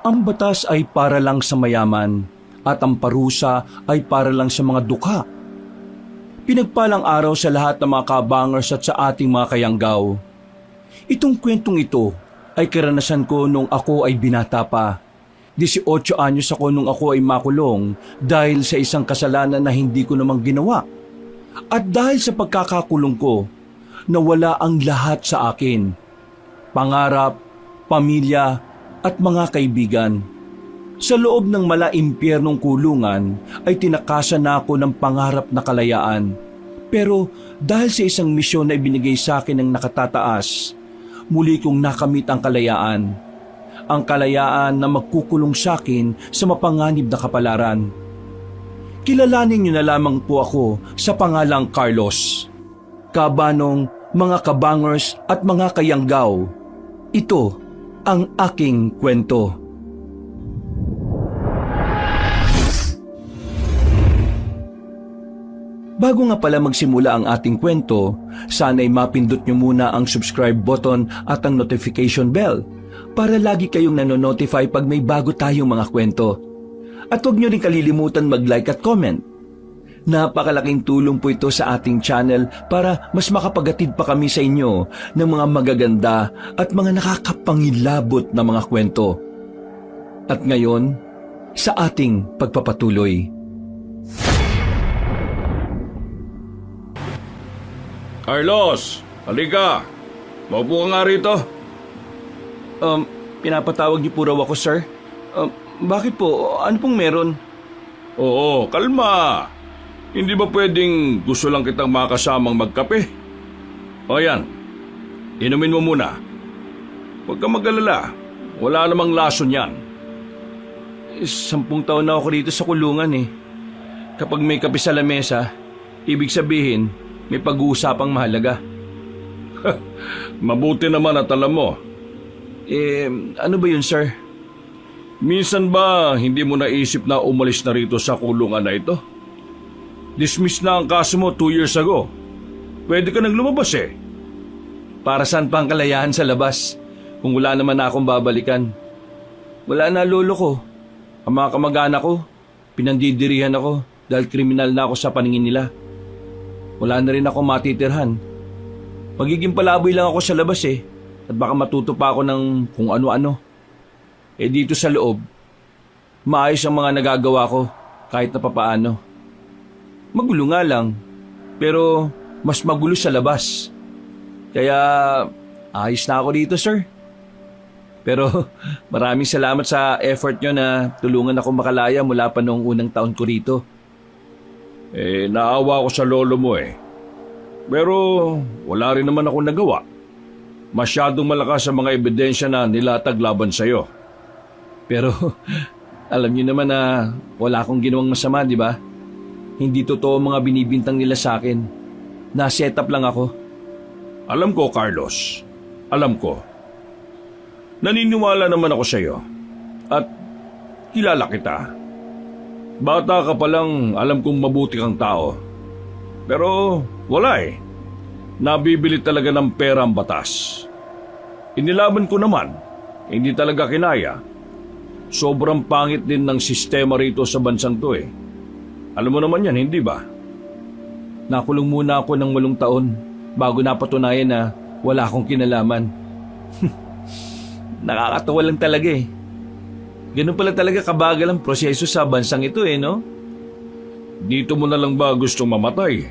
Ang batas ay para lang sa mayaman at ang parusa ay para lang sa mga dukha. Pinagpalang araw sa lahat ng mga kabangers at sa ating mga kayanggaw. Itong kwentong ito ay karanasan ko nung ako ay binata pa. 18 anyos ako nung ako ay makulong dahil sa isang kasalanan na hindi ko namang ginawa. At dahil sa pagkakakulong ko, nawala ang lahat sa akin. Pangarap, pamilya, at mga kaibigan. Sa loob ng malaimpyernong kulungan ay tinakasan na ako ng pangarap na kalayaan. Pero dahil sa isang misyon na ibinigay sa akin ng nakatataas, muli kong nakamit ang kalayaan. Ang kalayaan na magkukulong sa akin sa mapanganib na kapalaran. Kilalanin niyo na lamang po ako sa pangalang Carlos. Kabanong, mga kabangers at mga kayanggaw, ito ang aking kwento. Bago nga pala magsimula ang ating kwento, sana'y mapindot nyo muna ang subscribe button at ang notification bell para lagi kayong nanonotify pag may bago tayong mga kwento. At huwag nyo rin kalilimutan mag-like at comment. Napakalaking tulong po ito sa ating channel para mas makapagatid pa kami sa inyo ng mga magaganda at mga nakakapangilabot na mga kwento. At ngayon, sa ating pagpapatuloy. Carlos, halika. Maupo ka nga rito. Pinapatawag niyo po raw ako, sir. Bakit po? Ano pong meron? Oo, kalma. Hindi ba pwedeng gusto lang kitang makasamang magkape? O yan, inumin mo muna. Huwag kang mag-alala. Wala namang lason yan. 10 taon na ako rito sa kulungan eh. Kapag may kape sa lamesa, ibig sabihin may pag-uusapang mahalaga. Mabuti naman at alam mo. Ano ba yun, sir? Minsan ba hindi mo naisip na umalis na rito sa kulungan na ito? Dismiss na ang kaso mo 2 years ago. Pwede ka nang lumabas eh. Para saan pa ang kalayaan sa labas kung wala naman na akong babalikan? Wala na lolo ko. Ang mga kamag-anak ko, pinandidirihan ako dahil kriminal na ako sa paningin nila. Wala na rin ako matitirhan. Magiging palaboy lang ako sa labas eh. At baka matuto pa ako ng kung ano-ano. Dito sa loob, maayos ang mga nagagawa ko kahit na papaano. Magulo nga lang, pero mas magulo sa labas. Kaya ayos na ako dito, sir. Pero maraming salamat sa effort nyo na tulungan ako makalaya mula pa noong unang taon ko rito. Naawa ko sa lolo mo eh. Pero wala rin naman akong nagawa. Masyadong malakas ang mga ebidensya na nilatag laban sa'yo. Pero alam niyo naman na wala akong ginawang masama, di ba? Hindi totoo ang mga binibintang nila sa akin. Na-set up lang ako. Alam ko, Carlos. Alam ko. Naniniwala naman ako sa iyo. At kilala kita. Bata ka pa lang, alam kong mabuti kang tao. Pero wala eh. Nabibili talaga ng pera ang batas. Inilaban ko naman. Hindi talaga kinaya. Sobrang pangit din ng sistema rito sa bansang to eh. Alam mo naman yan, hindi ba? Nakulong muna ako ng 8 taon bago napatunayan na wala akong kinalaman. Nakakatawa lang talaga eh. Ganun pala talaga kabagal ang proseso sa bansang ito eh, no? Dito mo na lang ba gustong mamatay?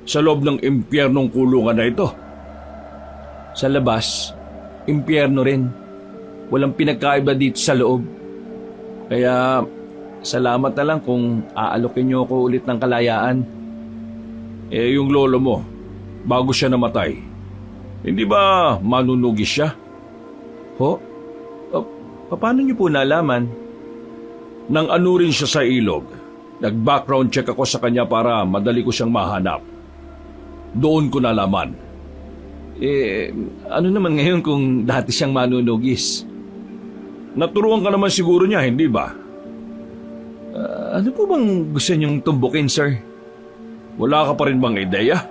Sa loob ng impyernong kulungan na ito? Sa labas, impyerno rin. Walang pinagkaiba dito sa loob. Kaya salamat na lang kung aalokin niyo ako ulit ng kalayaan. Yung lolo mo, bago siya namatay, hindi ba manunugis siya? Ho? Paano niyo po nalaman? Nang ano rin siya sa ilog, nag-background check ako sa kanya para madali ko siyang mahanap. Doon ko nalaman. Ano naman ngayon kung dati siyang manunugis? Naturuan ka naman siguro niya, hindi ba? Ano po bang gusto niyong tumbukin, sir? Wala ka pa rin bang ideya?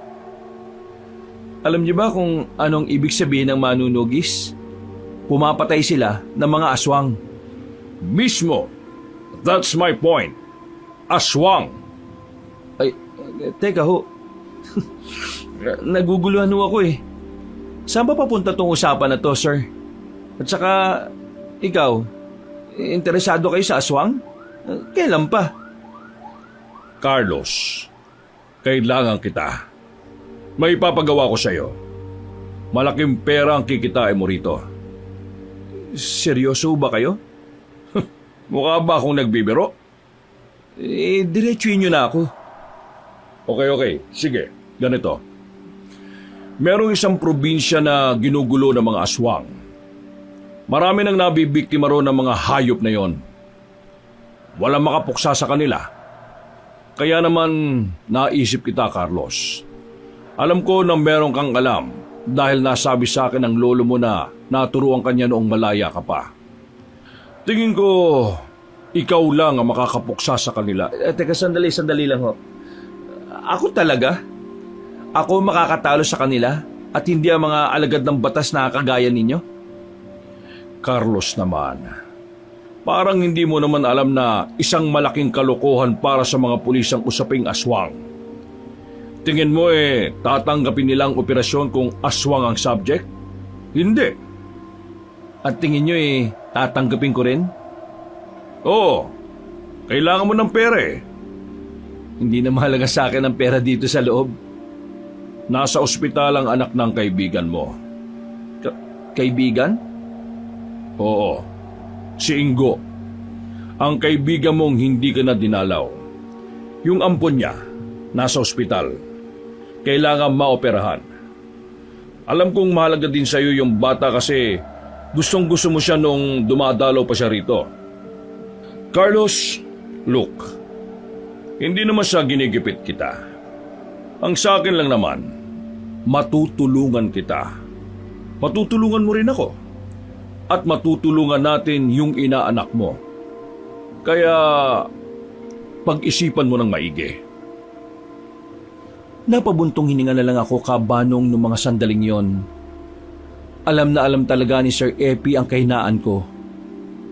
Alam niyo ba kung anong ibig sabihin ng manunugis? Pumapatay sila ng mga aswang. Mismo. That's my point. Aswang. Ay, teka ho. Naguguluhan ho ako eh. Saan ba papunta tong usapan na to, sir? At saka, ikaw, interesado kayo sa aswang? Kailan pa? Carlos, kailangan kita. May ipapagawa ko sa'yo. Malaking pera ang kikitain mo rito. Seryoso ba kayo? Mukha ba akong nagbibiro? Diretsuin nyo na ako. Okay. Sige, ganito. Merong isang probinsya na ginugulo ng mga aswang. Marami nang nabibiktima ron ng mga hayop na yon. Walang makapuksa sa kanila. Kaya naman naisip kita, Carlos. Alam ko na meron kang alam dahil nasabi sa akin ng lolo mo na naturuan kanya noong malaya ka pa. Tingin ko, ikaw lang ang makakapuksa sa kanila. Teka, sandali lang ho. Ako talaga? Ako makakatalo sa kanila at hindi ang mga alagad ng batas na kagaya ninyo? Carlos naman, parang hindi mo naman alam na isang malaking kalokohan para sa mga pulis ang usaping aswang. Tingin mo tatanggapin nilang operasyon kung aswang ang subject? Hindi. At tingin nyo tatanggapin ko rin? Oo, kailangan mo ng pera Hindi na mahalaga sa akin ang pera dito sa loob. Nasa ospital ang anak ng kaibigan mo. Kaibigan? Oo, si Ingo. Ang kaibigan mong hindi ka na dinalaw. Yung ampon niya, nasa ospital. Kailangan maoperahan. Alam kong mahalaga din sa'yo yung bata kasi gustong-gusto mo siya nung dumadalaw pa siya rito. Carlos, look, hindi naman sa ginigipit kita. Ang sa akin lang naman, matutulungan kita. Matutulungan mo rin ako. At matutulungan natin yung inaanak mo. Kaya, pag-isipan mo ng maigi. Napabuntong hininga na lang ako kabanong ng mga sandaling yon. Alam na alam talaga ni Sir Epi ang kahinaan ko.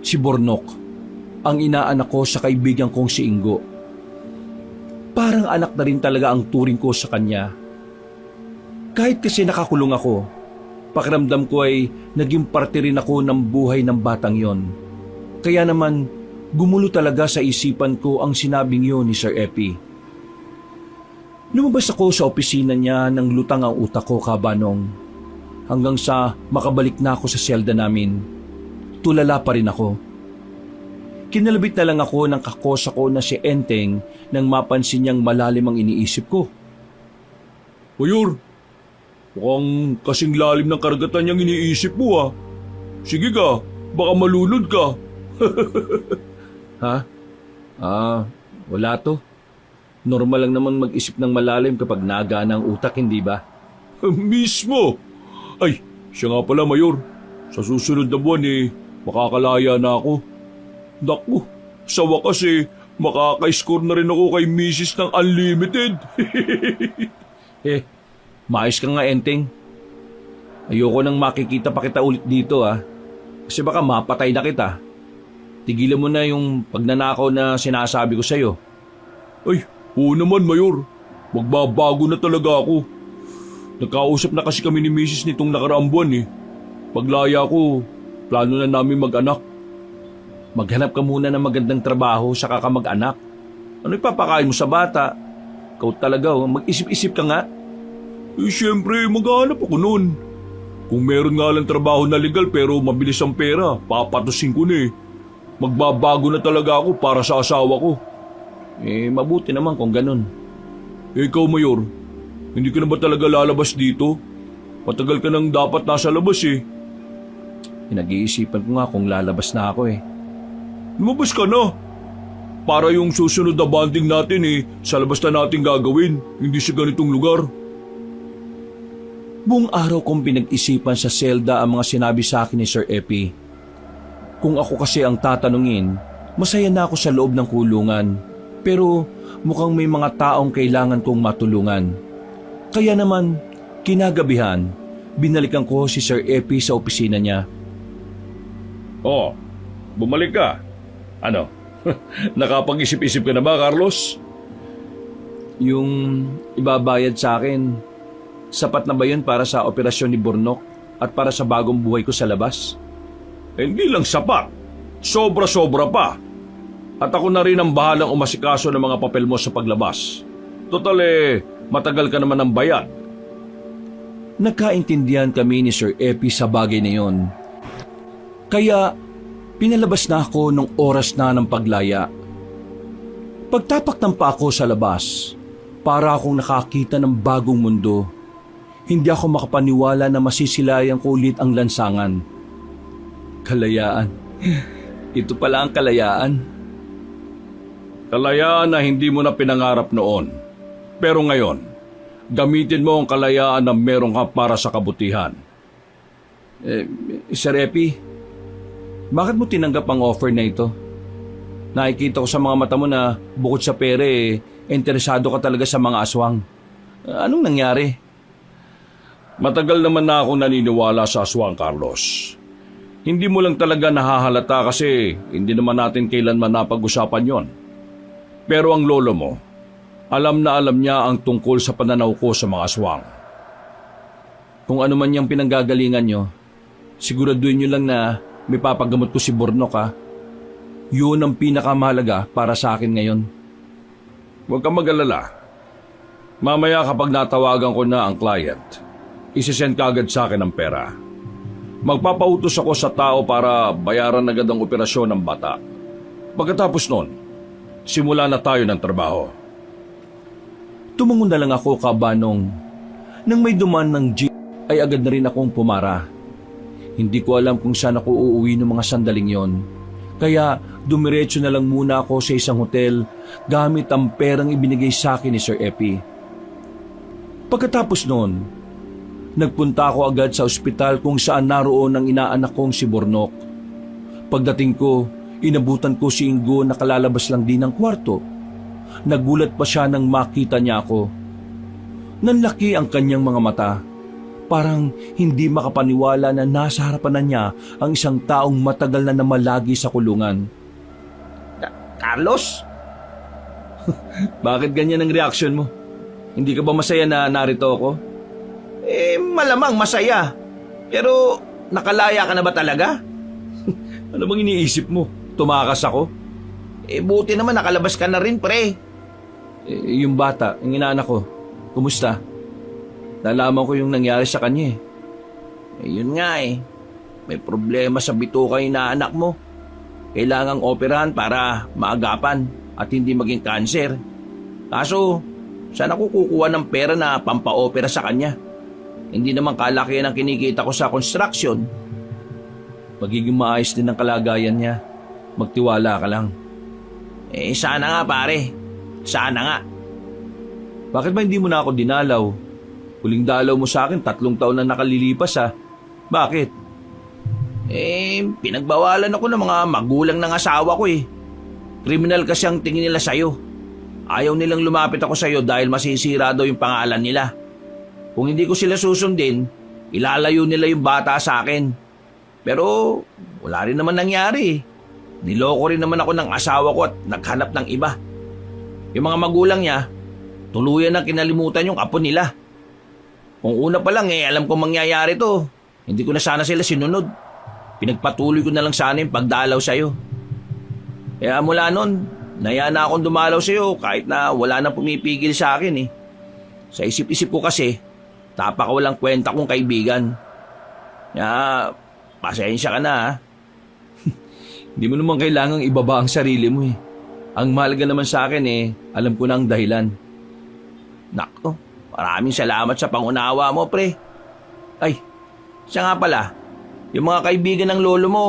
Si Bornok, ang inaanak ko sa kaibigan kong si Ingo. Parang anak na rin talaga ang turing ko sa kanya. Kahit kasi nakakulong ako, pakiramdam ko ay naging parte rin ako ng buhay ng batang yon. Kaya naman, gumulo talaga sa isipan ko ang sinabing yon ni Sir Epi. Lumabas ako sa opisina niya nang lutang ang utak ko, kabanong. Hanggang sa makabalik na ako sa selda namin, tulala pa rin ako. Kinalabit na lang ako ng kakosa ko na si Enteng nang mapansin niyang malalim ang iniisip ko. Mayor, mukhang kasing lalim ng karagatan niyang iniisip mo Sige ka, baka malunod ka. Ha? Wala to. Normal lang naman mag-isip ng malalim kapag nagana ang utak, hindi ba? Mismo! Ay, siya nga pala, Mayor. Sa susunod na buwan makakalaya na ako. Naku, sa wakas makaka-score na rin ako kay Mrs. ng Unlimited. Maayos ka nga, Enteng. Ayoko nang makikita pa kita ulit dito Kasi baka mapatay na kita. Tigilan mo na yung pagnanakaw na sinasabi ko sa'yo. Ay, oo naman, Mayor. Magbabago na talaga ako. Nagkausap na kasi kami ni Mrs. nitong nakaraang buwan Paglaya ko, plano na namin mag-anak. Maghanap ka muna ng magandang trabaho saka ka mag-anak. Ano ipapakain mo sa bata? Ikaw talaga, mag-isip-isip ka nga. Siyempre, maghanap ako noon. Kung meron nga lang trabaho na legal pero mabilis ang pera, papatusin ko na Magbabago na talaga ako para sa asawa ko. Mabuti naman kung ganun. Ikaw, Mayor, hindi ka na ba talaga lalabas dito? Patagal ka nang dapat nasa labas Pinag-iisipan ko nga kung lalabas na ako Lumabas ka na. Para yung susunod na bonding natin sa labas na natin gagawin, hindi sa ganitong lugar. Buong araw kong pinag-isipan sa selda ang mga sinabi sa akin ni Sir Epi. Kung ako kasi ang tatanungin, masaya na ako sa loob ng kulungan. Pero mukhang may mga taong kailangan kong matulungan. Kaya naman, kinagabihan, binalikan ko si Sir Epi sa opisina niya. Bumalik ka. Ano? Nakapag-isip-isip ka na ba, Carlos? Yung ibabayad sa akin, sapat na ba yun para sa operasyon ni Burnok at para sa bagong buhay ko sa labas? Hindi lang sapat. Sobra-sobra pa. At ako na rin ang bahalang umasikaso ng mga papel mo sa paglabas. Total matagal ka naman ng bayad. Nagkaintindihan kami ni Sir Epi sa bagay na yon. Kaya pinalabas na ako nung oras na ng paglaya. Pagtapak ng pa ako sa labas, para akong nakakita ng bagong mundo. Hindi ako makapaniwala na masisilayan ko ulit ang lansangan. Kalayaan. Ito pala ang kalayaan. Kalayaan na hindi mo na pinangarap noon. Pero ngayon, gamitin mo ang kalayaan na meron ka para sa kabutihan. Sir Epi, bakit mo tinanggap ang offer na ito? Nakikita ko sa mga mata mo na bukod sa pere, interesado ka talaga sa mga aswang. Anong nangyari? Matagal naman na akong naniniwala sa aswang, Carlos. Hindi mo lang talaga nahahalata kasi hindi naman natin kailanman napag-usapan yon. Pero ang lolo mo, alam na alam niya ang tungkol sa pananaw ko sa mga aswang. Kung ano man yung pinanggagalingan nyo, siguraduhin nyo lang na may papagamot ko si Burnok ha. Yun ang pinakamahalaga para sa akin ngayon. Huwag kang mag-alala. Mamaya kapag natawagan ko na ang client, isisend ka agad sa akin ang pera. Magpapautos ako sa tao para bayaran agad ang operasyon ng bata. Pagkatapos nun, simula na tayo ng trabaho. Tumangon na lang ako, Kabanong. Nang may duman ng jeep, ay agad na rin akong pumara. Hindi ko alam kung saan ako uuwi ng mga sandaling yon. Kaya dumiretso na lang muna ako sa isang hotel gamit ang perang ibinigay sa akin ni Sir Epi. Pagkatapos noon, nagpunta ako agad sa ospital kung saan naroon ang inaanak kong si Burnok. Pagdating ko, inabutan ko si Ingo na kalalabas lang din ng kwarto. Nagulat pa siya nang makita niya ako. Nanlaki ang kanyang mga mata. Parang hindi makapaniwala na nasa harapan na niya ang isang taong matagal na namalagi sa kulungan. Carlos? Bakit ganyan ang reaksyon mo? Hindi ka ba masaya na narito ako? Malamang masaya. Pero nakalaya ka na ba talaga? Ano bang iniisip mo? Tumakas ako? Buti naman nakalabas ka na rin, pre. Yung bata, yung inaanak ko, kumusta? Nalaman ko yung nangyari sa kanya Yun nga may problema sa bituka yung inaanak mo. Kailangang operahan para maagapan at hindi maging cancer. Kaso, saan ako kukuha ng pera na pampa-opera sa kanya? Hindi naman kalaki ang kinikita ko sa construction. Magiging maayos din ang kalagayan niya. Magtiwala ka lang. Sana nga pare. Sana nga. Bakit ba hindi mo na ako dinalaw? Huling dalaw mo sa akin, 3 taon na nakalilipas ha. Bakit? Pinagbawalan ako ng mga magulang ng asawa ko Kriminal kasi ang tingin nila sa'yo. Ayaw nilang lumapit ako sa'yo dahil masisira daw yung pangalan nila. Kung hindi ko sila susundin, ilalayo nila yung bata sa akin. Pero wala rin naman nangyari. Niloko rin naman ako ng asawa ko at naghanap ng iba. Yung mga magulang niya, tuluyan na kinalimutan yung apo nila. Kung una pa lang alam kong mangyayari to, hindi ko na sana sila sinunod. Pinagpatuloy ko na lang sana yung pagdalaw sa'yo. Kaya mula nun, naya na akong dumalaw sa'yo kahit na wala nang pumipigil sa akin Sa isip-isip ko kasi, tapak walang kwenta kong kaibigan. Kaya, pasensya ka na ha. Hindi mo naman kailangang ibaba ang sarili mo Ang mahalaga naman sa akin alam ko na ang dahilan. Nako, maraming salamat sa pangunawa mo, pre. Ay, siya nga pala, yung mga kaibigan ng lolo mo,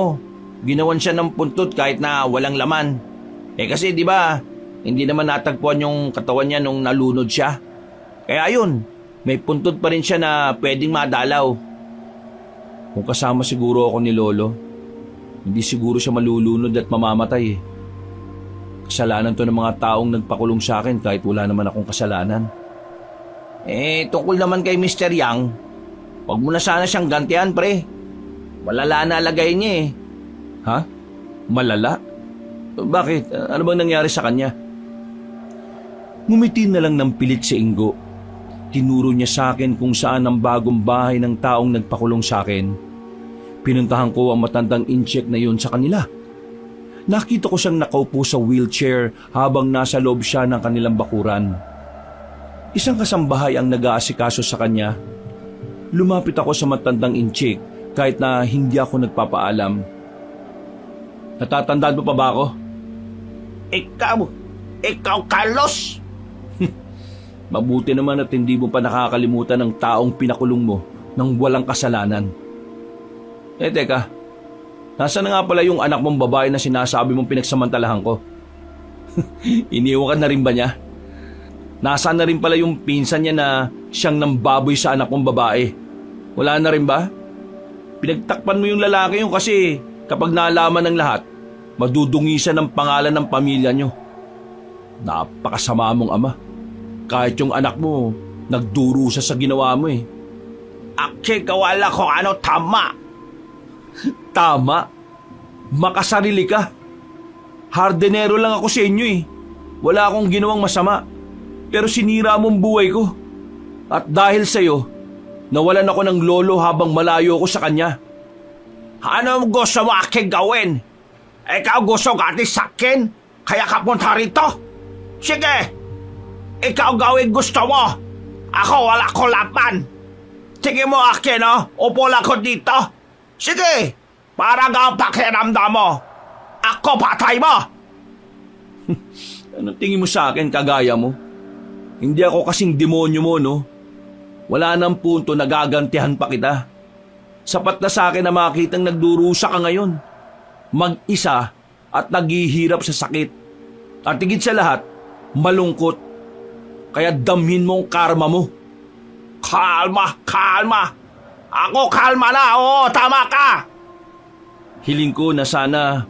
ginawan siya ng puntot kahit na walang laman. Kasi di ba, hindi naman natagpuan yung katawan niya nung nalunod siya. Kaya ayun, may puntot pa rin siya na pwedeng madalaw. Kung kasama siguro ako ni Lolo, hindi siguro siya malulunod at mamamatay Kasalanan to ng mga taong nagpakulong sa akin kahit wala naman akong kasalanan. Tungkol naman kay Mr. Yang, wag mo na sana siyang gantihan, pre. Malala na lagay niya Ha? Malala? Bakit? Ano bang nangyari sa kanya? Ngumiti na lang ng pilit si Ingo. Tinuro niya sa akin kung saan ang bagong bahay ng taong nagpakulong sa akin. Pinuntahan ko ang matandang incheck na yun sa kanila. Nakita ko siyang nakaupo sa wheelchair habang nasa loob siya ng kanilang bakuran. Isang kasambahay ang nag-aasikaso sa kanya. Lumapit ako sa matandang incheck kahit na hindi ako nagpapaalam. Natatandaan mo pa ba ako? Ikaw, Carlos! Mabuti naman at hindi mo pa nakakalimutan ng taong pinakulong mo nang walang kasalanan. Teka, nasaan na nga pala yung anak mong babae na sinasabi mong pinagsamantalahan ko? Iniwan ka na rin ba niya? Nasaan na rin pala yung pinsan niya na siyang nambaboy sa anak mong babae? Wala na rin ba? Pinagtakpan mo yung lalaki yun kasi kapag naalaman ng lahat, madudungisan ang pangalan ng pamilya niyo. Napakasama mong ama. Kahit yung anak mo, nagdurusa sa ginawa mo eh. Aki, kawala ko ano tama. Tama. Makasarili ka. Hardenero lang ako sa inyo eh. Wala akong ginawang masama. Pero sinira mo ang buhay ko. At dahil sa'yo, nawalan ako ng lolo habang malayo ako sa kanya. Ano gusto mo aking gawin? Ikaw gusto gati sa akin? Kaya ka punta rito? Sige! Ikaw gawin gusto mo. Ako wala ko laban. Sige mo akin, oh. Upo lang ko dito. Sige. Para nga ang pakiramdam mo. Ako patay mo. Anong tingin mo sa akin, kagaya mo? Hindi ako kasing demonyo mo, no? Wala nang punto na gagantihan pa kita. Sapat na sa akin na makitang nagdurusa ka ngayon. Mag-isa at naghihirap sa sakit. At higit sa lahat, malungkot. Kaya damhin mo ang karma mo. Kalma. Ako kalma na, oo, tama ka. Hiling ko na sana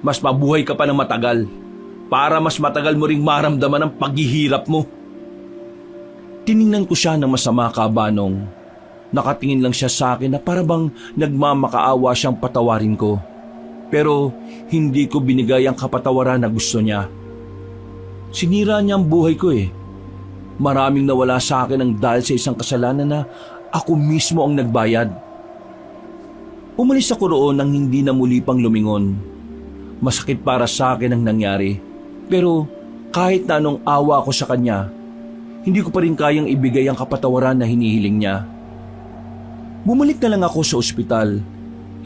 mas mabuhay ka pa ng matagal para mas matagal mo ring maramdaman ang paghihirap mo. Tiningnan ko siya ng masama, Kabanong. Nakatingin lang siya sa akin na parabang nagmamakaawa siyang patawarin ko. Pero hindi ko binigay ang kapatawaran na gusto niya. Sinira niya ang buhay ko eh. Maraming nawala sa akin ang dahil sa isang kasalanan na ako mismo ang nagbayad. Umalis ako roon nang hindi na muli pang lumingon. Masakit para sa akin ang nangyari. Pero kahit na anong awa ko sa kanya, hindi ko pa rin kayang ibigay ang kapatawaran na hinihiling niya. Bumalik na lang ako sa ospital.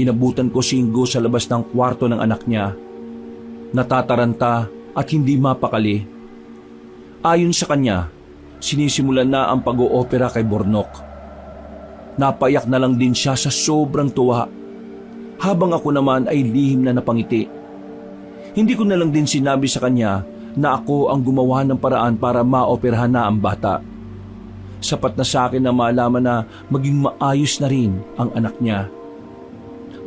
Inabutan ko si Ingo sa labas ng kwarto ng anak niya. Natataranta at hindi mapakali. Ayon sa kanya, sinisimulan na ang pag-oopera kay Bornok. Napaiyak na lang din siya sa sobrang tuwa, habang ako naman ay lihim na napangiti. Hindi ko na lang din sinabi sa kanya na ako ang gumawa ng paraan para maoperahan na ang bata. Sapat na sa akin na malaman na maging maayos na rin ang anak niya.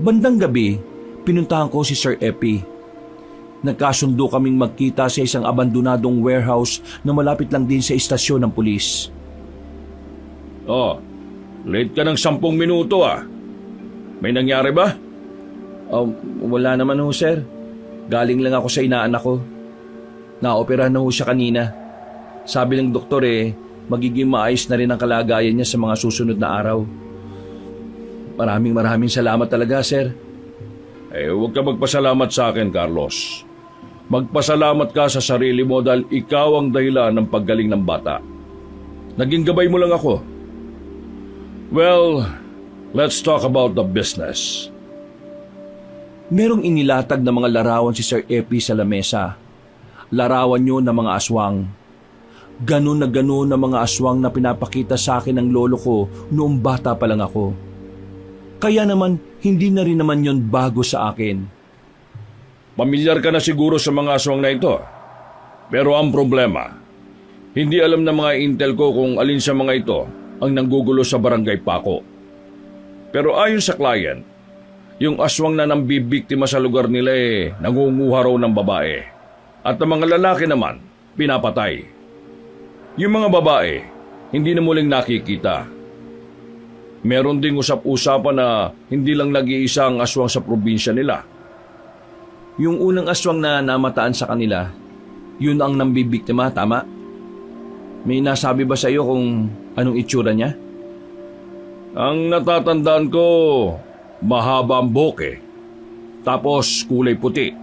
Bandang gabi, pinuntahan ko si Sir Epi. Nagkasundo kaming magkita sa isang abandonadong warehouse na malapit lang din sa istasyon ng pulis. Oh, late ka ng 10 minuto ah. May nangyari ba? Wala naman ho, sir. Galing lang ako sa inaanak ko. Naoperahan na ho siya kanina. Sabi ng doktor magiging maayos na rin ang kalagayan niya sa mga susunod na araw. Maraming salamat talaga, sir. Huwag ka magpasalamat sa akin, Carlos. Magpasalamat ka sa sarili mo dahil ikaw ang dahilan ng paggaling ng bata. Naging gabay mo lang ako. Well, let's talk about the business. Merong inilatag na mga larawan si Sir Epi sa lamesa. Larawan yun ng mga aswang. Ganun na mga aswang na pinapakita sa akin ng lolo ko noong bata pa lang ako. Kaya naman, hindi na rin naman yon bago sa akin. Pamilyar ka na siguro sa mga aswang na ito. Pero ang problema, hindi alam ng mga intel ko kung alin sa mga ito ang nanggugulo sa barangay Paco. Pero ayon sa client, yung aswang na nambibiktima sa lugar nila nangunguha raw ng babae. At ang mga lalaki naman, pinapatay. Yung mga babae, hindi na muling nakikita. Meron ding usap-usapan na hindi lang nag-iisa ang aswang sa probinsya nila. Yung unang aswang na namataan sa kanila, yun ang nambibiktima, tama? May nasabi ba sa iyo kung anong itsura niya? Ang natatandaan ko, mahaba ang buhok eh. Tapos kulay puti.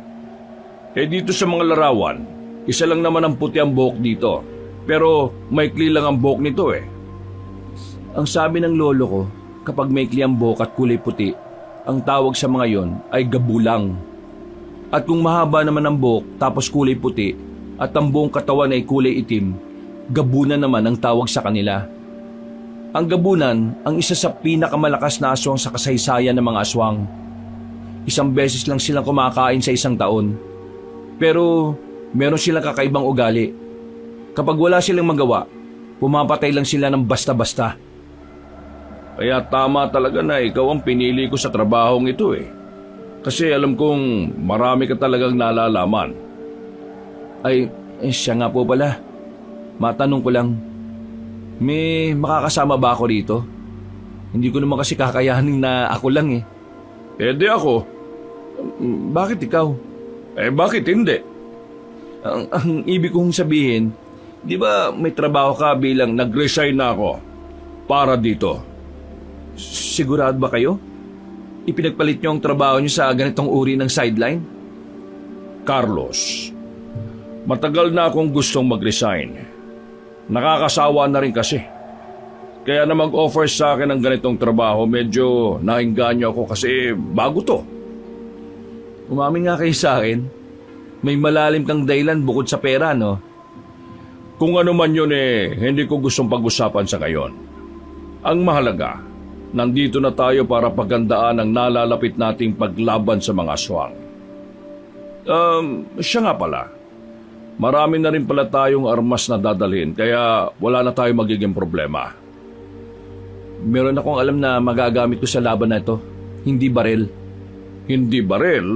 Eh dito sa mga larawan, isa lang naman ang puti ang buhok dito. Pero maikli lang ang buhok nito eh. Ang sabi ng lolo ko, kapag maikli ang buhok at kulay puti, ang tawag sa mga yon ay gabulang. At kung mahaba naman ang buhok tapos kulay puti at ang buong katawan ay kulay itim, gabunan naman ang tawag sa kanila. Ang gabunan ang isa sa pinakamalakas na aswang sa kasaysayan ng mga aswang. Isang beses lang silang kumakain sa isang taon. Pero meron silang kakaibang ugali. Kapag wala silang magawa, pumapatay lang sila ng basta-basta. Kaya tama talaga na ikaw ang pinili ko sa trabahong ito eh. Kasi alam kong marami ka talagang nalalaman. Siya nga po pala. Matanong ko lang, may makakasama ba ako dito? Hindi ko naman kasi kakayanin na ako lang eh. Di ako. Bakit ikaw? Bakit hindi? Ang ibig kong sabihin, di ba may trabaho ka bilang Nag-resign na ako para dito. sigurado ba kayo? Ipinagpalit niyo ang trabaho niyo sa ganitong uri ng sideline? Carlos, matagal na akong gustong mag-resign. Nakakasawa na rin kasi. Kaya na mag-offer sa akin ng ganitong trabaho, medyo nainganyo ako kasi bago to. Umamin nga kayo sa akin. May malalim kang dahilan bukod sa pera, no? Kung ano man yun hindi ko gustong pag-usapan sa ngayon. Ang mahalaga, nandito na tayo para pagandaan ang nalalapit nating paglaban sa mga aswang. Siya nga pala. Marami na rin pala tayong armas na dadalhin kaya wala na tayong magiging problema. Meron akong alam na magagamit ko sa laban na ito. Hindi baril. Hindi baril?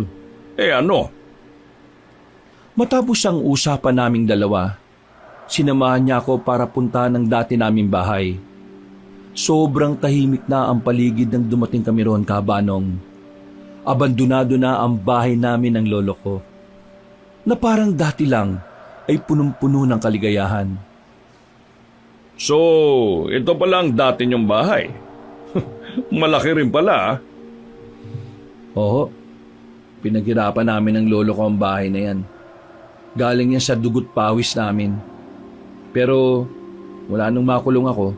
Ano? Matapos ang usapan naming dalawa, sinamahan niya ako para puntahan ang dati naming bahay. Sobrang tahimik na ang paligid nang dumating kami roon, Kabanong. Abandonado na ang bahay namin ng lolo ko, na parang dati lang ay punong-puno ng kaligayahan. So, ito pala ang dati niyong bahay. Malaki rin pala ah. Oo, pinaghirapan namin ng lolo ko ang bahay na yan. Galing yan sa dugot pawis namin. Pero wala nung makulong ako,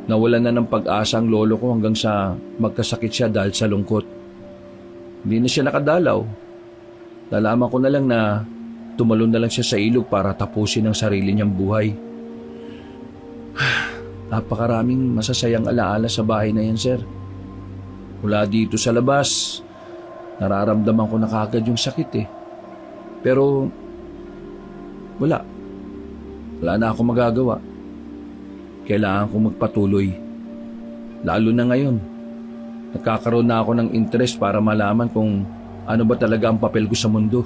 nawalan na ng pag-asa ang lolo ko hanggang sa magkasakit siya dahil sa lungkot. Hindi na siya nakadalaw. Nalaman ko na lang na tumalon na lang siya sa ilog para tapusin ang sarili niyang buhay. Napakaraming masasayang alaala sa bahay na yan, sir. Mula dito sa labas, nararamdaman ko na kaagad yung sakit eh. Pero wala na ako magagawa. Kailangan kong magpatuloy. Lalo na ngayon, nagkakaroon na ako ng interest para malaman kung ano ba talaga ang papel ko sa mundo.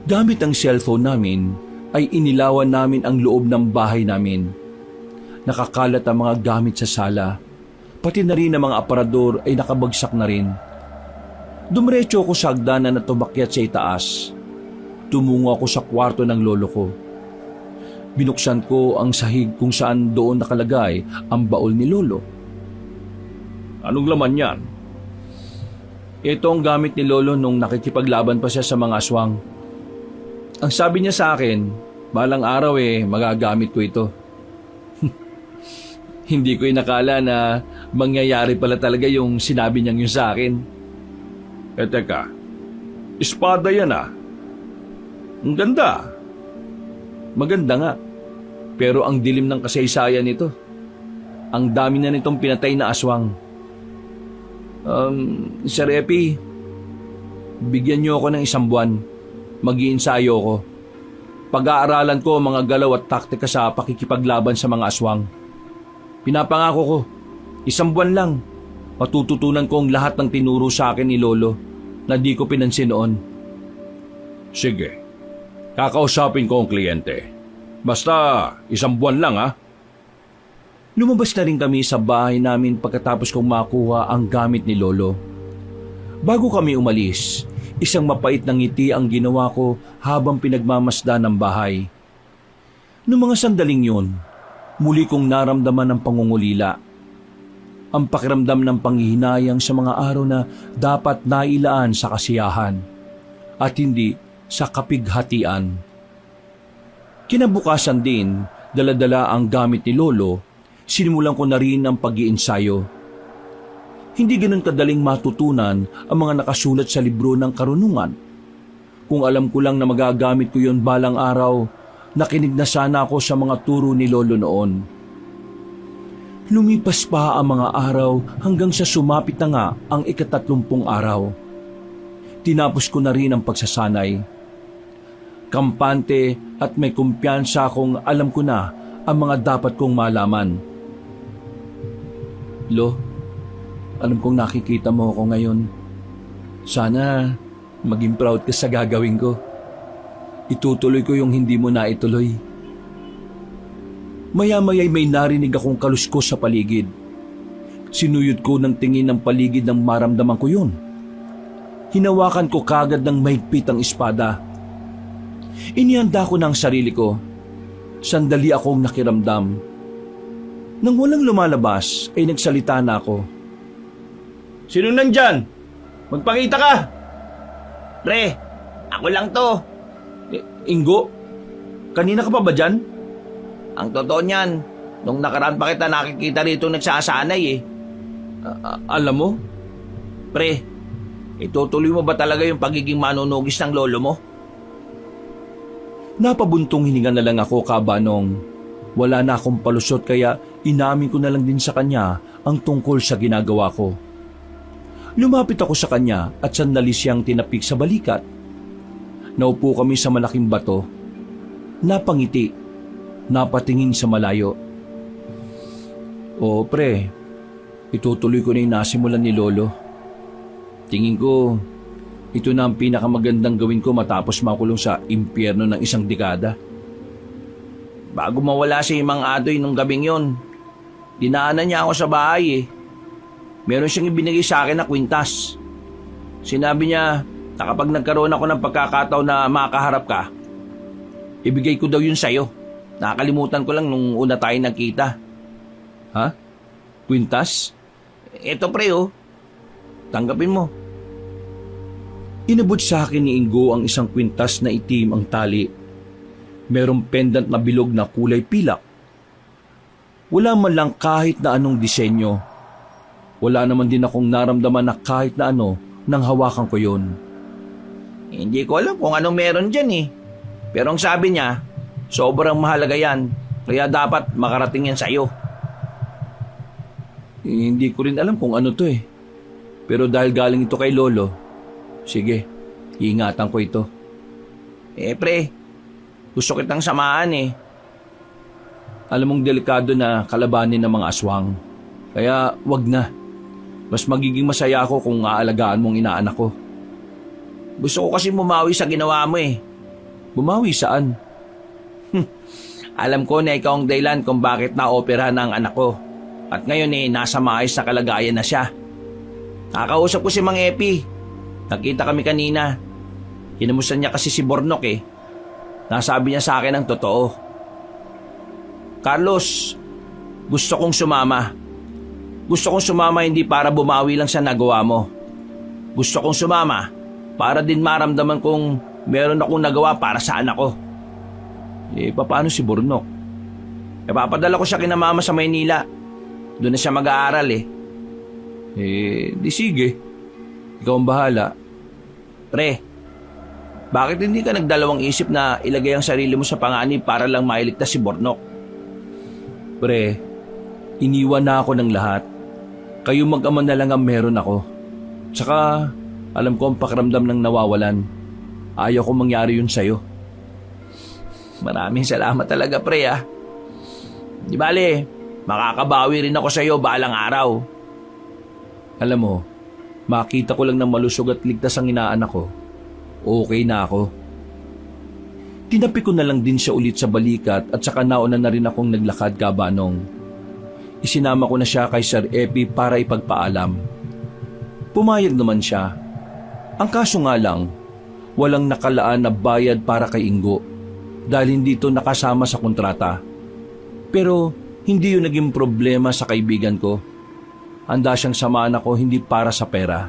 Gamit ang cellphone namin, ay inilawan namin ang loob ng bahay namin. Nakakalat ang mga gamit sa sala, pati na rin ang mga aparador ay nakabagsak na rin. Dumiretso ako sa hagdanan na tumakyat sa itaas. Tumungo ako sa kwarto ng lolo ko. Binuksan ko ang sahig kung saan doon nakalagay ang baul ni lolo. Anong laman yan? Ito ang gamit ni lolo nung nakikipaglaban pa siya sa mga aswang. Ang sabi niya sa akin, balang araw magagamit ko ito. Hindi ko inakala na mangyayari pala talaga yung sinabi niyang yun sa akin. Teka, espada yan ah. Ang ganda. Maganda nga, pero ang dilim ng kasaysayan nito. Ang dami na nitong pinatay na aswang. Sir Epi, bigyan niyo ako ng 1 buwan. Mag-iinsayo ko. Pag-aaralan ko ang mga galaw at taktika sa pakikipaglaban sa mga aswang. Pinapangako ko, 1 buwan lang, matututunan ko ang lahat ng tinuro sa akin ni Lolo na di ko pinansin noon. Sige, kakausapin ko ang kliyente. Basta 1 buwan lang ha. Lumabas na rin kami sa bahay namin pagkatapos kong makuha ang gamit ni Lolo. Bago kami umalis, Isang mapait na ngiti ang ginawa ko habang pinagmamasdan ng bahay. Noong mga sandaling yun, muli kong naramdaman ang pangungulila. Ang pakiramdam ng panghihinayang sa mga araw na dapat nailaan sa kasiyahan at hindi sa kapighatian. Kinabukasan din, dala-dala ang gamit ni Lolo, sinimulan ko na rin ang pag-iensayo. Hindi ganun kadaling matutunan ang mga nakasulat sa libro ng karunungan. Kung alam ko lang na magagamit ko yon balang araw, nakinig na sana ako sa mga turo ni Lolo noon. Lumipas pa ang mga araw hanggang sa sumapit na nga ang 31 araw. Tinapos ko na rin ang pagsasanay. Kampante at may kumpiyansa akong alam ko na ang mga dapat kong malaman. Lo, alam kong nakikita mo ako ngayon. Sana maging proud ka sa gagawin ko. Itutuloy ko yung hindi mo naituloy. Maya-maya'y may narinig akong kaluskos sa paligid. Sinuyod ko ng tingin ng paligid nang maramdaman ko yun. Hinawakan ko kagad ng mahigpit ang espada. Inihanda ko ng sarili ko. Sandali akong nakiramdam. Nang walang lumalabas ay nagsalita na ako. Sino nandyan? Magpakita ka! Pre, ako lang to. Ingo, kanina ka pa ba dyan? Ang totoo niyan, nung nakaraan pa kita nakikita rito nagsasanay eh. Alam mo? Pre, itutuloy mo ba talaga yung pagiging manunugis ng lolo mo? Napabuntong hininga na lang ako, Kabanong. Wala na akong palusot kaya inamin ko na lang din sa kanya ang tungkol sa ginagawa ko. Lumapit ako sa kanya at sandali siyang tinapik sa balikat. Naupo kami sa malaking bato. Napangiti. Napatingin sa malayo. O pre, itutuloy ko na yung nasimulan ni Lolo. Tingin ko, ito na ang pinakamagandang gawin ko matapos makulong sa impyerno ng 1 dekada. Bago mawala si Mang Adoy nung gabing yon, dinaanan niya ako sa bahay eh. Meron siyang ibinigay sa akin na kwintas. Sinabi niya na kapag nagkaroon ako ng pagkakataon na makaharap ka, ibigay ko daw yun sa'yo. Nakakalimutan ko lang nung una tayo nagkita. Ha? Kwintas? Eto pre oh, tanggapin mo. Inabot sa akin ni Ingo ang isang kwintas na itim ang tali. Merong pendant na bilog na kulay pilak. Wala man lang kahit na anong disenyo. Wala naman din akong naramdaman na kahit na ano nang hawakan ko yun. Hindi ko alam kung anong meron dyan eh. Pero ang sabi niya, sobrang mahalaga yan, kaya dapat makarating yan sa'yo. Hindi ko rin alam kung ano to eh. Pero dahil galing ito kay Lolo, sige, iingatan ko ito. Pre, gusto kitang samahan eh. Alam mong delikado na kalabanin ng mga aswang. Kaya wag na. Mas magiging masaya ako kung aalagaan mong inaanak ko. Gusto ko kasi bumawi sa ginawa mo eh. Bumawi saan? Alam ko na ikaw ang dahilan kung bakit na-operahan ang anak ko. At ngayon eh, nasa maayos na kalagayan na siya. Nakausap ko si Mang Epi. Nakita kami kanina. Kinamusta niya kasi si Bornok eh. Nasabi niya sa akin ang totoo. Carlos, gusto kong sumama. Gusto kong sumama hindi para bumawi lang sa nagawa mo. Gusto kong sumama para din maramdaman kong meron akong nagawa para sa anak ko. Paano si Bornok? Papadala ko siya kina mama sa Maynila. Doon na siya mag-aaral eh. Di sige. Ikaw ang bahala. Pre, bakit hindi ka nagdalawang isip na ilagay ang sarili mo sa panganib para lang mailigtas si Bornok? Pre, iniwan na ako ng lahat. Kayo mag-ama na lang ang meron ako. Tsaka, alam ko ang pakiramdam ng nawawalan. Ayaw ko mangyari yun sa'yo. Maraming salamat talaga pre ah. Di bale, makakabawi rin ako sa iyo balang araw. Alam mo, makita ko lang na malusog at ligtas ang inaanak ko. Okay na ako. Tinapi ko na lang din siya ulit sa balikat at saka nauna na rin akong naglakad, Kabanong. Isinama ko na siya kay Sir Epi para ipagpaalam. Pumayag naman siya. Ang kaso nga lang, walang nakalaan na bayad para kay Ingo dahil hindi ito nakasama sa kontrata. Pero hindi yun naging problema sa kaibigan ko. Handa siyang samahan ako hindi para sa pera.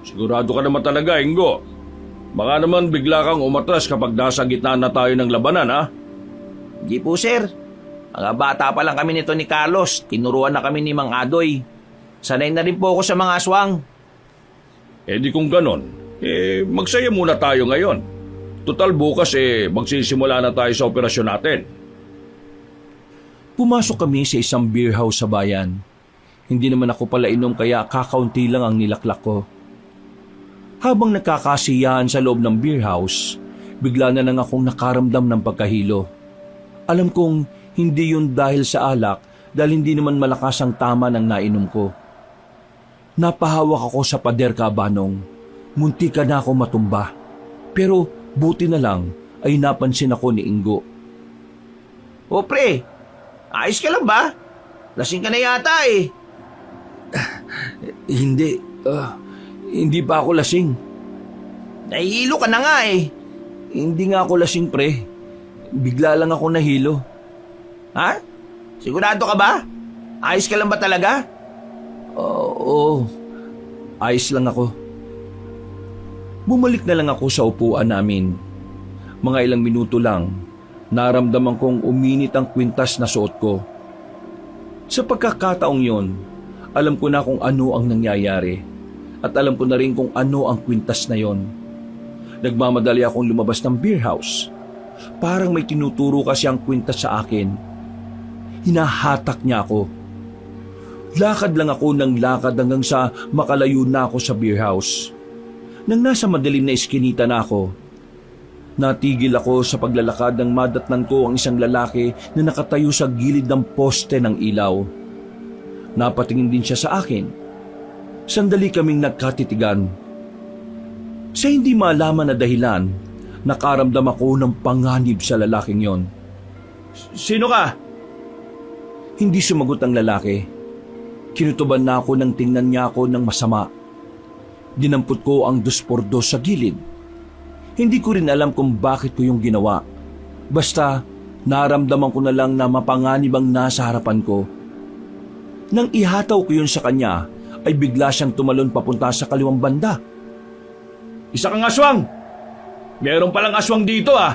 Sigurado ka naman talaga, Ingo. Baka naman bigla kang umatras kapag nasa gitna na tayo ng labanan, ha? Hindi po, sir. Mga bata pa lang kami nito ni Carlos. Tinuruan na kami ni Mang Adoy. Sanay na rin po ako sa mga aswang. Di kung ganon, magsaya muna tayo ngayon. Total bukas magsisimula na tayo sa operasyon natin. Pumasok kami sa isang beer house sa bayan. Hindi naman ako pala inom kaya kakaunti lang ang nilaklak ko. Habang nagkakasiyahan sa loob ng beer house, bigla na lang akong nakaramdam ng pagkahilo. Alam kong hindi yun dahil sa alak dahil hindi naman malakas ang tama ng nainom ko. Napahawak ako sa pader, Kabanong. Munti ka na ako matumba. Pero buti na lang ay napansin ako ni Ingo. O pre, ayos ka lang ba? Lasing ka na yata eh. Hindi pa ako lasing. Nahihilo ka na nga eh. Hindi nga ako lasing, pre. Bigla lang ako nahilo. Ha? Sigurado ka ba? Ayos ka lang ba talaga? Oo, ayos lang ako. Bumalik na lang ako sa upuan namin. Mga ilang minuto lang, naramdaman kong uminit ang kwintas na suot ko. Sa pagkakataong yon, alam ko na kung ano ang nangyayari at alam ko na rin kung ano ang kwintas na yon. Nagmamadali akong lumabas ng beer house. Parang may tinuturo kasi ang kwintas sa akin. Hinahatak niya ako. Lakad lang ako ng lakad hanggang sa makalayo na ako sa beer house. Nang nasa madilim na iskinita na ako, natigil ako sa paglalakad nang madatnan ko ang isang lalaki na nakatayo sa gilid ng poste ng ilaw. Napatingin din siya sa akin. Sandali kaming nagkatitigan. Sa hindi malaman na dahilan, nakaramdam ako ng panganib sa lalaking yon. Sino ka? Hindi sumagot ang lalaki. Kinutuban na ako nang tingnan niya ako ng masama. Dinampot ko ang 2x2 sa gilid. Hindi ko rin alam kung bakit ko yung ginawa. Basta, naramdaman ko na lang na mapanganib ang nasa harapan ko. Nang ihataw ko yun sa kanya, ay bigla siyang tumalon papunta sa kaliwang banda. Isa kang aswang! Meron palang aswang dito, ah!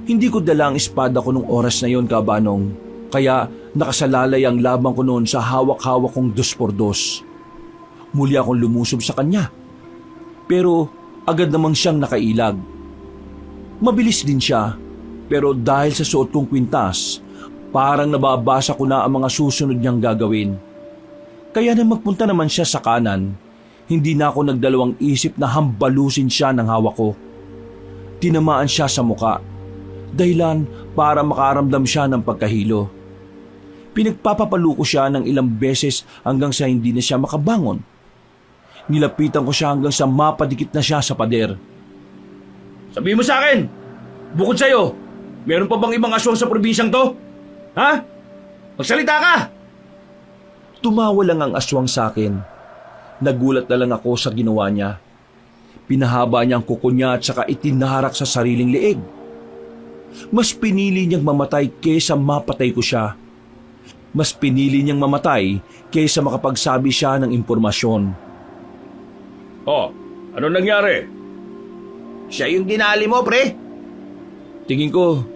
Hindi ko dala ang espada ko nung oras na yon, Kabanong. Kaya nakasalalay ang labang ko noon sa hawak-hawak kong 2x2. Muli akong lumusob sa kanya. Pero agad namang siyang nakailag. Mabilis din siya, pero dahil sa suot kong kwintas, parang nababasa ko na ang mga susunod niyang gagawin. Kaya nang magpunta naman siya sa kanan, hindi na ako nagdalawang isip na hambalusin siya ng hawak ko. Tinamaan siya sa muka, dahilan para makaramdam siya ng pagkahilo. Pinagpapapalo ko siya ng ilang beses hanggang sa hindi na siya makabangon. Nilapitan ko siya hanggang sa mapadikit na siya sa pader. Sabihin mo sa akin, bukod sa'yo, meron pa bang ibang aswang sa probinsyang to? Ha? Magsalita ka! Tumawa lang ang aswang sa akin. Nagulat na lang ako sa ginawa niya. Pinahaba niya ang kuko niya at saka itinaharak sa sariling leeg. Mas pinili niyang mamatay kaysa mapatay ko siya. Mas pinili niyang mamatay kaysa makapagsabi siya ng impormasyon. Oh, ano nangyari? Siya yung dinali mo, pre. Tingin ko,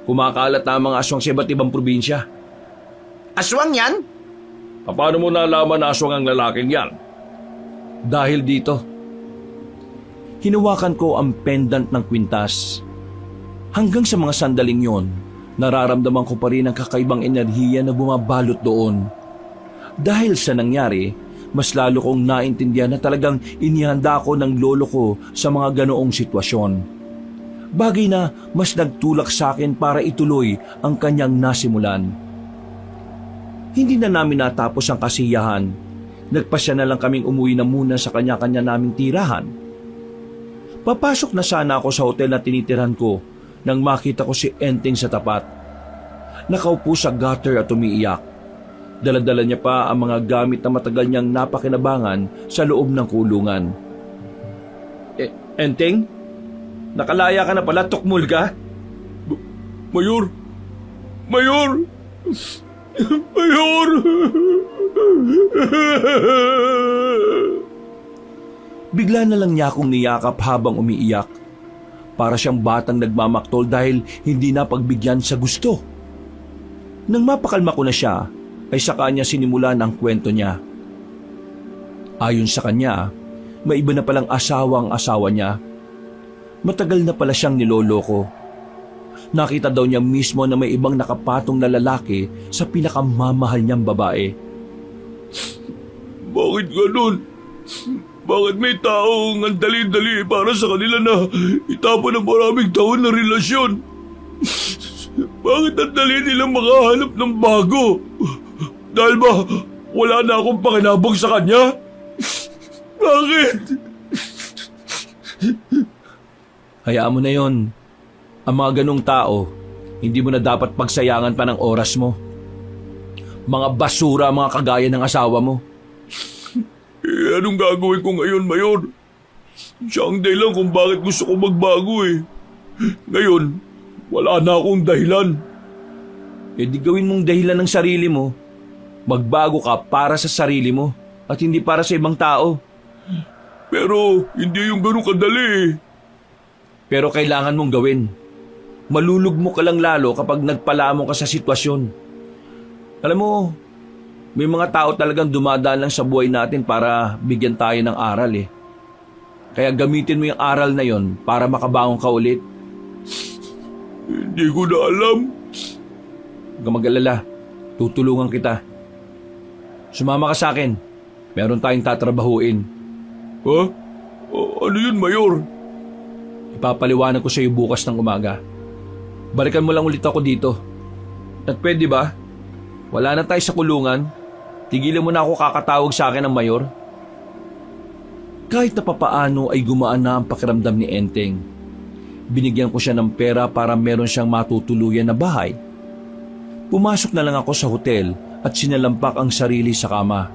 kumakalat na ang mga aswang sa iba't ibang probinsya. Aswang yan? Paano mo nalaman na aswang ang lalaking yan? Dahil dito, hinawakan ko ang pendant ng kwintas. Hanggang sa mga sandaling yon, nararamdaman ko pa rin ang kakaibang enerhiya na bumabalot doon. Dahil sa nangyari, mas lalo kong naintindihan na talagang inihanda ko ng lolo ko sa mga ganoong sitwasyon. Bagay na mas nagtulak sa akin para ituloy ang kanyang nasimulan. Hindi na namin natapos ang kasiyahan. Nagpasya na lang kaming umuwi na muna sa kanya-kanya naming tirahan. Papasok na sana ako sa hotel na tinitirhan ko nang makita ko si Enteng sa tapat. Nakaupo sa gutter at umiiyak. Dala-dala niya pa ang mga gamit na matagal niyang napakinabangan sa loob ng kulungan. Enteng? Nakalaya ka na pala, tukmul ka? Mayor! Mayor! Mayor! Bigla na lang niya akong niyakap habang umiiyak. Para siyang batang nagmamaktol dahil hindi na pagbigyan sa gusto. Nang mapakalma ko na siya, ay saka niya sinimulan ang kwento niya. Ayon sa kanya, may iba na palang asawa ang asawa niya. Matagal na pala siyang niloloko. Nakita daw niya mismo na may ibang nakapatong na lalaki sa pinakamamahal niyang babae. Bakit ganun? Bakit may taong ang dali-dali para sa kanila na itapon ng maraming taon na relasyon? Bakit ang dali nilang makahanap ng bago? Dahil ba wala na akong pakinabang sa kanya? Bakit? Hayaan mo na yon. Ang mga ganong tao, hindi mo na dapat pagsayangan pa ng oras mo. Mga basura mga kagaya ng asawa mo. Anong gagawin ko ngayon, Mayor? Siya ang dahilan kung bakit gusto ko magbago eh. Ngayon, wala na akong dahilan. Di gawin mong dahilan ng sarili mo. Magbago ka para sa sarili mo at hindi para sa ibang tao. Pero hindi yung ganun kadali eh. Pero kailangan mong gawin. Malulugmok ka lang lalo kapag nagpalamon ka sa sitwasyon. Alam mo, may mga tao talagang dumadaan lang sa buhay natin para bigyan tayo ng aral eh. Kaya gamitin mo yung aral na yon para makabangon ka ulit. Hindi ko na alam. Huwag kang mag-alala. Tutulungan kita. Sumama ka sa akin. Meron tayong tatrabahuin. Ha? Ano yun, Mayor? Ipapaliwanag ko sa iyo bukas ng umaga. Balikan mo lang ulit ako dito. At pwede ba? Wala na tayo sa kulungan. Tigilan mo na ako kakatawag sa akin ng mayor. Kahit na papaano ay gumaan na ang pakiramdam ni Enteng. Binigyan ko siya ng pera para meron siyang matutuluyan na bahay. Pumasok na lang ako sa hotel at sinalampak ang sarili sa kama.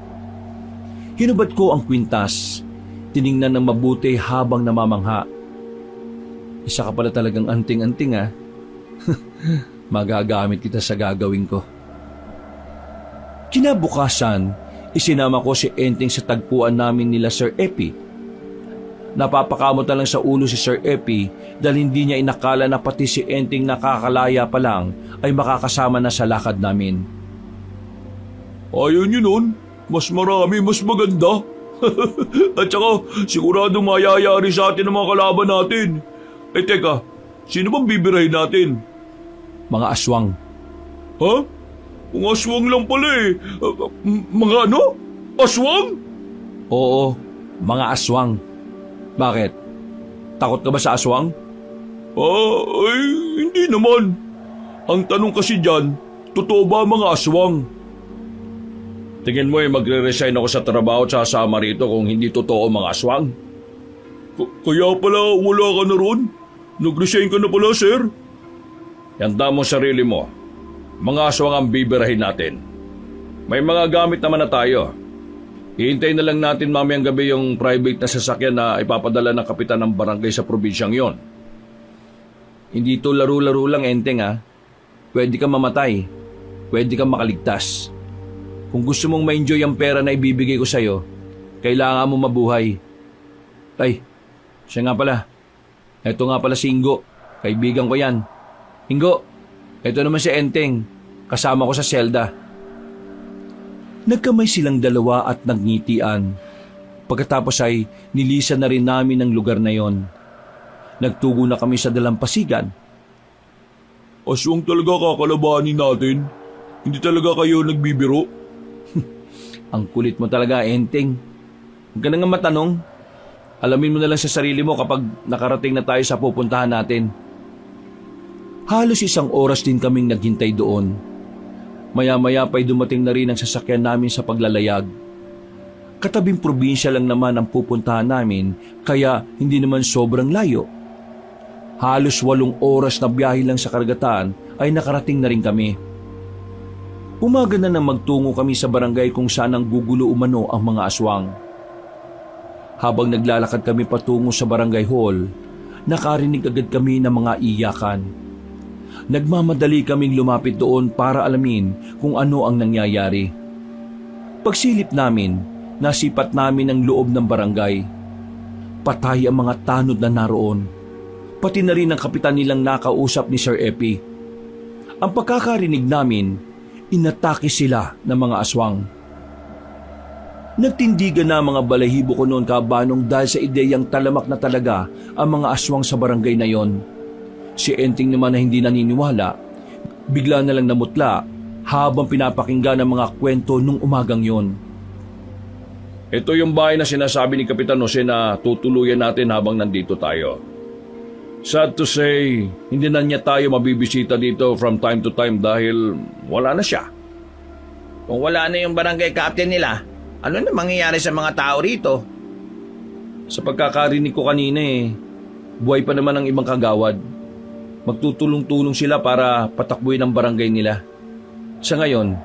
Hinubad ko ang kwintas. Tiningnan ng mabuti habang namamangha. Isa ka pala talagang anting-anting ah. Magagamit kita sa gagawin ko. Kinabukasan, isinama ko si Enteng sa tagpuan namin nila Sir Epi. Napapakamot na lang sa ulo si Sir Epi dahil hindi niya inakala na pati si Enteng nakakalaya pa lang ay makakasama na sa lakad namin. Ayaw niyo nun. Mas marami, mas maganda. At saka, sigurado mayayari sa atin ang mga kalaban natin. Eh teka, sino bang bibirahin natin? Mga aswang. Ha? Mga aswang lang pala eh. Mga ano? Aswang? Oo, mga aswang. Bakit? Takot ka ba sa aswang? Ay, hindi naman. Ang tanong kasi dyan, totoo ba mga aswang? Tingin mo magre-resign ako sa trabaho at sasama rito kung hindi totoo mga aswang? Kaya pala wala ka na ron? Nag-resign ka na pala, sir? Yanda mo sarili mo. Mga aswang ang bibirahin natin. May mga gamit naman na tayo. Hihintayin na lang natin mamayang gabi yung private na sasakyan na ipapadala ng kapitan ng barangay sa probinsyang yon. Hindi to laro-laro lang, Enteng ha. Pwede kang mamatay. Pwede kang makaligtas. Kung gusto mong ma-enjoy ang pera na ibibigay ko sa'yo, kailangan mo mabuhay. Ay, siya nga pala. Ito nga pala si Ingo. Kaibigan ko yan. Ingo, ito naman si Enteng. Kasama ko sa selda. Nagkamay silang dalawa at nagngitian. Pagkatapos ay nilisan na rin namin ang lugar na yon. Nagtugo na kami sa dalampasigan. Aswang talaga kakalabanin natin. Hindi talaga kayo nagbibiro. Ang kulit mo talaga, Enteng. Huwag ka na nga matanong. Alamin mo na lang sa sarili mo kapag nakarating na tayo sa pupuntahan natin. Halos 1 oras din kaming naghintay doon. Maya-maya pa'y dumating na rin ang sasakyan namin sa paglalayag. Katabing probinsya lang naman ang pupuntahan namin, kaya hindi naman sobrang layo. Halos 8 oras na biyahe lang sa karagatan ay nakarating na rin kami. Umaga na nang magtungo kami sa barangay kung saan ang gugulo umano ang mga aswang. Habang naglalakad kami patungo sa barangay hall, nakarinig agad kami ng mga iyakan. Nagmamadali kaming lumapit doon para alamin kung ano ang nangyayari. Pagsilip namin, nasipat namin ang loob ng barangay. Patay ang mga tanod na naroon. Pati na rin ang kapitan nilang nakausap ni Sir Epi. Ang pagkakarinig namin, inatake sila ng mga aswang. Nagtindigan na ang mga balahibo ko noon kabanong dahil sa ideyang talamak na talaga ang mga aswang sa barangay na yon. Si Enting naman na hindi naniniwala, bigla na lang namutla habang pinapakinggan ang mga kwento nung umagang yon. Ito yung bahay na sinasabi ni Kapitan Jose na tutuluyan natin habang nandito tayo. Sad to say, hindi na niya tayo mabibisita dito from time to time dahil wala na siya. Kung wala na yung barangay captain nila, ano na mangyayari sa mga tao rito? Sa pagkakarinig ko kanina buhay pa naman ang ibang kagawad. Magtutulong-tulong sila para patakbuhin ang barangay nila. Sa ngayon,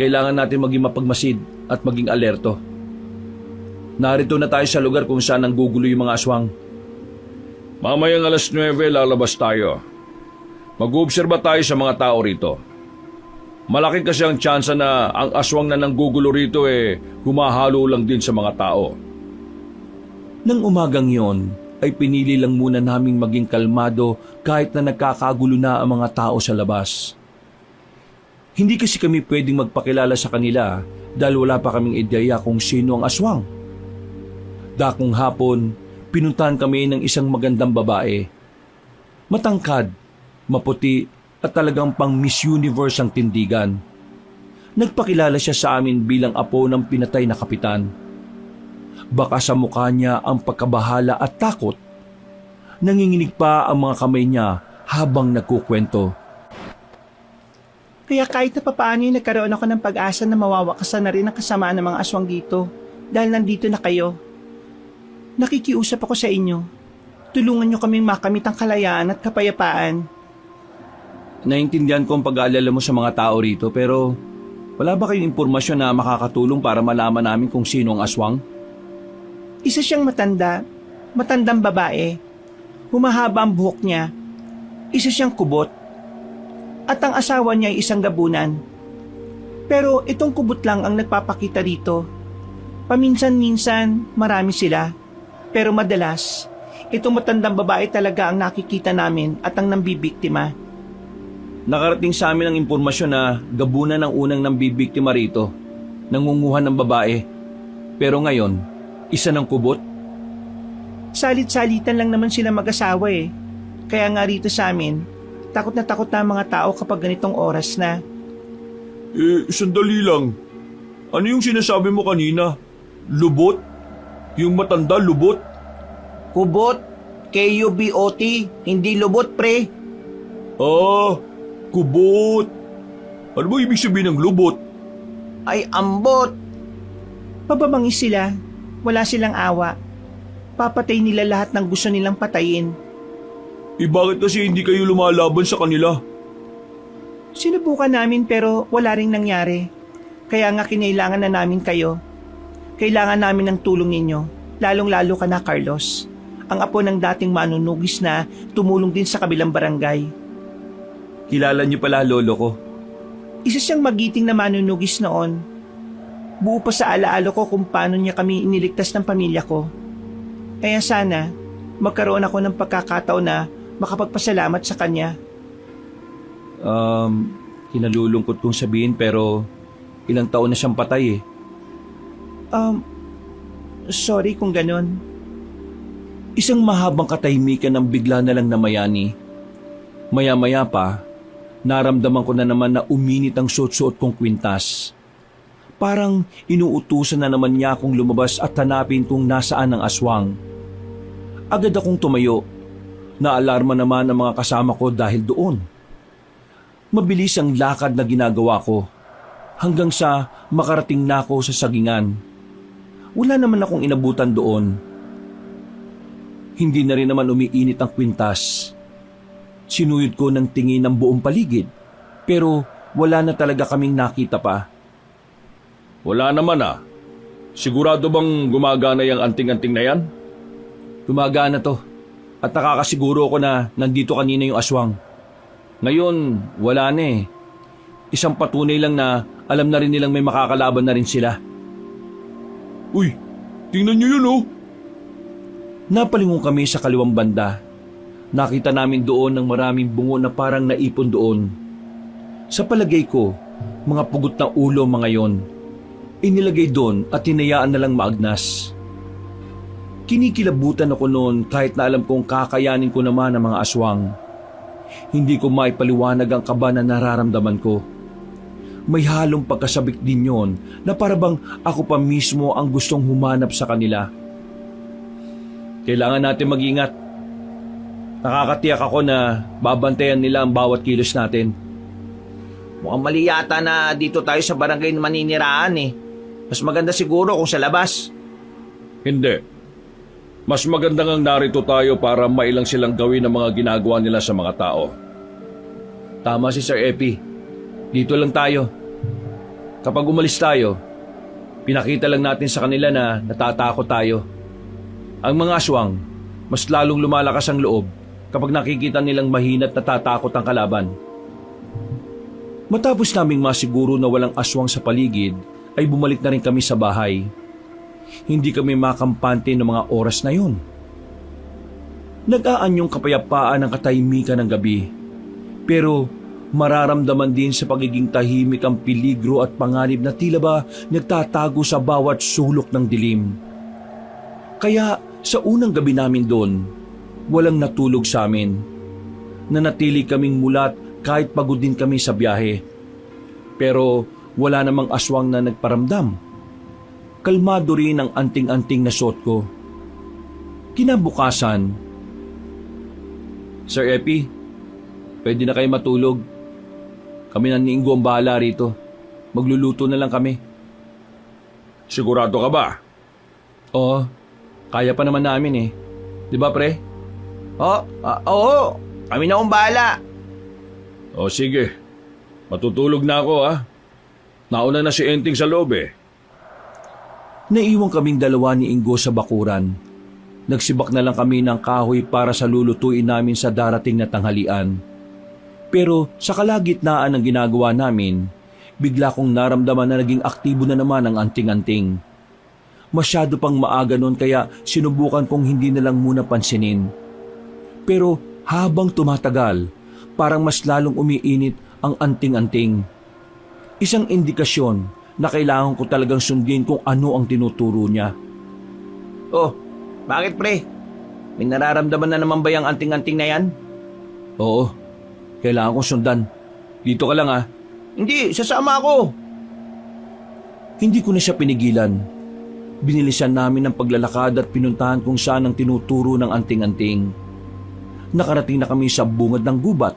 kailangan natin maging mapagmasid at maging alerto. Narito na tayo sa lugar kung saan ang gugulo yung mga aswang. Mamayang 9:00 lalabas tayo. Mag-uobserba tayo sa mga tao rito. Malaki kasi ang tsansa na ang aswang na nanggugulo rito humahalo lang din sa mga tao. Nang umagang yon, ay pinili lang muna naming maging kalmado kahit na nagkakagulo na ang mga tao sa labas. Hindi kasi kami pwedeng magpakilala sa kanila dahil wala pa kaming ideya kung sino ang aswang. Dakong hapon, pinuntahan kami ng isang magandang babae. Matangkad, maputi at talagang pang Miss Universe ang tindigan. Nagpakilala siya sa amin bilang apo ng pinatay na kapitan. Baka sa mukha niya ang pagkabahala at takot. Nanginginig pa ang mga kamay niya habang nagkukwento. Kaya kahit na papaano nagkaroon ako ng pag-asa na mawawakasan na rin ang kasamaan ng mga aswang dito dahil nandito na kayo. Nakikiusap ako sa inyo. Tulungan niyo kaming makamit ang kalayaan at kapayapaan. Naintindihan ko ang pag-aalala mo sa mga tao rito pero wala ba kayong impormasyon na makakatulong para malaman namin kung sino ang aswang? Isa siyang matandang babae. Humahaba ang buhok niya. Isa siyang kubot. At ang asawa niya ay isang gabunan. Pero itong kubot lang ang nagpapakita rito. Paminsan-minsan marami sila. Pero madalas, itong matandang babae talaga ang nakikita namin at ang nambibiktima. Nakarating sa amin ang impormasyon na gabunan ang unang nambibiktima rito. Nangunguhan ng babae. Pero ngayon, isa ng kubot? Salit-salitan lang naman sila mag-asawa eh. Kaya nga rito sa amin, takot na ang mga tao kapag ganitong oras na. Sandali lang. Ano yung sinasabi mo kanina? Lubot? Yung matanda lubot? Kubot, K-U-B-O-T, hindi lubot pre. Kubot. Ano ba ibig sabihin ng lubot? Ay ambot. Pababangis sila, wala silang awa. Papatay nila lahat ng gusto nilang patayin. Bakit kasi hindi kayo lumalaban sa kanila? Sinubukan namin pero wala ring nangyari. Kaya nga kinailangan na namin kayo. Kailangan namin ng tulong ninyo, lalong-lalo ka na Carlos. Ang apo ng dating manunugis na tumulong din sa kabilang barangay. Kilala niyo pala lolo ko. Isa siyang magiting na manunugis noon. Buo pa sa alaala ko kung paano niya kami iniligtas ng pamilya ko. Kaya sana, magkaroon ako ng pagkakataon na makapagpasalamat sa kanya. Kinalulungkot kong sabihin pero ilang taon na siyang patay Sorry kung ganon. Isang mahabang katahimikan ang bigla na lang namayani. Maya-maya pa, naramdaman ko na naman na uminit ang suot-suot kong kwintas. Parang inuutusan na naman niya akong lumabas at hanapin kung nasaan ang aswang. Agad akong tumayo. Naalarma naman ang mga kasama ko dahil doon. Mabilis ang lakad na ginagawa ko hanggang sa makarating na ako sa sagingan. Wala naman akong inabutan doon. Hindi na rin naman umiinit ang kwintas. Sinuyod ko ng tingin ng buong paligid pero wala na talaga kaming nakita pa. Wala naman ah. Sigurado bang gumagana yung anting-anting na yan? Gumagana to. At nakakasiguro ako na nandito kanina yung aswang. Ngayon, wala na eh. Isang patunay lang na alam na rin nilang may makakalaban na rin sila. Uy, tingnan nyo yun oh. Napalingon kami sa kaliwang banda. Nakita namin doon ng maraming bungo na parang naipon doon. Sa palagay ko, mga pugot na ulo mga yon. Inilagay doon at hinayaan na lang maagnas. Kinikilabutan ako noon kahit na alam kong kakayanin ko naman ang mga aswang. Hindi ko maipaliwanag ang kaba na nararamdaman ko. May halong pagkasabik din yon na parabang ako pa mismo ang gustong humanap sa kanila. Kailangan natin mag-ingat. Nakakatiyak ako na babantayan nila ang bawat kilos natin. Mukhang mali yata na dito tayo sa barangay na maniniraan eh. Mas maganda siguro kung sa labas. Hindi. Mas maganda ngang narito tayo para mailang silang gawin ang mga ginagawa nila sa mga tao. Tama si Sir Epi. Dito lang tayo. Kapag umalis tayo, pinakita lang natin sa kanila na natatakot tayo. Ang mga aswang, mas lalong lumalakas ang loob kapag nakikita nilang mahina't natatakot ang kalaban. Matapos naming masiguro na walang aswang sa paligid, ay bumalik na rin kami sa bahay. Hindi kami makampante ng mga oras na yun. Nag-aanyong kapayapaan ang katahimikan ng gabi. Pero mararamdaman din sa pagiging tahimik ang peligro at panganib na tila ba nagtatago sa bawat sulok ng dilim. Kaya sa unang gabi namin doon, walang natulog sa amin. Nanatili kaming mulat kahit pagod din kami sa biyahe. Pero wala namang aswang na nagparamdam. Kalmado rin ang anting-anting na suot ko. Kinabukasan, Sir Epi, pwede na kayo matulog. Kami na ni Ingo ang bahala rito. Magluluto na lang kami. Sigurado ka ba? Oo, kaya pa naman namin eh. Di ba pre? Oo. Kami na akong bahala. O sige, matutulog na ako ah. Nauna na si Enting sa loob eh. Naiwan kaming dalawa ni Ingo sa bakuran. Nagsibak na lang kami ng kahoy para sa lulutuin namin sa darating na tanghalian. Pero sa kalagitnaan ng ginagawa namin, bigla kong naramdaman na naging aktibo na naman ang anting-anting. Masyado pang maaga noon kaya sinubukan kong hindi na lang muna pansinin. Pero habang tumatagal, parang mas lalong umiinit ang anting-anting. Isang indikasyon na kailangan ko talagang sundin kung ano ang tinuturo niya. Oh, bakit pre? May nararamdaman na naman ba yung anting-anting na yan? Oo, kailangan kong sundan. Dito ka lang ah. Hindi, sasama ako. Hindi ko na siya pinigilan. Binilisan namin ang paglalakad at pinuntahan kung saan ang tinuturo ng anting-anting. Nakarating na kami sa bungad ng gubat.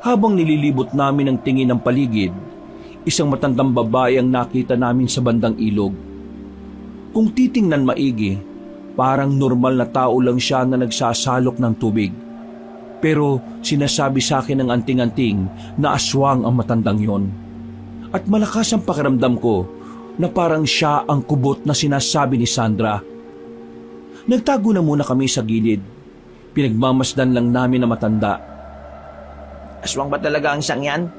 Habang nililibot namin ang tingin ng paligid, isang matandang babae ang nakita namin sa bandang ilog. Kung titingnan maigi, parang normal na tao lang siya na nagsasalok ng tubig. Pero sinasabi sa akin ng anting-anting na aswang ang matandang yon. At malakas ang pakiramdam ko na parang siya ang kubot na sinasabi ni Sandra. Nagtago na muna kami sa gilid. Pinagmamasdan lang namin na matanda. Aswang ba talaga ang isang yan?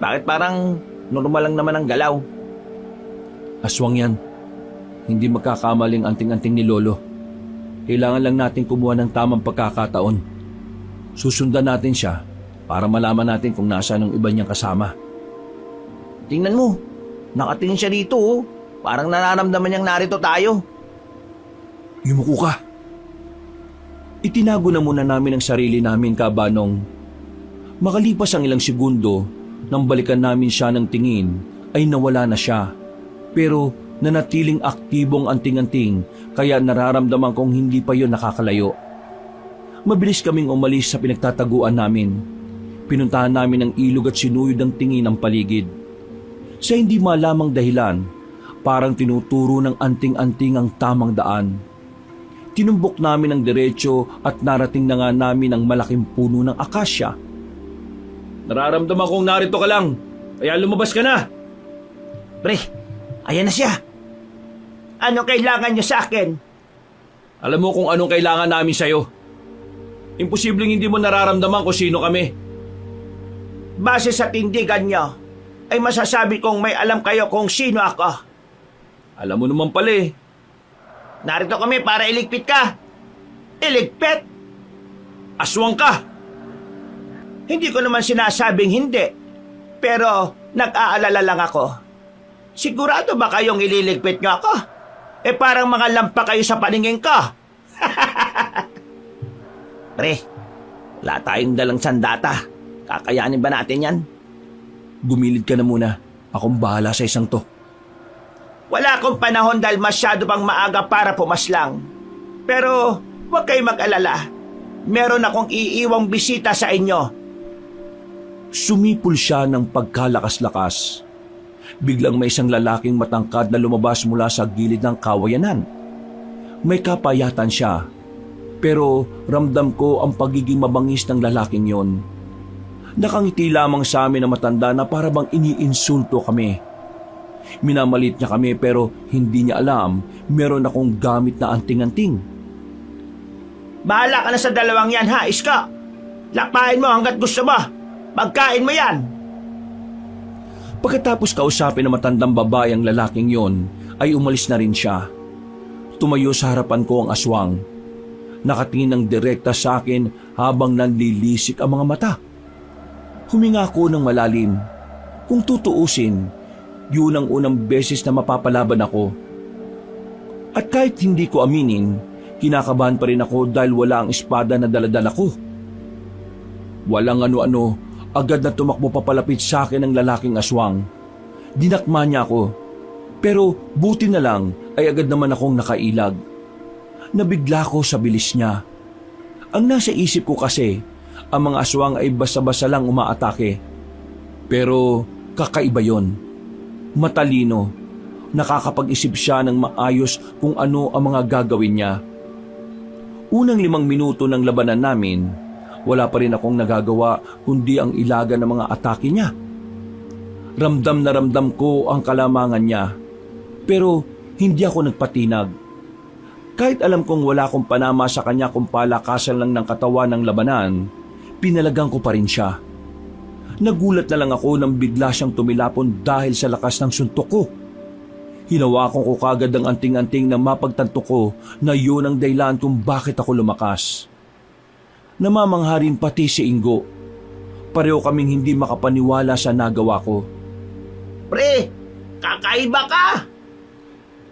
Bakit parang normal lang naman ang galaw? Aswang yan. Hindi magkakamaling anting-anting ni Lolo. Kailangan lang natin kumuha ng tamang pagkakataon. Susundan natin siya para malaman natin kung nasaan ang iba niyang kasama. Tingnan mo, nakatingin siya dito oh. Parang nararamdaman niyang narito tayo. Yumuko ka. Itinago na muna namin ang sarili namin, kabanong. Makalipas ang ilang segundo, nang balikan namin siya ng tingin, ay nawala na siya. Pero nanatiling aktibong anting-anting, kaya nararamdaman kong hindi pa yon nakakalayo. Mabilis kaming umalis sa pinagtataguan namin. Pinuntahan namin ang ilog at sinuyod ang tingin ang paligid. Sa hindi malamang dahilan, parang tinuturo ng anting-anting ang tamang daan. Tinumbok namin ang diretsyo at narating na nga namin ang malaking puno ng akasya. Nararamdaman kong narito ka lang. Kaya lumabas ka na. Pre, ayan na siya. Ano kailangan niyo sa akin? Alam mo kung anong kailangan namin sa'yo. Imposibleng hindi mo nararamdaman kung sino kami. Base sa tindigan niyo, ay masasabi kong may alam kayo kung sino ako. Alam mo naman pala eh. Narito kami para iligpit ka. Iligpit? Aswang ka! Hindi ko naman sinasabing hindi. Pero nag-aalala lang ako. Sigurado ba kayong ililigpit niyo ako? Eh parang mga lampa kayo sa paningin ko. Pre, wala tayong dalang sandata. Kakayanin ba natin yan? Gumilid ka na muna. Akong bahala sa isang to. Wala akong panahon dahil masyado pang maaga para pumaslang. Pero huwag kayong mag-alala. Meron akong iiwang bisita sa inyo. Sumipol siya ng pagkalakas-lakas. Biglang may isang lalaking matangkad na lumabas mula sa gilid ng kawayanan. May kapayatan siya, pero ramdam ko ang pagiging mabangis ng lalaking yon. Nakangiti lamang sa amin na matanda na para bang iniinsulto kami. Minamalit niya kami pero hindi niya alam meron akong gamit na anting-anting. Bahala ka na sa dalawang yan ha, Iska. Lakpain mo hanggat gusto mo. Pagkain mo yan. Pagkatapos kausapin ng matandang babae ang lalaking yon, ay umalis na rin siya. Tumayo sa harapan ko ang aswang. Nakatingin ng direkta sa akin habang nanlilisik ang mga mata. Huminga ako ng malalim. Kung tutuusin, yun ang unang beses na mapapalaban ako. At kahit hindi ko aminin, kinakabahan pa rin ako dahil wala ang espada na daladala ko. Walang ano-ano, agad na tumakbo papalapit sa akin ang lalaking aswang. Dinakma niya ako, pero buti na lang ay agad naman akong nakailag. Nabigla ko sa bilis niya. Ang nasa isip ko kasi, ang mga aswang ay basta-basta lang umaatake. Pero kakaiba yon. Matalino, nakakapag-isip siya ng maayos kung ano ang mga gagawin niya. Unang 5 minuto ng labanan namin, wala pa rin akong nagagawa kundi ang ilaga ng mga atake niya. Ramdam na ramdam ko ang kalamangan niya, pero hindi ako nagpatinag. Kahit alam kong wala akong panama sa kanya kung palakasan lang ng katawan ng labanan, pinalagang ko pa rin siya. Nagulat na lang ako nang bigla siyang tumilapon dahil sa lakas ng suntok ko. Hinawakan ko kagad ang anting-anting na mapagtanto ko na yun ang dahilan kung bakit ako lumakas. Namamangha rin pati si Ingo. Pareho kaming hindi makapaniwala sa nagawa ko. Pre, kakaiba ka.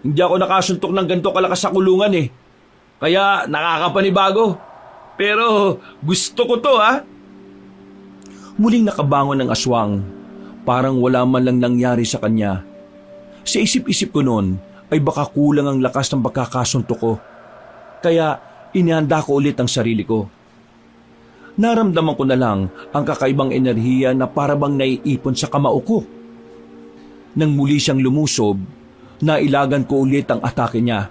Hindi ako nakasuntok ng ganito kalakas sa kulungan eh. Kaya nakakapanibago. Pero gusto ko to ha. Muling nakabangon ng aswang. Parang wala man lang nangyari sa kanya. Sa isip-isip ko noon ay baka kulang ang lakas ng pagkakasuntok ko. Kaya inihanda ko ulit ang sarili ko. Naramdaman ko na lang ang kakaibang enerhiya na parabang naiipon sa kamao ko. Nang muli siyang lumusob, nailagan ko ulit ang atake niya.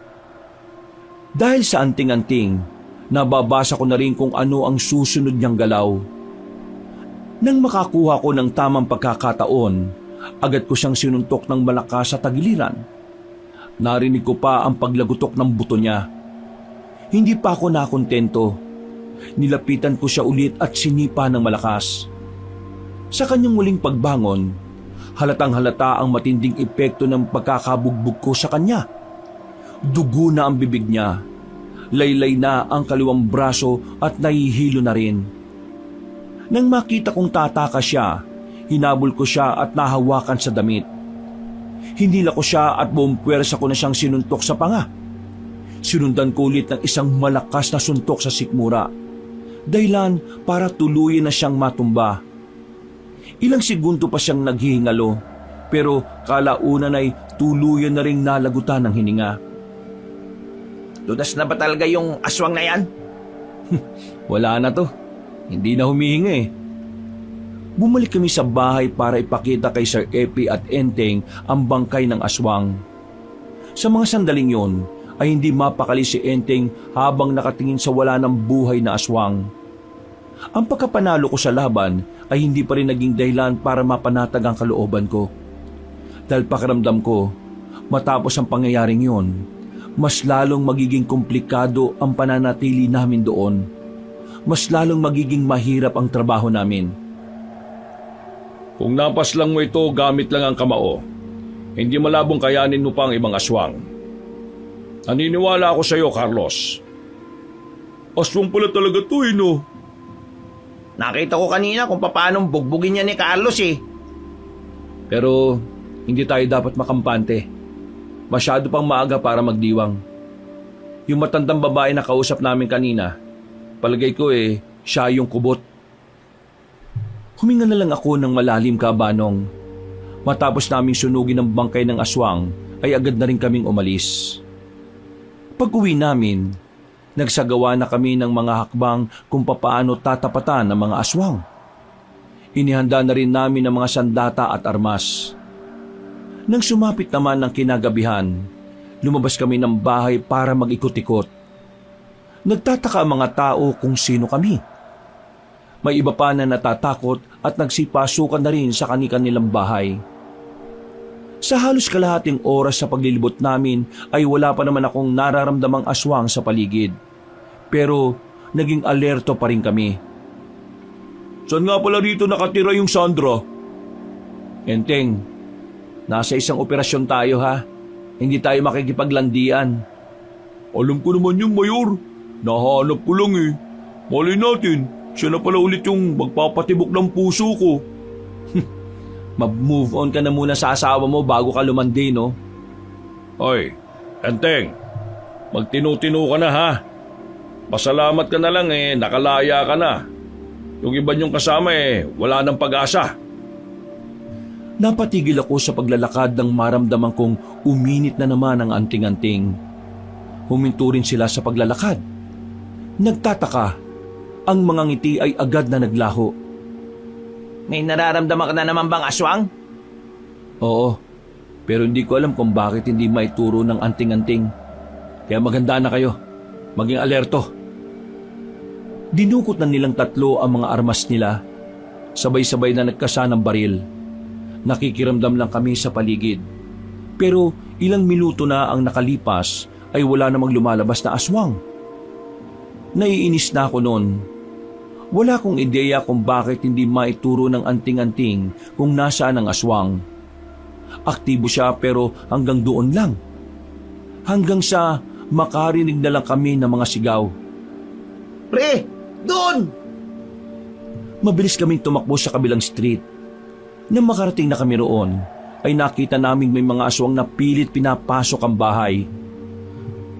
Dahil sa anting-anting, nababasa ko na rin kung ano ang susunod niyang galaw. Nang makakuha ko ng tamang pagkakataon, agad ko siyang sinuntok ng malakas sa tagiliran. Narinig ko pa ang paglagutok ng buto niya. Hindi pa ako nakontento. Nilapitan ko siya ulit at sinipa ng malakas. Sa kanyang muling pagbangon, halatang halata ang matinding epekto ng pagkakabugbog ko sa kanya. Dugo na ang bibig niya. Laylay na ang kaliwang braso at nahihilo na rin. Nang makita kong tataka siya, hinabol ko siya at nahawakan sa damit. Hinila ko siya at buong puwersa ko na siyang sinuntok sa panga. Sinundan ko ulit ng isang malakas na suntok sa sikmura. Dahilan para tuluyan na siyang matumba. Ilang segundo pa siyang naghihingalo, pero kalaunan ay tuluyan na ring nalagutan ng hininga. Lunas na ba talaga yung aswang na yan? Wala na to. Hindi na humihinga eh. Bumalik kami sa bahay para ipakita kay Sir Epi at Enteng ang bangkay ng aswang. Sa mga sandaling yon ay hindi mapakali si Enteng habang nakatingin sa wala ng buhay na aswang. Ang pagkapanalo ko sa laban ay hindi pa rin naging dahilan para mapanatag ang kalooban ko. Dahil pakiramdam ko, matapos ang pangyayaring yun, mas lalong magiging komplikado ang pananatili namin doon. Mas lalong magiging mahirap ang trabaho namin. Kung napaslang mo ito gamit lang ang kamao, hindi malabong kayanin mo pa ang ibang aswang. Naniniwala ako sa iyo, Carlos. Aswang pala talaga to, no? Nakita ko kanina kung paano bugbugin niya ni Carlos eh. Pero hindi tayo dapat makampante. Masyado pang maaga para magdiwang. Yung matandang babae na kausap namin kanina, palagay ko siya yung kubot. Huminga na lang ako ng malalim, Kabanong. Matapos naming sunugin ang bangkay ng aswang, ay agad na rin kaming umalis. Pag-uwi namin, nagsagawa na kami ng mga hakbang kung papaano tatapatan ng mga aswang. Inihanda na rin namin ang mga sandata at armas. Nang sumapit naman ng kinagabihan, lumabas kami ng bahay para mag-ikot-ikot. Nagtataka ang mga tao kung sino kami. May iba pa na natatakot at nagsipasukan na rin sa kanilang bahay. Sa halos kalahating oras sa paglilibot namin ay wala pa naman akong nararamdamang aswang sa paligid. Pero naging alerto pa rin kami. Saan nga pala rito nakatira yung Sandra? Enteng, nasa isang operasyon tayo ha. Hindi tayo makikipaglandian. Alam ko naman yung Mayor. Nahanap ko lang eh. Malay natin, siya na pala ulit yung magpapatibok ng puso ko. Mag-move on ka na muna sa asawa mo bago ka lumandi, no? Hoy, Enteng, magtinu-tinu ka na ha. Pasalamat ka na lang nakalaya ka na. Yung iba niyong kasama wala nang pag-asa. Napatigil ako sa paglalakad nang maramdaman kong uminit na naman ang anting-anting. Huminto rin sila sa paglalakad. Nagtataka, ang mga ngiti ay agad na naglaho. May nararamdaman ka na naman bang aswang? Oo, pero hindi ko alam kung bakit hindi maituro ng anting-anting. Kaya maganda na kayo, maging alerto. Dinukot na nilang tatlo ang mga armas nila. Sabay-sabay na nagkasa ng baril. Nakikiramdam lang kami sa paligid. Pero ilang minuto na ang nakalipas ay wala namang lumalabas na aswang. Naiinis na ako noon. Wala akong ideya kung bakit hindi maituro ng anting-anting kung nasaan ang aswang. Aktibo siya pero hanggang doon lang. Hanggang sa makarinig na lang kami ng mga sigaw. Pre, doon! Mabilis kaming tumakbo sa kabilang street. Nang makarating na kami roon, ay nakita naming may mga aswang na pilit pinapasok ang bahay.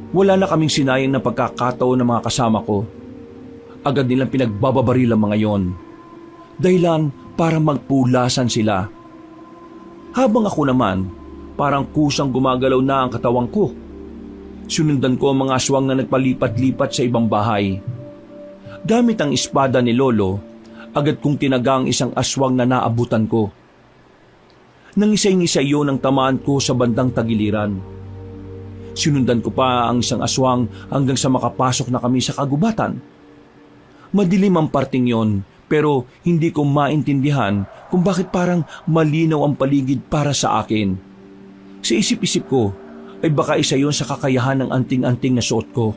Wala na kaming sinayang na pagkakataon ng mga kasama ko. Agad nilang pinagbababaril ang mga yon. Dahilan para magpulasan sila. Habang ako naman, parang kusang gumagalaw na ang katawan ko. Sinundan ko ang mga aswang na nagpalipat-lipat sa ibang bahay. Gamit ang espada ni Lolo, agad kong tinaga ang isang aswang na naabutan ko. Nangisay-ngisay yun ang tamaan ko sa bandang tagiliran. Sinundan ko pa ang isang aswang hanggang sa makapasok na kami sa kagubatan. Madilim ang parting yon, pero hindi ko maintindihan kung bakit parang malinaw ang paligid para sa akin. Sa isip-isip ko, ay baka isa yon sa kakayahan ng anting-anting na suot ko.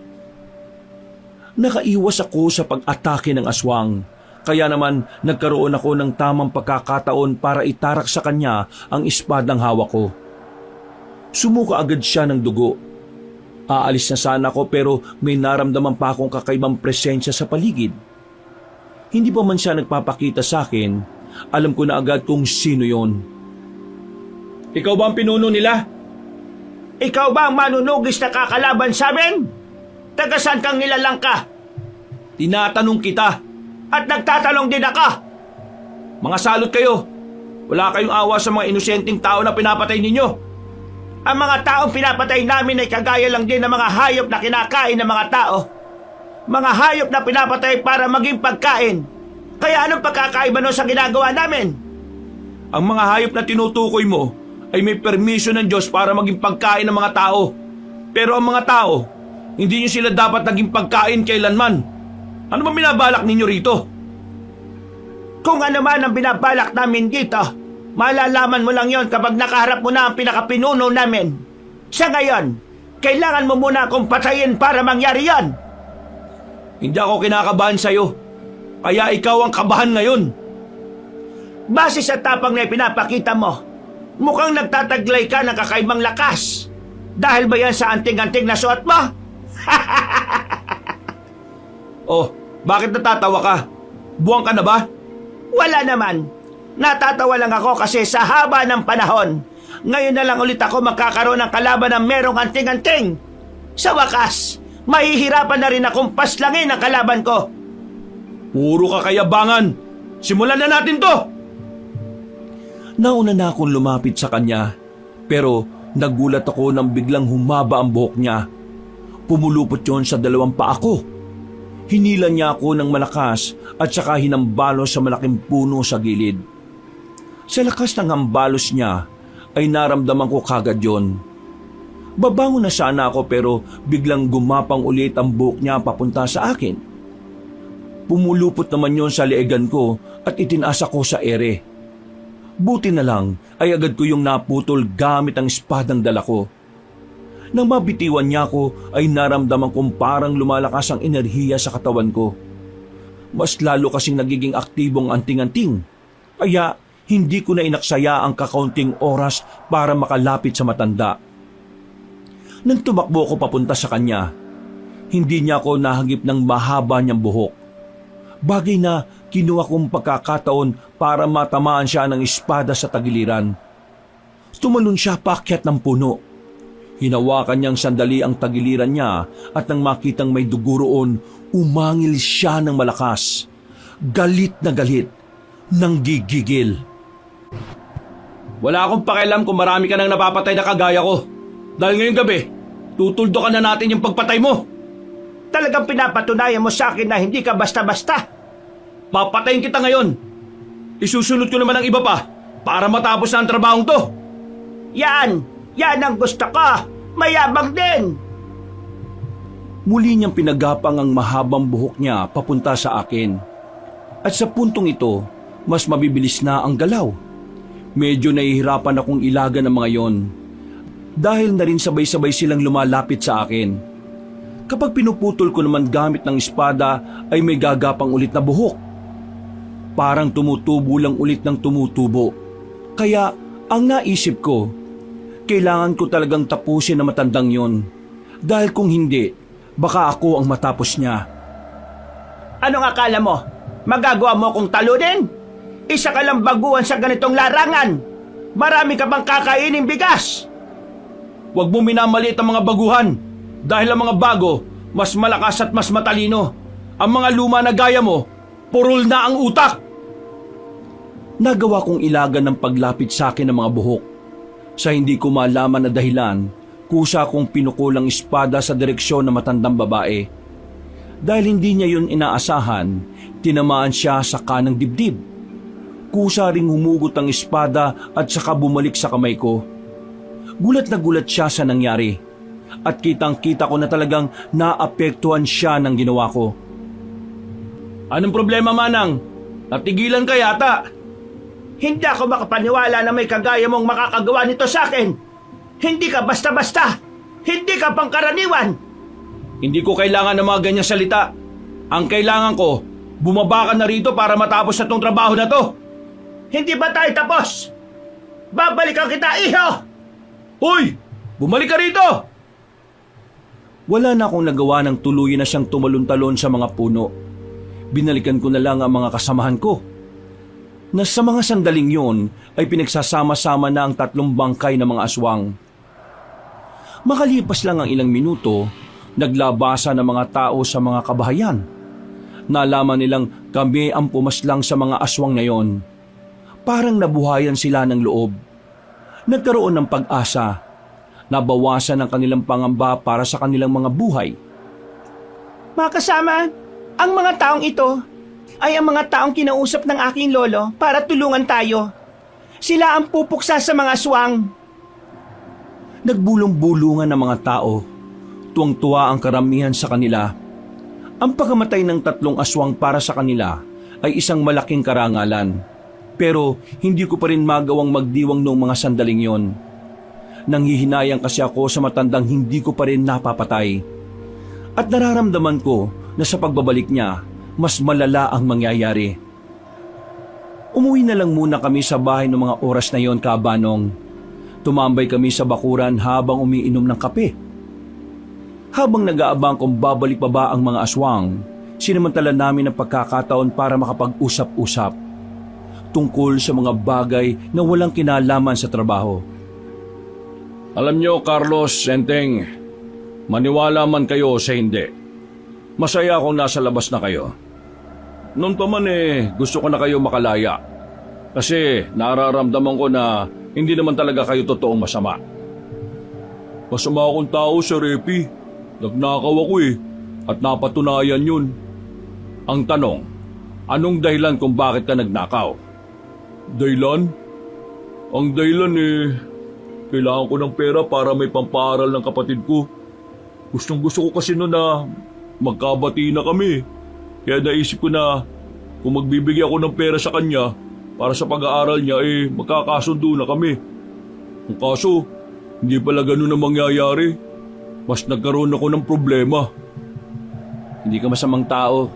Nakaiwas ako sa pag-atake ng aswang, kaya naman nagkaroon ako ng tamang pagkakataon para itarak sa kanya ang espadang hawak ko. Sumuka agad siya ng dugo. Aalis na sana ako pero may naramdaman pa akong kakaibang presensya sa paligid. Hindi pa man siya nagpapakita sa akin, alam ko na agad kung sino yon. Ikaw ba ang pinuno nila? Ikaw ba ang manunugis na kakalaban sa amin? Tagasan kang nilalang ka? Tinatanong kita. At nagtatanong din ako. Mga salot kayo. Wala kayong awa sa mga inosenteng tao na pinapatay ninyo. Ang mga taong pinapatay namin ay kagaya lang din ng mga hayop na kinakain ng mga tao. Mga hayop na pinapatay para maging pagkain. Kaya anong pagkakaiba nun sa ginagawa namin? Ang mga hayop na tinutukoy mo ay may permisyon ng Diyos para maging pagkain ng mga tao. Pero ang mga tao, hindi nyo sila dapat naging pagkain kailanman. Ano ba binabalak ninyo rito? Kung ano man ang binabalak namin dito, malalaman mo lang yon kapag nakaharap mo na ang pinakapinuno namin. Sa ngayon, kailangan mo muna akong patayin para mangyari yon. Hindi ako kinakabahan sa'yo. Kaya ikaw ang kabahan ngayon. Base sa tapang na ipinapakita mo, mukhang nagtataglay ka ng kakaibang lakas. Dahil ba yan sa anting-anting na suot mo? Oh, bakit natatawa ka? Buwang ka na ba? Wala naman. Natatawa lang ako kasi sa haba ng panahon, ngayon na lang ulit ako magkakaroon ng kalaban na merong anting-anting. Sa wakas, mahihirapan na rin akong paslangin ang kalaban ko. Puro kakayabangan. Simulan na natin to! Nauna na akong lumapit sa kanya, pero nagulat ako nang biglang humaba ang buhok niya. Pumulupot yon sa dalawang paa ko. Hinila niya ako ng malakas at saka hinambalo sa malaking puno sa gilid. Sa lakas ng hambalos niya ay naramdaman ko kagad yon. Babangon na sana ako pero biglang gumapang ulit ang buhok niya papunta sa akin. Pumulupot naman yon sa leegan ko at itinaas ako sa ere. Buti na lang ay agad ko yung naputol gamit ang espadang dala ko. Nang mabitiwan niya ako ay naramdaman kong parang lumalakas ang enerhiya sa katawan ko. Mas lalo kasing nagiging aktibong anting-anting. Kaya hindi ko na inaksaya ang kakaunting oras para makalapit sa matanda. Nang tumakbo ko papunta sa kanya, hindi niya ako nahagip ng mahaba niyang buhok. Bagay na kinuha kong pagkakataon para matamaan siya ng espada sa tagiliran. Tumalon siya paakyat ng puno. Hinawakan niyang sandali ang tagiliran niya at nang makitang may dugo roon, umangil siya ng malakas. Galit na galit, nanggigigil. Wala akong pakialam kung marami ka nang napapatay na kagaya ko. Dahil ngayong gabi, tutuldukan na natin yung pagpatay mo. Talagang pinapatunayan mo sa akin na hindi ka basta-basta. Papatayin kita ngayon. Isusunod ko naman ang iba pa para matapos na ang trabahong to. Yan ang gusto ko. Mayabang din. Muli niyang pinagapang ang mahabang buhok niya papunta sa akin. At sa puntong ito, mas mabibilis na ang galaw. Medyo nahihirapan akong ilagan ang mga yon. Dahil na rin sabay-sabay silang lumalapit sa akin. Kapag pinuputol ko naman gamit ng espada ay may gagapang ulit na buhok. Parang tumutubo lang ulit ng tumutubo. Kaya ang naisip ko, kailangan ko talagang tapusin na matandang yon. Dahil kung hindi, baka ako ang matapos niya. Anong akala mo? Magagawa mo kong talunin? Isa ka lang baguhan sa ganitong larangan. Marami ka bang kakainin bigas? Huwag mo minamaliit ang mga baguhan. Dahil ang mga bago, mas malakas at mas matalino. Ang mga luma na gaya mo, purol na ang utak. Nagawa kong ilagan ng paglapit sa akin ng mga buhok. Sa hindi ko malaman na dahilan, kusa kong pinukulang espada sa direksyon ng matandang babae. Dahil hindi niya yun inaasahan, tinamaan siya sa kanang dibdib. Kusa ring humugot ang espada at saka bumalik sa kamay ko. Gulat na gulat siya sa nangyari. At kitang-kita ko na talagang naapektuhan siya ng ginawa ko. Anong problema, Manang? Natigilan ka yata. Hindi ako makapaniwala na may kagaya mong makakagawa nito sa akin. Hindi ka basta-basta. Hindi ka pangkaraniwan. Hindi ko kailangan ng mga ganyang salita. Ang kailangan ko, bumaba ka na rito para matapos na tong trabaho na to. Hindi ba tayo tapos? Babalikan kita, iho! Hoy! Bumalik ka rito! Wala na akong nagawa ng tuluyan na siyang tumalon-talon sa mga puno. Binalikan ko na lang ang mga kasamahan ko. Na sa mga sandaling yon ay pinagsasama-sama na ang 3 bangkay ng mga aswang. Makalipas lang ang ilang minuto, naglabasa ng mga tao sa mga kabahayan. Nalaman nilang kami ang pumaslang sa mga aswang na yon. Parang nabuhayan sila ng loob. Nagkaroon ng pag-asa. Nabawasan ang kanilang pangamba para sa kanilang mga buhay. Mga kasama, ang mga taong ito ay ang mga taong kinausap ng aking lolo para tulungan tayo. Sila ang pupuksa sa mga aswang. Nagbulong-bulungan ng mga tao. Tuwang-tuwa ang karamihan sa kanila. Ang pagkamatay ng 3 aswang para sa kanila ay isang malaking karangalan. Pero hindi ko pa rin magawang magdiwang noong mga sandaling yon. Nanghihinayang kasi ako sa matandang hindi ko pa rin napapatay. At nararamdaman ko na sa pagbabalik niya, mas malala ang mangyayari. Umuwi na lang muna kami sa bahay ng mga oras na yon, Kabanong. Tumambay kami sa bakuran habang umiinom ng kape. Habang nag-aabang kung babalik pa ba ang mga aswang, sinamantala namin ang pagkakataon para makapag-usap-usap tungkol sa mga bagay na walang kinalaman sa trabaho. Alam nyo, Carlos, Enteng, maniwala man kayo sa hindi, masaya akong nasa labas na kayo. Noon pa man gusto ko na kayo makalaya. Kasi nararamdaman ko na hindi naman talaga kayo totoong masama. Masama akong tao, Sir Epi. Nagnakaw ako at napatunayan yun. Ang tanong, anong dahilan kung bakit ka nagnakaw? Dahilan? Ang dahilan kailangan ko ng pera para may pampaaral ng kapatid ko. Gustong gusto ko kasi noon na magkabati na kami. Kaya naisip ko na kung magbibigay ako ng pera sa kanya para sa pag-aaral niya magkakasundo na kami. Ang kaso, hindi pala ganun ang mangyayari. Mas nagkaroon ako ng problema. Hindi ka masamang tao.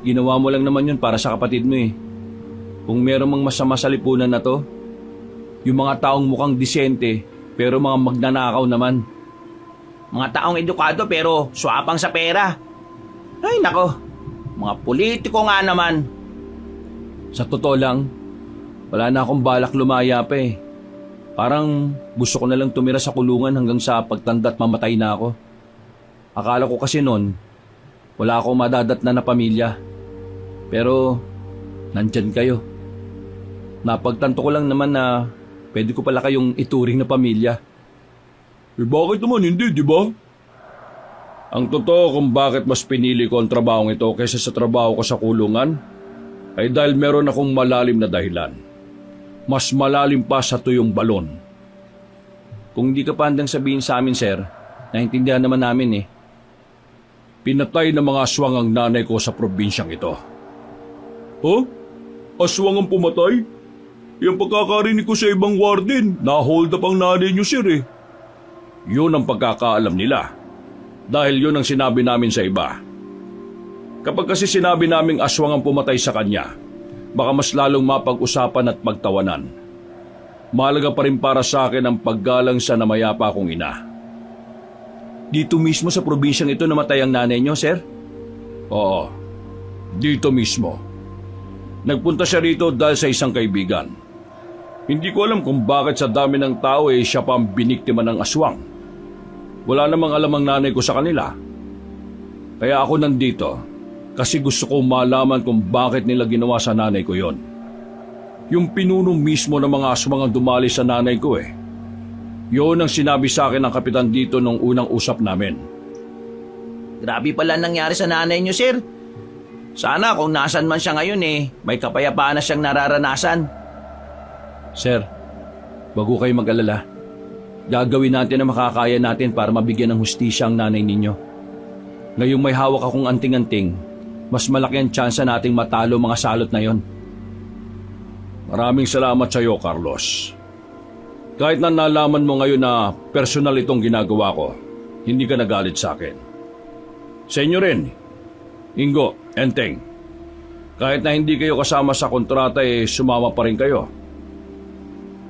Ginawa mo lang naman yun para sa kapatid mo Kung meron mang masama sa lipunan na to, yung mga taong mukhang disente pero mga magnanakaw naman. Mga taong edukado pero swapang sa pera. Ay nako, mga politiko nga naman. Sa totoo lang, wala na akong balak lumaya pa Parang gusto ko na lang tumira sa kulungan hanggang sa pagtanda at mamatay na ako. Akala ko kasi noon, wala akong madadatnan na pamilya. Pero, nandyan kayo. Napagtanto ko lang naman na pwede ko pala kayong ituring na pamilya. Bakit naman hindi, di ba? Ang totoo kung bakit mas pinili ko ang trabahong ito kaysa sa trabaho ko sa kulungan ay dahil meron akong malalim na dahilan. Mas malalim pa sa tuyong balon. Kung hindi ka pa handang sabihin sa amin, sir, naintindihan naman namin Pinatay ng mga aswang ang nanay ko sa probinsyang ito. Oh? Aswang ang pumatay? Yung pagkakarinig ko sa ibang warden, na-hold up ang nanay niyo, sir Yun ang pagkakaalam nila. Dahil yun ang sinabi namin sa iba. Kapag kasi sinabi naming aswang ang pumatay sa kanya, baka mas lalong mapag-usapan at pagtawanan. Mahalaga pa rin para sa akin ang paggalang sa namayapa kong ina. Dito mismo sa probinsyang ito namatay ang nanay niyo, sir? Oo, dito mismo. Nagpunta siya rito dahil sa isang kaibigan. Hindi ko alam kung bakit sa dami ng tao siya pa ang biniktima ng aswang. Wala namang alam ang nanay ko sa kanila. Kaya ako nandito kasi gusto ko malaman kung bakit nila ginawa sa nanay ko yon. Yung pinuno mismo ng mga aswang ang dumali sa nanay ko Yun ang sinabi sa akin ng kapitan dito nung unang usap namin. Grabe pala nangyari sa nanay niyo, sir. Sana kung nasan man siya ngayon may kapayapaan na siyang nararanasan. Sir, wag ko kayo mag-alala. Gagawin natin ang makakaya natin para mabigyan ng hustisya ang nanay ninyo. Ngayong may hawak akong anting-anting, mas malaki ang tsansa nating matalo mga salot na yon. Maraming salamat sa iyo, Carlos. Kahit na nalaman mo ngayon na personal itong ginagawa ko, hindi ka nagalit sa akin. Sa inyo rin, Ingo, Enteng. Kahit na hindi kayo kasama sa kontrata sumama pa rin kayo.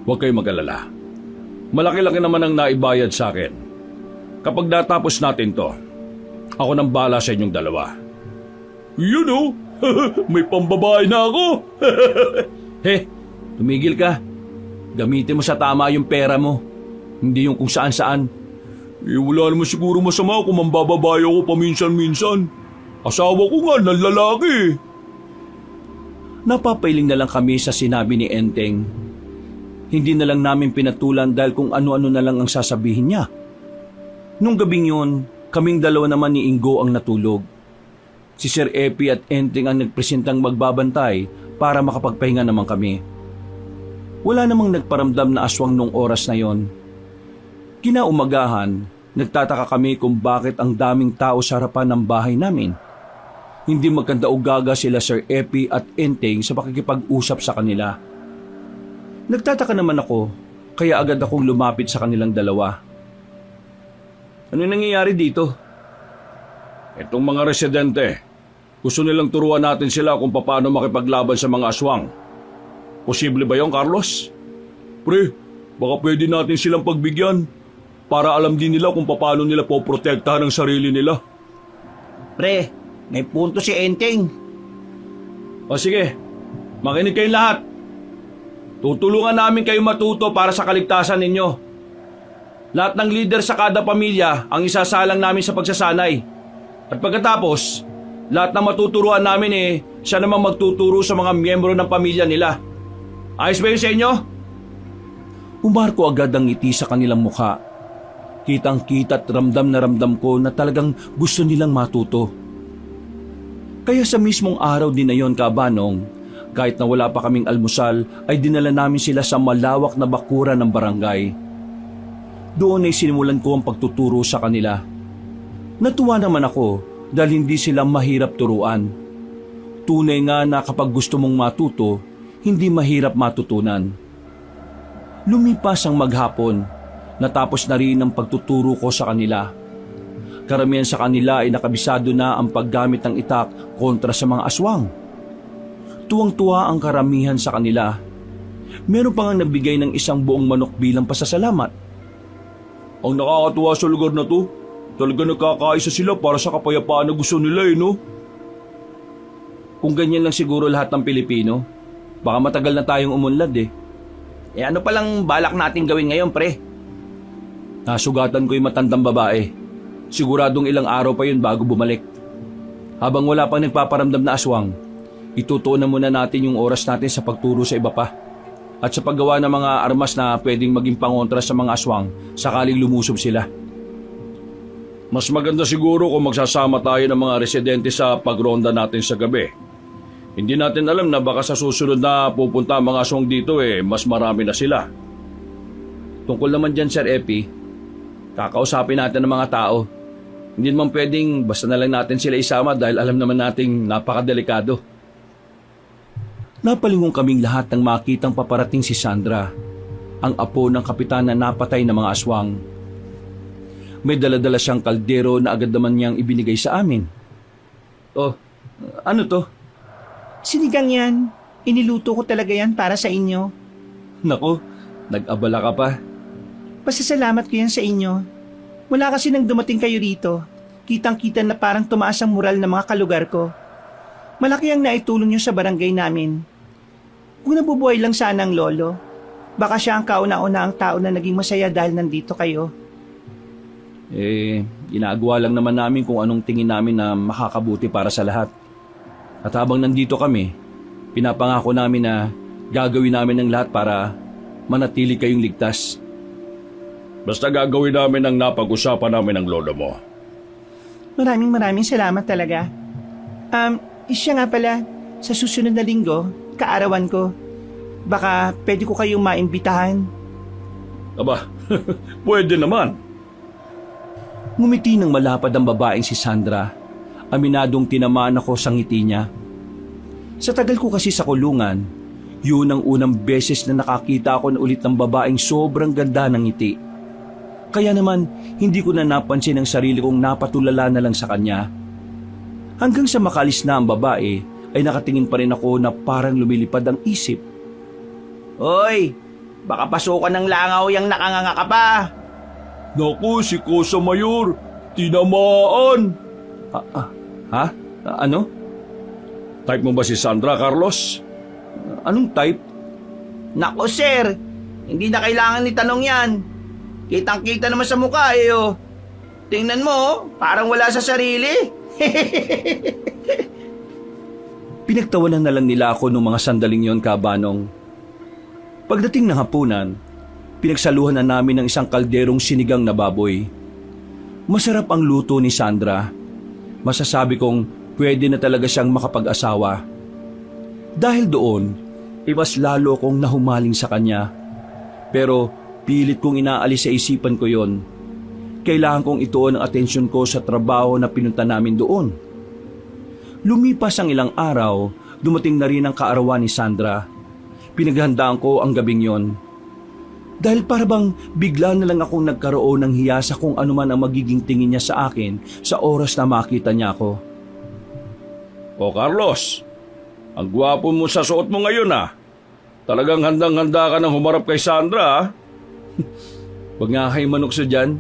Huwag kayong mag-alala. Malaki-laki naman ang naibayad sa akin. Kapag natapos natin to, ako nang bahala sa inyong dalawa. May pambabae na ako. Tumigil ka. Gamitin mo sa tama yung pera mo. Hindi yung kung saan-saan. Wala naman siguro masama kung mambababae ako paminsan-minsan. Asawa ko nga ng lalaki. Napapailing na lang kami sa sinabi ni Enteng. Hindi na lang namin pinatulan dahil kung ano-ano na lang ang sasabihin niya. Nung gabing yun, kaming dalawa naman ni Ingo ang natulog. Si Sir Epi at Enteng ang nagpresentang magbabantay para makapagpahinga naman kami. Wala namang nagparamdam na aswang nung oras na yon. Kinaumagahan, nagtataka kami kung bakit ang daming tao sa harapan ng bahay namin. Hindi magkanda o gaga sila Sir Epi at Enteng sa pakikipag-usap sa kanila. Nagtataka naman ako, kaya agad akong lumapit sa kanilang dalawa. Ano nangyayari dito? Itong mga residente, gusto nilang turuan natin sila kung paano makipaglaban sa mga aswang. Posible ba yon, Carlos? Pre, baka pwede natin silang pagbigyan para alam din nila kung paano nila poprotektahan ang sarili nila. Pre, may punto si Enteng. O sige, makinig kayong lahat. Tutulungan namin kayo matuto para sa kaligtasan ninyo. Lahat ng leader sa kada pamilya ang isasalang namin sa pagsasanay. At pagkatapos, lahat na matuturuan namin siya namang magtuturo sa mga miyembro ng pamilya nila. Ayos ba yun sa inyo? Umarko agad ang ngiti sa kanilang mukha. Kitang-kita at ramdam na ramdam ko na talagang gusto nilang matuto. Kaya sa mismong araw din na yon, Kabanong, kahit na wala pa kaming almusal, ay dinala namin sila sa malawak na bakuran ng barangay. Doon ay sinimulan ko ang pagtuturo sa kanila. Natuwa naman ako dahil hindi sila mahirap turuan. Tunay nga na kapag gusto mong matuto, hindi mahirap matutunan. Lumipas ang maghapon, natapos na rin ang pagtuturo ko sa kanila. Karamihan sa kanila ay nakabisado na ang paggamit ng itak kontra sa mga aswang. Tuwang-tuwa ang karamihan sa kanila. Meron pa nga nagbigay ng isang buong manok bilang pasasalamat. Ang nakakatuwa sa lugar na to, talaga nagkakaisa sila para sa kapayapaan na gusto nila no? Kung ganyan lang siguro lahat ng Pilipino, baka matagal na tayong umunlad Ano palang balak natin gawin ngayon, pre? Nasugatan ko yung matandang babae. Siguradong ilang araw pa yun bago bumalik. Habang wala pang nagpaparamdam na aswang, itutuunan muna natin yung oras natin sa pagturo sa iba pa at sa paggawa ng mga armas na pwedeng maging pangontra sa mga aswang sakaling lumusob sila. Mas maganda siguro kung magsasama tayo ng mga residente sa pagronda natin sa gabi. Hindi natin alam na baka sa susunod na pupunta ang mga aswang dito mas marami na sila. Tungkol naman dyan, Sir Epi, kakausapin natin ng mga tao. Hindi naman pwedeng basta na lang natin sila isama dahil alam naman nating napakadelikado. Napalingon kaming lahat nang makitang paparating si Sandra, ang apo ng kapitan na napatay ng mga aswang. May daladala siyang kaldero na agad naman niyang ibinigay sa amin. Oh, ano to? Sinigang yan. Iniluto ko talaga yan para sa inyo. Nako, nag-abala ka pa. Pasasalamat ko yan sa inyo. Mula kasi nang dumating kayo rito, kitang-kita na parang tumaas ang moral ng mga kalugar ko. Malaki ang naitulong nyo sa barangay namin. Kung nabubuhay lang sana ang lolo, baka siya ang kauna-una ang tao na naging masaya dahil nandito kayo. Ginagawa lang naman namin kung anong tingin namin na makakabuti para sa lahat. At habang nandito kami, pinapangako namin na gagawin namin ang lahat para manatili kayong ligtas. Basta gagawin namin ang napag-usapan namin ng lolo mo. Maraming salamat talaga. Siya nga pala, sa susunod na linggo, kaarawan ko. Baka pwede ko kayong maimbitahan. Aba, pwede naman. Ngumiti ng malapad ang babaeng si Sandra. Aminadong tinamaan ako sa ngiti niya. Sa tagal ko kasi sa kulungan, yun ang unang beses na nakakita ako na ulit ng babaeng sobrang ganda ng ngiti. Kaya naman, hindi ko na napansin ang sarili kong napatulala na lang sa kanya. Hanggang sa makalis na ang babae, ay nakatingin pa rin ako na parang lumilipad ang isip. Hoy, baka pasukan ng langaw yung nakanganga ka pa. Naku, si Kosa Mayor, tinamaan. Ha? Ano? Type mo ba si Sandra, Carlos? Anong type? Nako sir, hindi na kailangan itanong yan. Kitang-kita naman sa mukha oh. Tingnan mo, parang wala sa sarili. Pinagtawanan na lang nila ako nung mga sandaling yon, Kabanong. Pagdating ng hapunan, pinagsaluhan na namin ng isang kalderong sinigang na baboy. Masarap ang luto ni Sandra. Masasabi kong pwede na talaga siyang makapag-asawa. Dahil doon, mas lalo kong nahumaling sa kanya. Pero pilit kong inaalis sa isipan ko yon. Kailangan kong ituon ang atensyon ko sa trabaho na pinunta namin doon. Lumipas ang ilang araw, dumating na rin ang kaarawan ni Sandra. Pinaghandaan ko ang gabing yon. Dahil parabang bigla na lang akong nagkaroon ng hiya sa kung ano man ang magiging tingin niya sa akin sa oras na makita niya ako. O Carlos, ang gwapo mo sa suot mo ngayon ah. Talagang handang-handa ka nang humarap kay Sandra ah. Huwag nga kayo manukso dyan.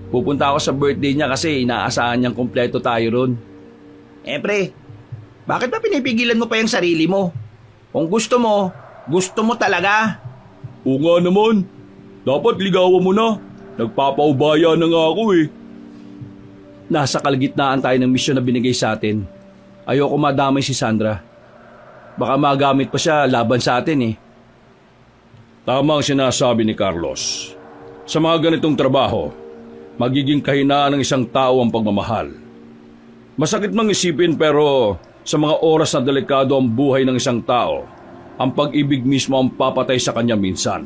Pupunta ako sa birthday niya kasi inaasahan niyang kompleto tayo ron. Pre, bakit ba pinipigilan mo pa yung sarili mo? Kung gusto mo talaga. Oo nga naman. Dapat ligawan mo na. Nagpapaubaya na nga ako eh. Nasa kalagitnaan tayo ng misyon na binigay sa atin. Ayoko madamay si Sandra. Baka magamit pa siya laban sa atin eh. Tama ang sinasabi ni Carlos. Sa mga ganitong trabaho, magiging kahinaan ng isang tao ang pagmamahal. Masakit mang isipin pero sa mga oras na delikado ang buhay ng isang tao, ang pag-ibig mismo ang papatay sa kanya minsan.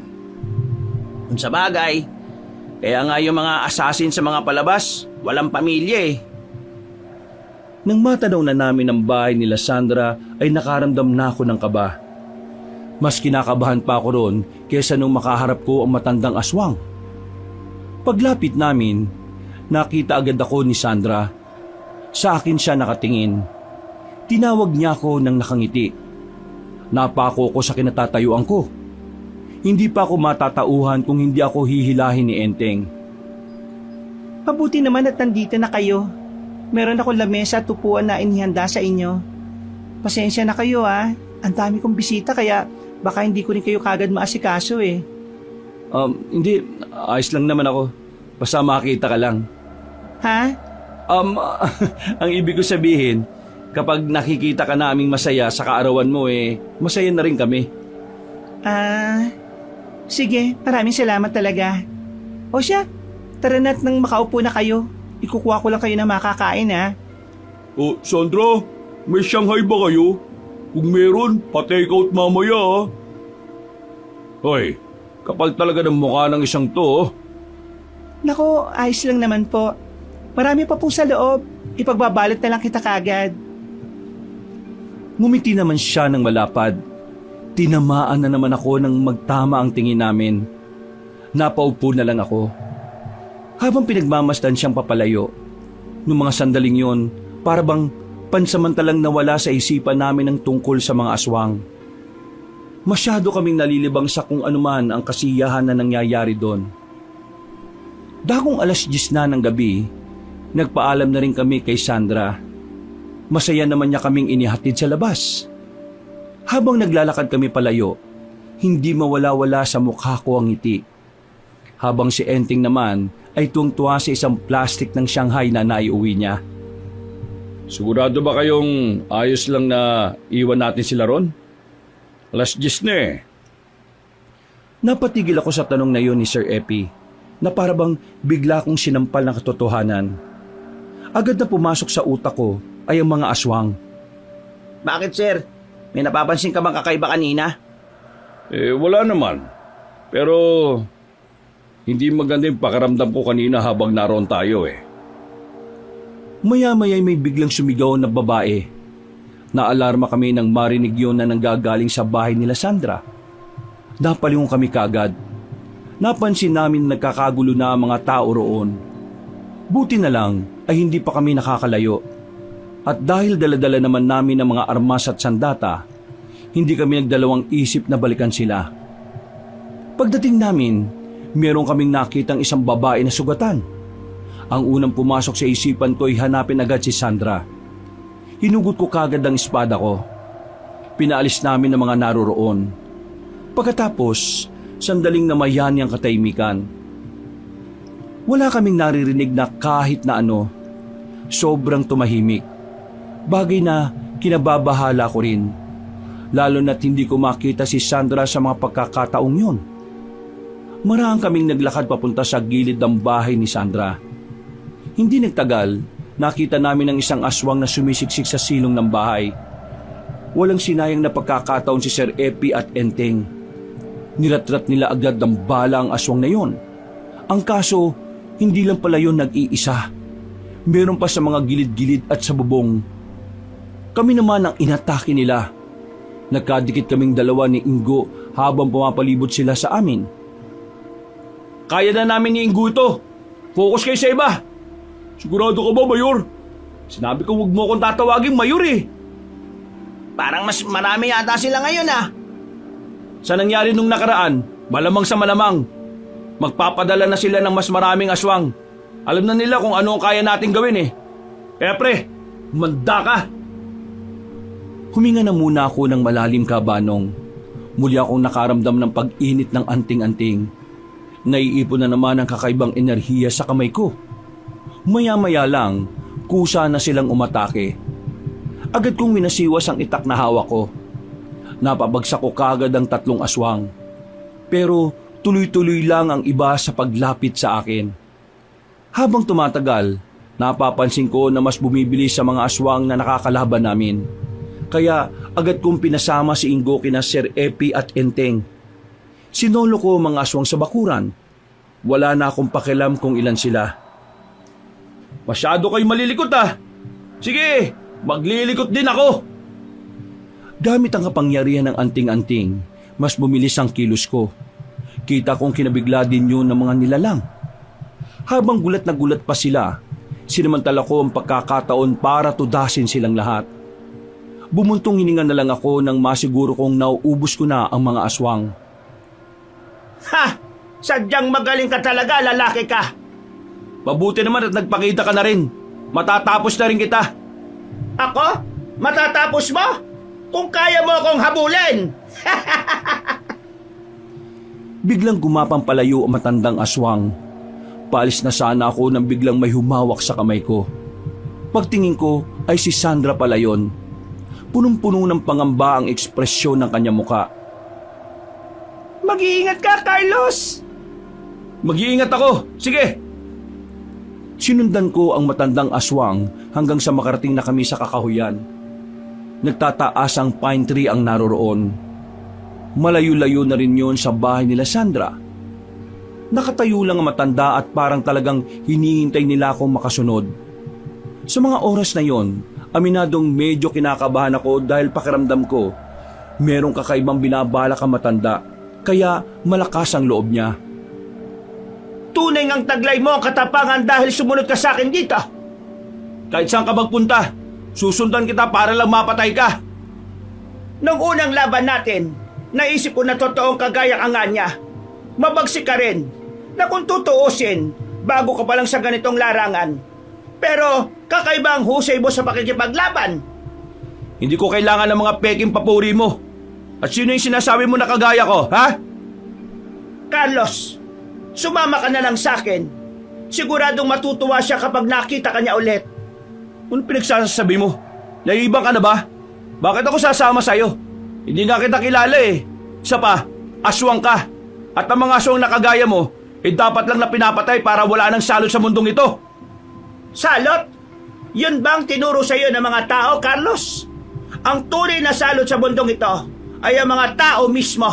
Kung sa bagay, kaya nga yung mga assassin sa mga palabas, walang pamilya eh. Nang matanaw na namin ang bahay nila Sandra ay nakaramdam na ako ng kaba. Mas kinakabahan pa ako roon kaysa nung makaharap ko ang matandang aswang. Paglapit namin, nakita agad ako ni Sandra. Sa akin siya nakatingin. Tinawag niya ako ng nakangiti. Napako ko sa kinatatayuan ko. Hindi pa ako matatauhan kung hindi ako hihilahin ni Enteng. Mabuti naman at nandito na kayo. Meron akong lamesa at upuan na inihanda sa inyo. Pasensya na kayo ah. Ang dami kong bisita kaya baka hindi ko rin kayo kagad maasikaso eh. Hindi. Ayos lang naman ako. Basta makita ka lang. Ha? Ang ibig ko sabihin, kapag nakikita ka naming masaya sa kaarawan mo masaya na rin kami. Sige, maraming salamat talaga. O siya, tara na't nang makaupo na kayo. Ikukuha ko lang kayo na makakain ha. O Sandra, may Shanghai ba kayo? Kung meron, pa-take out mamaya ah. Hoy, kapal talaga ng mukha ng isang to oh. Nako, ayos lang naman po. Marami pa po sa loob. Ipagbabalot na lang kita kagad. Ngumiti naman siya ng malapad. Tinamaan na naman ako nang magtama ang tingin namin. Napaupo na lang ako. Habang pinagmamasdan siyang papalayo, noong mga sandaling yon, para bang pansamantalang nawala sa isipan namin ang tungkol sa mga aswang. Masyado kaming nalilibang sa kung anuman ang kasiyahan na nangyayari doon. Dakong 10:00 na ng gabi, nagpaalam na rin kami kay Sandra. Masaya naman niya kaming inihatid sa labas. Habang naglalakad kami palayo, hindi mawala-wala sa mukha ko ang ngiti. Habang si Enteng naman ay tuwang-tuwa sa isang plastic ng Shanghai na naiuwi niya. Sigurado ba kayong ayos lang na iwan natin sila ron? 10:00 na eh. Napatigil ako sa tanong na yon ni Sir Epi na parabang bigla kong sinampal ng katotohanan. Agad na pumasok sa utak ko ay ang mga aswang. Bakit sir? May napapansin ka bang kakaiba kanina? Wala naman. Pero hindi maganda yung pakiramdam ko kanina habang naroon tayo eh. Maya-maya may biglang sumigaw na babae. Naalarma kami nang marinig yun na nanggagaling sa bahay nila Sandra. Napalingon kami kaagad. Napansin namin nagkakagulo na ang mga tao roon. Buti na lang ay hindi pa kami nakakalayo. At dahil daladala naman namin ang mga armas at sandata, hindi kami nagdalawang isip na balikan sila. Pagdating namin, meron kaming nakitang isang babae na sugatan. Ang unang pumasok sa isipan ko ay hanapin agad si Sandra. Hinugot ko kagad ang espada ko. Pinaalis namin ang mga naroroon. Pagkatapos, sandaling namayani ang katahimikan. Wala kaming naririnig na kahit na ano. Sobrang tumahimik. Bagay na kinababahala ko rin. Lalo na't hindi ko makita si Sandra sa mga pagkakataong yun. Marahang kaming naglakad papunta sa gilid ng bahay ni Sandra. Hindi nagtagal, nakita namin ang isang aswang na sumisiksik sa silong ng bahay. Walang sinayang na pagkakataon si Sir Epi at Enteng. Niratrat nila agad ng bala ang aswang na yon. Ang kaso, hindi lang pala yun nag-iisa. Meron pa sa mga gilid-gilid at sa bubong. Kami naman ang inatake nila. Nagkadikit kaming dalawa ni Ingo habang pumapalibot sila sa amin. Kaya na namin ni Ingo ito. Focus kayo sa iba. Sigurado ka ba, Mayor? Sinabi ko huwag mo akong tatawaging Mayor eh. Parang mas marami yata sila ngayon ah. Sa nangyari nung nakaraan, malamang sa malamang, magpapadala na sila ng mas maraming aswang. Alam na nila kung ano ang kaya nating gawin eh. Kaya pre, manda ka. Huminga na muna ako ng malalim, Kabanong. Muli akong nakaramdam ng pag-init ng anting-anting. Naiipon na naman ang kakaibang enerhiya sa kamay ko. Maya-maya lang, kusa na silang umatake. Agad kong minasiwas ang itak na hawak ko. Napabagsak ko kagad ang 3 aswang. Pero tuloy-tuloy lang ang iba sa paglapit sa akin. Habang tumatagal, napapansin ko na mas bumibili sa mga aswang na nakakalaban namin. Kaya agad kong pinasama si Ingo kina Sir Epi at Enteng. Sinolo ko mga aswang sa bakuran. Wala na akong pakialam kung ilan sila. Masyado kayo malilikot ah. Sige, maglilikot din ako. Gamit ang kapangyarihan ng anting-anting, mas bumilis ang kilos ko. Kita kong kinabigla din yun ng mga nilalang. Habang gulat na gulat pa sila, sinamantala ko ang pagkakataon para tudasin silang lahat. Bumuntong hininga na lang ako nang masiguro kong nauubos ko na ang mga aswang. Ha! Sadyang magaling ka talaga, lalaki ka. Mabuti naman at nagpakita ka na rin. Matatapos na rin kita. Ako? Matatapos mo? Kung kaya mo akong habulin! Biglang gumapang palayo ang matandang aswang. Paalis na sana ako nang biglang may humawak sa kamay ko. Pagtingin ko ay si Sandra pala yun. Punong-puno ng pangamba ang ekspresyon ng kanyang muka. Mag-iingat ka, Carlos! Mag-iingat ako. Sige. Sinundan ko ang matandang aswang hanggang sa makarating na kami sa kakahuyan. Nagtataas ang pine tree ang naroroon. Malayo-layo na rin yun sa bahay nila Sandra. Nakatayo lang ang matanda at parang talagang hinihintay nila akong makasunod. Sa mga oras na yon, aminadong medyo kinakabahan ako dahil pakiramdam ko merong kakaibang binabalak ang matanda, kaya malakas ang loob niya. Tunay ngang taglay mo ang katapangan dahil sumunod ka sa akin dito. Kahit saan ka magpunta, susundan kita para lang mapatay ka. Nung unang laban natin, naisip ko na totoong kagaya ka nga niya. Mabagsik ka rin, na kung tutuusin, bago ka pa lang sa ganitong larangan. Pero kakaiba ang husay mo sa pakikipaglaban. Hindi ko kailangan ng mga peking papuri mo. At sino yung sinasabi mo na kagaya ko, ha? Carlos, sumama ka na lang sa akin. Siguradong matutuwa siya kapag nakita ka niya ulit. Ano pinagsasabi mo? Naiibang ka na ba? Bakit ako sasama sa'yo? Hindi nga kita kilala eh. Isa pa, aswang ka. At ang mga aswang na kagaya mo, dapat lang na pinapatay para wala nang salot sa mundong ito. Salot? Yun bang tinuro sa iyo ng mga tao, Carlos? Ang tunay na salot sa mundong ito ay ang mga tao mismo.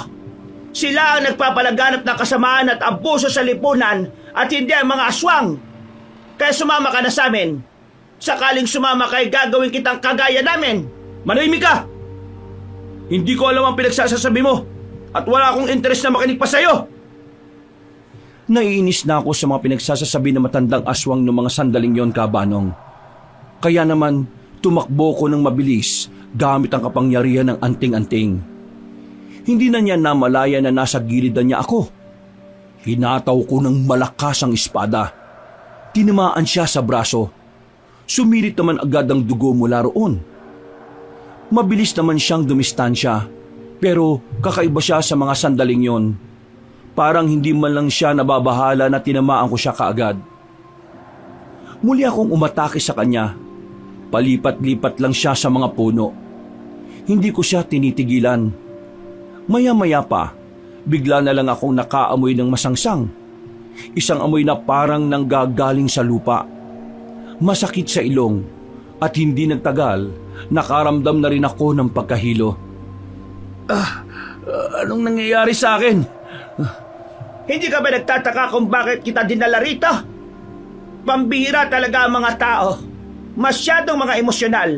Sila ang nagpapalaganap ng kasamaan at abuso sa lipunan at hindi ang mga aswang. Kaya sumama ka na sa amin. Sakaling sumama ka ay gagawin kitang kagaya namin. Manahimik ka! Hindi ko alam ang pinagsasasabi mo at wala akong interes na makinig pa sa'yo. Naiinis na ako sa mga pinagsasasabi ng matandang aswang ng mga sandaling yon, Kabanong. Kaya naman, tumakbo ko ng mabilis gamit ang kapangyarihan ng anting-anting. Hindi na niya namalaya na nasa gilid na niya ako. Hinataw ko ng malakas ang espada. Tinamaan siya sa braso. Sumirit naman agad ang dugo mula roon. Mabilis naman siyang dumistansya, pero kakaiba siya sa mga sandaling yon. Parang hindi man lang siya nababahala na tinamaan ko siya kaagad. Muli akong umatake sa kanya. Palipat-lipat lang siya sa mga puno. Hindi ko siya tinitigilan. Maya-maya pa, bigla na lang akong nakaamoy ng masangsang. Isang amoy na parang nanggagaling sa lupa. Masakit sa ilong at hindi nagtagal, nakaramdam na rin ako ng pagkahilo. Anong nangyayari sa akin? Hindi ka ba nagtataka kung bakit kita dinala rito? Pambihira talaga ang mga tao. Masyadong mga emosyonal.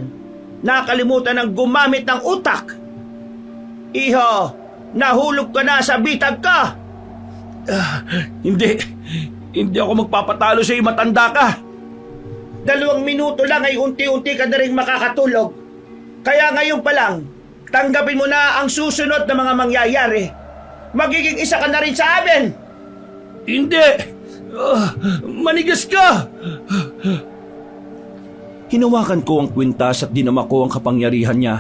nakalimutan ng gumamit ng utak. Iho, nahulog ka na sa bitag ka. Hindi ako magpapatalo sa iyo, matanda ka. 2 minuto lang ay unti-unti ka na rin makakatulog. Kaya ngayon pa lang, tanggapin mo na ang susunod na mga mangyayari. Magiging isa ka na rin sa amin. Hindi! Manigas ka! Hinawakan ko ang kwintas at dinama ko ang kapangyarihan niya.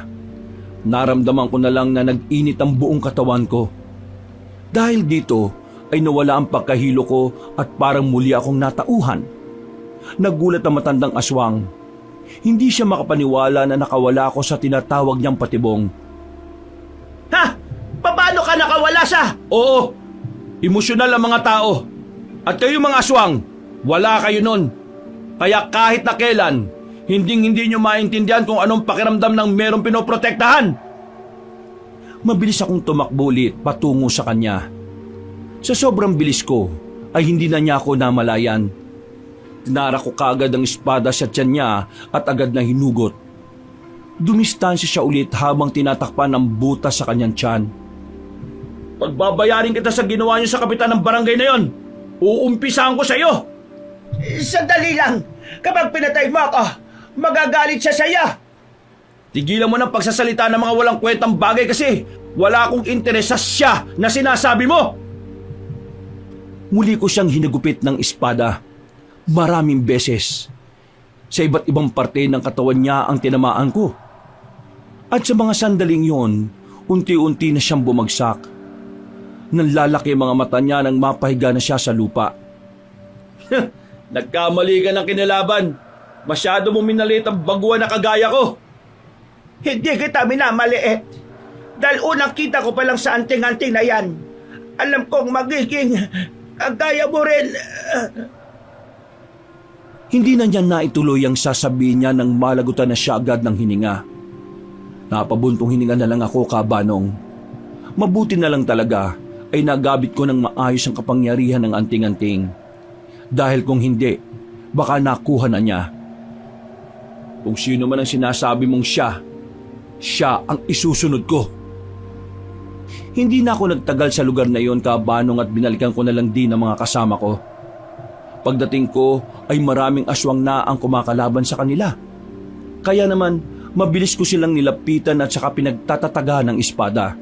Naramdaman ko na lang na nag-init ang buong katawan ko. Dahil dito ay nawala ang pagkahilo ko at parang muli akong natauhan. Nagulat ang matandang aswang. Hindi siya makapaniwala na nakawala ako sa tinatawag niyang patibong. Ha? Paano ka nakawala sa? Oo, emosyonal ang mga tao. At kayo mga aswang, wala kayo nun. Kaya kahit na kailan, hindi nyo maintindihan kung anong pakiramdam ng merong pinoprotektahan. Mabilis akong tumakbo ulit patungo sa kanya. Sa sobrang bilis ko, ay hindi na niya ako namalayan. Tinara ko kaagad ang espada sa tiyan niya at agad na hinugot. Dumistansya siya ulit habang tinatakpan ng butas sa kanyang tiyan. Pagbabayarin kita sa ginawa niyo sa kapitan ng barangay na yon. Uumpisahan ko sa iyo. Sandali lang. Kapag pinatay mo ako, magagalit siya sa iyo. Tigilan mo ng pagsasalita ng mga walang kwentang bagay kasi wala akong interes sa siya na sinasabi mo. Muli ko siyang hinagupit ng espada. Maraming beses. Sa iba't ibang parte ng katawan niya ang tinamaan ko. At sa mga sandaling yon, unti-unti na siyang bumagsak. Nanlalaki ang mga mata niya nang mapahiga na siya sa lupa. Nagkamali ka ng kinalaban. Masyado mong minalit ang baguhan na kagaya ko. Hindi kita minamaliit. Dahil unang kita ko pa lang sa anting-anting na yan. Alam kong magiging kagaya mo rin. Hindi na niya naituloy ang sasabihin niya nang malagutan na siya agad ng hininga. Napabuntong hininga na lang ako, kabanong. Mabuti na lang talaga ay nagabit ko ng maayos ang kapangyarihan ng anting-anting. Dahil kung hindi, baka nakuha na niya. Kung sino man ang sinasabi mong siya ang isusunod ko. Hindi na ako nagtagal sa lugar na iyon, kabanong, at binalikan ko na lang din ang mga kasama ko. Pagdating ko ay maraming aswang na ang kumakalaban sa kanila. Kaya naman, mabilis ko silang nilapitan at saka pinagtatataga ng espada.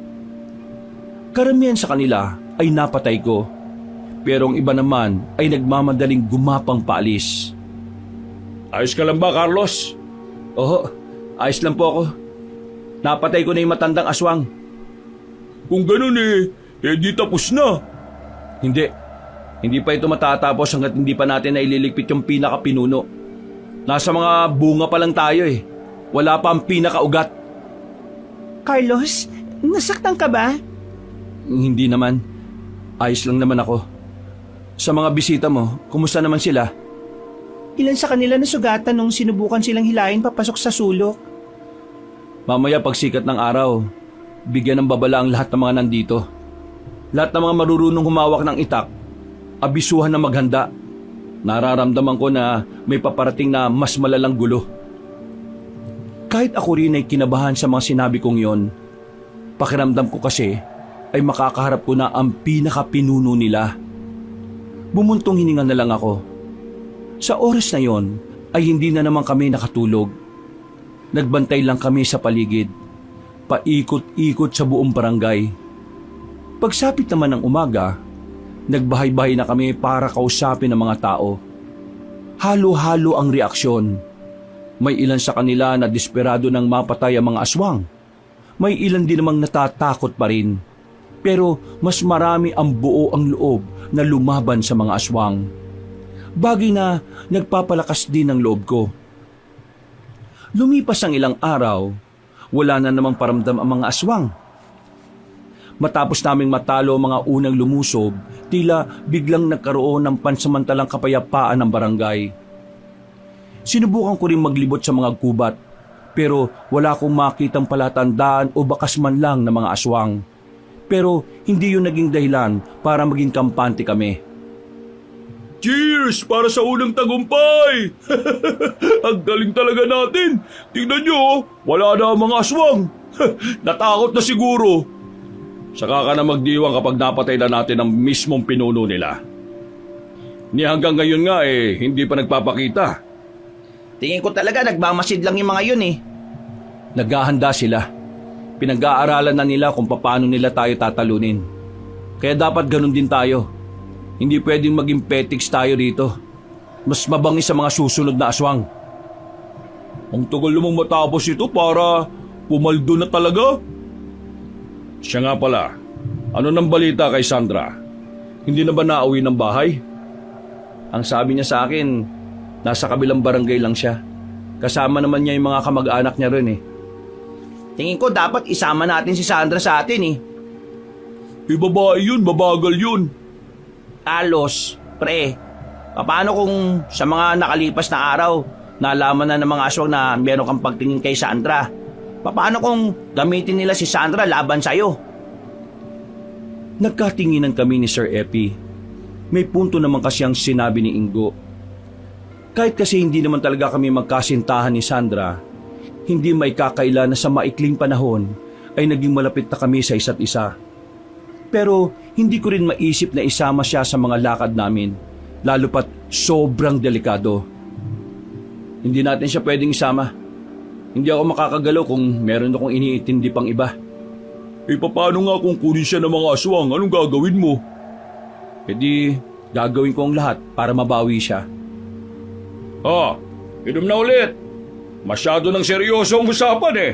Karamihan sa kanila ay napatay ko, pero ang iba naman ay nagmamadaling gumapang paalis. Ayos ka lang ba, Carlos? Oo, ayos lang po ako. Napatay ko na yung matandang aswang. Kung ganun di tapos na. Hindi pa ito matatapos hanggat hindi pa natin naililigpit yung pinakapinuno. Nasa mga bunga pa lang tayo eh. Wala pa ang pinakaugat. Carlos, nasaktan ka ba? Hindi naman. Ayos lang naman ako. Sa mga bisita mo, kumusta naman sila? Ilan sa kanila nasugatan nung sinubukan silang hilahin papasok sa sulok. Mamaya pagsikat ng araw, bigyan ng babala ang lahat ng mga nandito. Lahat ng mga marurunong humawak ng itak, abisuhan na maghanda. Nararamdaman ko na may paparating na mas malalang gulo. Kahit ako rin ay kinabahan sa mga sinabi kong yon, pakiramdam ko kasi ay makakaharap ko na ang pinakapinuno nila. Bumuntong hininga na lang ako. Sa oras na yon ay hindi na naman kami nakatulog. Nagbantay lang kami sa paligid, paikot-ikot sa buong barangay. Pagsapit naman ng umaga, nagbahay-bahay na kami para kausapin ang mga tao. Halo-halo ang reaksyon. May ilan sa kanila na desperado nang mapatay ang mga aswang. May ilan din namang natatakot pa rin. Pero mas marami ang buo ang loob na lumaban sa mga aswang. Bagay na nagpapalakas din ang loob ko. Lumipas ang ilang araw, wala na namang paramdam ang mga aswang. Matapos naming matalo ang mga unang lumusob, tila biglang nagkaroon ng pansamantalang kapayapaan ng barangay. Sinubukan ko rin maglibot sa mga gubat, pero wala akong makitang palatandaan o bakas man lang ng mga aswang. Pero hindi yun naging dahilan para maging kampante kami. Cheers para sa unang tagumpay! Ang galing talaga natin. Tingnan nyo, wala na ang mga aswang. Natakot na siguro. Saka ka na magdiwang kapag napatay na natin ang mismong pinuno nila. Ni hanggang ngayon nga hindi pa nagpapakita. Tingin ko talaga nagmamasid lang yung mga yun eh. Naghahanda sila. Pinag-aaralan na nila kung paano nila tayo tatalunin. Kaya dapat ganun din tayo. Hindi pwedeng maging petiks tayo dito. Mas mabangis sa mga susunod na aswang. Ang tagal namang matapos ito para pumaldo na talaga. Siya nga pala, ano nang balita kay Sandra? Hindi na ba nauwi ng bahay? Ang sabi niya sa akin, nasa kabilang barangay lang siya. Kasama naman niya yung mga kamag-anak niya rin eh. Tingin ko dapat isama natin si Sandra sa atin eh. Babae yun, babagal yun. Alos, pre, paano kung sa mga nakalipas na araw, nalaman na ng mga aswang na meron kang pagtingin kay Sandra? Paano kung gamitin nila si Sandra laban sa'yo? Nagkatinginan kami ni Sir Epi. May punto naman kasi ang sinabi ni Ingo. Kahit kasi hindi naman talaga kami magkasintahan ni Sandra, hindi may kakaila na sa maikling panahon ay naging malapit na kami sa isa't isa. Pero hindi ko rin maisip na isama siya sa mga lakad namin, lalo pat sobrang delikado. Hindi natin siya pwedeng isama. Hindi ako makakagalaw kung meron akong iniintindi pang iba. Paano nga kung kunin siya ng mga aswang? Anong gagawin mo? E di, gagawin ko ang lahat para mabawi siya. Inom na ulit. Masyado ng seryoso ang usapan eh.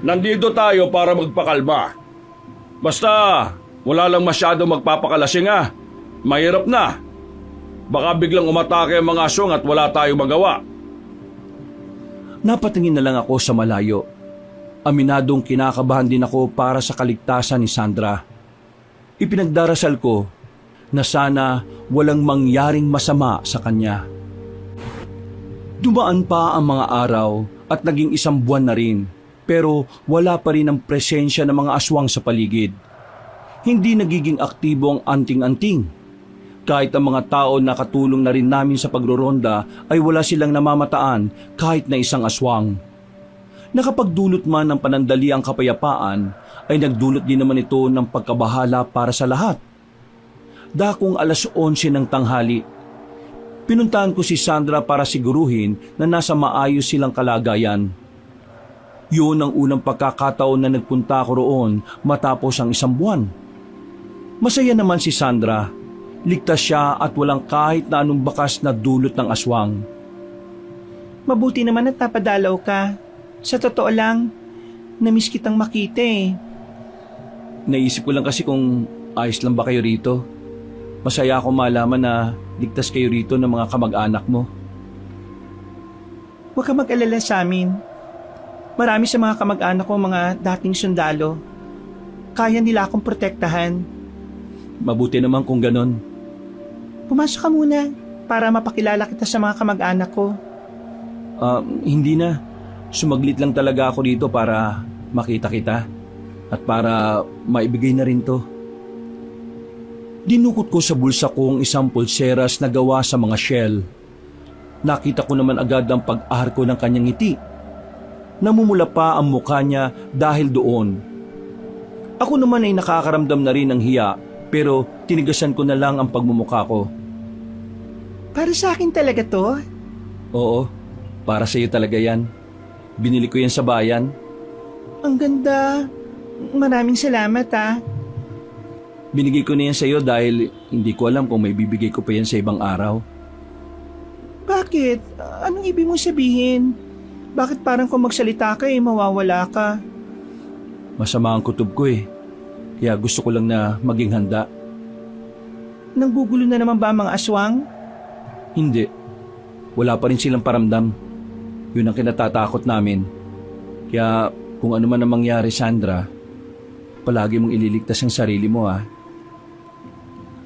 Nandito tayo para magpakalma. Basta, wala lang masyado magpapakalasing ah. Mahirap na. Baka biglang umatake ang mga aswang at wala tayong magawa. Napatingin na lang ako sa malayo. Aminadong kinakabahan din ako para sa kaligtasan ni Sandra. Ipinagdarasal ko na sana walang mangyaring masama sa kanya. Dumaan pa ang mga araw at naging 1 buwan na rin, pero wala pa rin ang presensya ng mga aswang sa paligid. Hindi nagiging aktibo ang anting-anting. Kahit ang mga tao na katulong na rin namin sa pagroronda ay wala silang namamataan kahit na isang aswang. Nakapagdulot man ng panandali ang kapayapaan, ay nagdulot din naman ito ng pagkabahala para sa lahat. Dakong 11:00 ng tanghali, pinuntahan ko si Sandra para siguruhin na nasa maayos silang kalagayan. Yun ang unang pagkakataon na nagpunta ko roon matapos ang 1 buwan. Masaya naman si Sandra. Ligtas siya at walang kahit na anong bakas na dulot ng aswang. Mabuti naman at napadalaw ka. Sa totoo lang, namiss kitang makita eh. Naisip ko lang kasi kung ayos lang ba kayo rito. Masaya ako malaman na ligtas kayo rito ng mga kamag-anak mo. Huwag ka mag-alala sa amin. Marami sa mga kamag-anak ko mga dating sundalo. Kaya nila akong protektahan. Mabuti naman kung ganon. Pumasok ka muna para mapakilala kita sa mga kamag-anak ko. Hindi na. Sumaglit lang talaga ako dito para makita kita at para maibigay na rin to. Dinukot ko sa bulsa ko ang isang pulseras na gawa sa mga shell. Nakita ko naman agad ang pag-arko ng kanyang ngiti. Namumula pa ang mukha niya dahil doon. Ako naman ay nakakaramdam na rin ng hiya, pero tinigasan ko na lang ang pagmumukha ko. Para sa akin talaga to? Oo, para sa iyo talaga yan. Binili ko yan sa bayan. Ang ganda. Maraming salamat ah. Binigay ko na yan sa iyo dahil hindi ko alam kung may bibigay ko pa yan sa ibang araw. Bakit? Anong ibig mong sabihin? Bakit parang kung magsalita ka mawawala ka? Masama ang kutob ko eh. Kaya gusto ko lang na maging handa. Nanggugulo na naman ba ang mga aswang? Hindi. Wala pa rin silang paramdam. Yun ang kinatatakot namin. Kaya kung ano man ang mangyari, Sandra, palagi mong ililigtas ang sarili mo ah.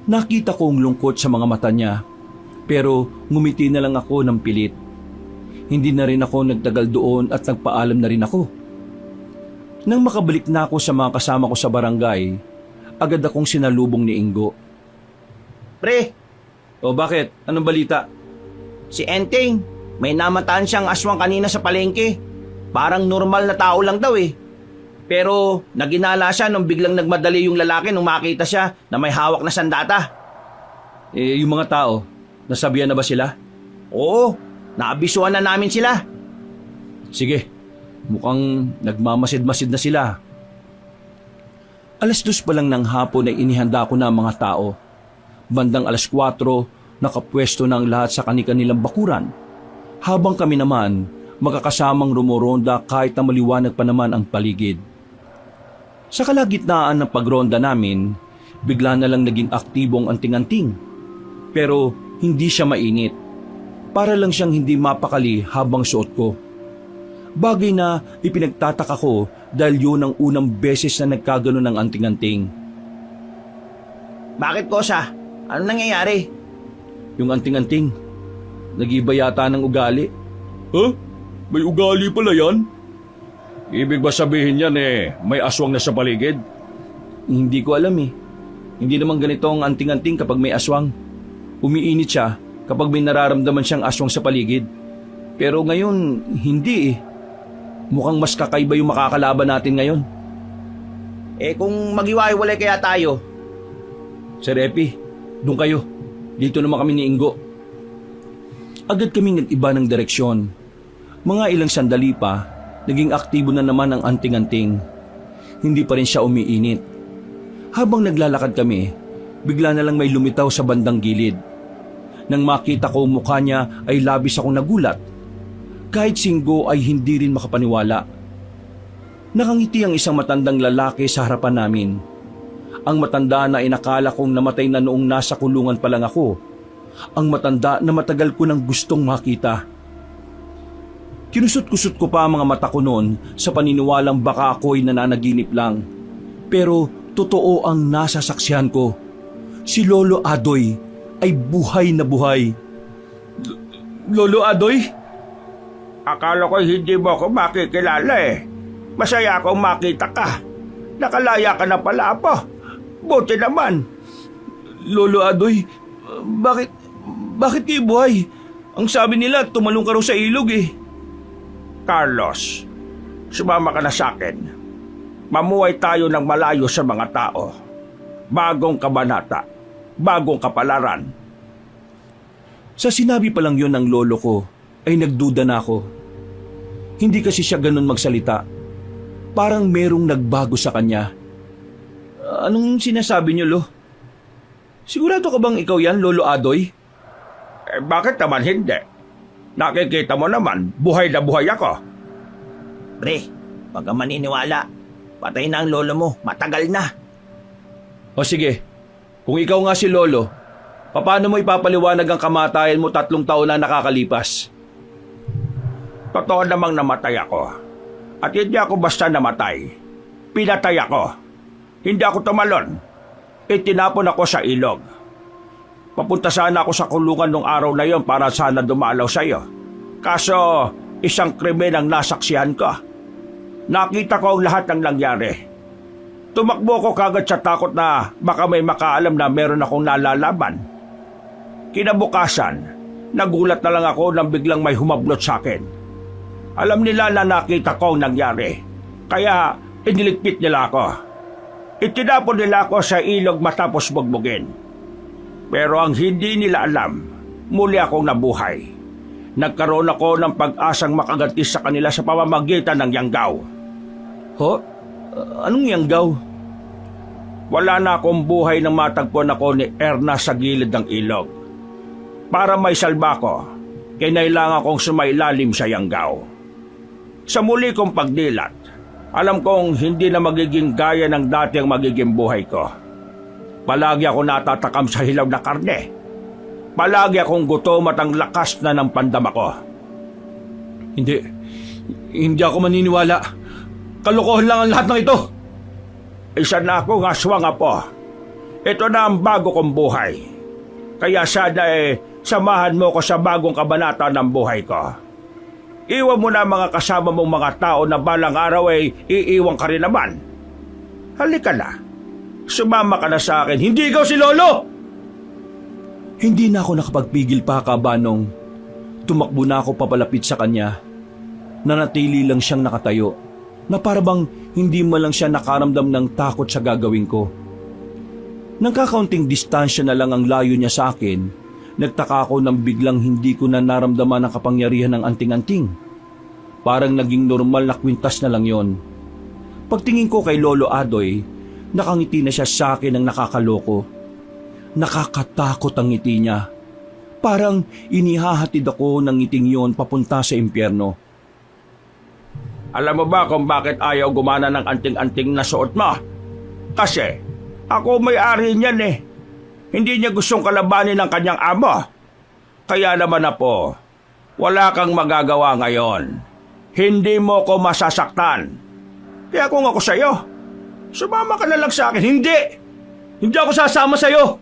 Nakita ko ang lungkot sa mga mata niya, pero ngumiti na lang ako ng pilit. Hindi na rin ako nagtagal doon at nagpaalam na rin ako. Nang makabalik na ako sa mga kasama ko sa barangay, agad akong sinalubong ni Ingo. Pre, O bakit? Anong balita? Si Enteng, may namataan siyang aswang kanina sa palengke. Parang normal na tao lang daw eh. Pero naginala siya nung biglang nagmadali yung lalaki nung makita siya na may hawak na sandata. Yung mga tao, nasabihan na ba sila? Oo, naabisuhan na namin sila. Sige, mukhang nagmamasid-masid na sila. 2:00 pa lang ng hapon ay inihanda ko na ang mga tao. Bandang 4:00, nakapwesto na ang lahat sa kani-kanilang bakuran. Habang kami naman, magkakasamang rumoronda kahit na maliwanag pa naman ang paligid. Sa kalagitnaan ng pagronda namin, bigla na lang naging aktibo ang anting-anting. Pero hindi siya mainit. Para lang siyang hindi mapakali habang suot ko. Bagay na ipinagtataka ko dahil yun ang unang beses na nagkagano ng anting-anting. Bakit, Kosa? Ano nangyayari? Yung anting-anting, nag-iba yata ng ugali. Huh? May ugali pala yan? Ibig ba sabihin yan may aswang na sa paligid? Hindi ko alam eh. Hindi naman ganito ang anting-anting kapag may aswang. Umiinit siya kapag may nararamdaman siyang aswang sa paligid. Pero ngayon, hindi eh. Mukhang mas kakaiba yung makakalaban natin ngayon. Kung maghiwa-hiwalay kaya tayo. Sir Epi, doon kayo. Dito naman kami ni Ingo. Agad kaming nag-iba ng direksyon. Mga ilang sandali pa, naging aktibo na naman ang anting-anting. Hindi pa rin siya umiinit. Habang naglalakad kami, bigla na lang may lumitaw sa bandang gilid. Nang makita ko ang mukha niya ay labis akong nagulat. Kahit singgo ay hindi rin makapaniwala. Nakangiti ang isang matandang lalaki sa harapan namin. Ang matanda na inakala kong namatay na noong nasa kulungan pa lang ako. Ang matanda na matagal ko nang gustong makita. Kinusot-kusot ko pa ang mga mata ko noon sa paniniwalang baka ako'y nananaginip lang. Pero totoo ang nasasaksihan ko. Si Lolo Adoy ay buhay na buhay. Lolo Adoy? Akala ko hindi mo ako makikilala eh. Masaya akong makita ka. Nakalaya ka na pala po. Buti naman. Lolo Adoy, bakit kayo buhay? Ang sabi nila tumalong ka raw sa ilog eh. Carlos, sumama ka na sa akin. Mamuhay tayo ng malayo sa mga tao. Bagong kabanata, bagong kapalaran. Sa sinabi pa lang yon ng lolo ko, ay nagduda na ako. Hindi kasi siya ganun magsalita. Parang merong nagbago sa kanya. Anong sinasabi niyo, Lo? Sigurado ka bang ikaw yan, Lolo Adoy? Bakit naman hindi? Nakikita mo naman, buhay na buhay ako. Pre, wag kang maniniwala. Patay na ang lolo mo, matagal na. O sige, kung ikaw nga si Lolo, paano mo ipapaliwanag ang kamatayan mo 3 taon na nakakalipas? Totoo namang namatay ako. At hindi ako basta namatay. Pinatay ako. Hindi ako tumalon. Itinapon ako sa ilog. Papunta sana ako sa kulungan nung araw na yon para sana dumalaw sa iyo. Kaso, isang krimen ang nasaksihan ko. Nakita ko ang lahat ng nangyari. Tumakbo ko kagad sa takot na baka may makaalam na meron akong nalalaban. Kinabukasan, nagulat na lang ako nang biglang may humablot sa akin. Alam nila na nakita ko ang nangyari. Kaya, iniligpit nila ako. Itinapon nila ako sa ilog matapos bugbugin. Pero ang hindi nila alam, muli akong nabuhay. Nagkaroon ako ng pag-asang makaganti sa kanila sa pamamagitan ng yanggaw. Ho? Anong yanggaw? Wala na akong buhay nang matagpuan ako ni Erna sa gilid ng ilog. Para may salba ko, kinailangan kong sumailalim sa yanggaw. Sa muli kong pagdilat, alam kong hindi na magiging gaya ng dati ang magiging buhay ko. Palagi ako natatakam sa hilaw na karne. Palagi akong gutom at ang lakas na ng pandama ko. Hindi ako maniniwala. Kalokohan lang ang lahat ng ito. Isa na akong aswang po. Ito na ang bago kong buhay. Kaya sana samahan mo ko sa bagong kabanata ng buhay ko. Iwan mo na mga kasama mong mga tao na balang araw iiwan ka rin naman. Halika na. Sumama ka na sa akin. Hindi ikaw si Lolo! Hindi na ako nakapagpigil pa, Kabanong. Tumakbo na ako papalapit sa kanya. Nanatili lang siyang nakatayo, na parabang hindi man lang siya nakaramdam ng takot sa gagawin ko. Nang kakaunting distansya na lang ang layo niya sa akin, nagtaka ako nang biglang hindi ko na naramdaman ang kapangyarihan ng anting-anting. Parang naging normal na kwintas na lang yon. Pagtingin ko kay Lolo Adoy, nakangiti na siya sa akin ng nakakaloko. Nakakatakot ang ngiti niya. Parang inihahatid ako ng ngiting yon papunta sa impyerno. Alam mo ba kung bakit ayaw gumana ng anting-anting na suot mo? Kasi ako may-ari niyan eh. Hindi niya gustong kalabanin ng kanyang amo. Kaya naman na po, wala kang magagawa ngayon. Hindi mo ko masasaktan. Kaya kung ako sa'yo, sumama ka na lang sa akin. Hindi! Hindi ako sasama sa'yo.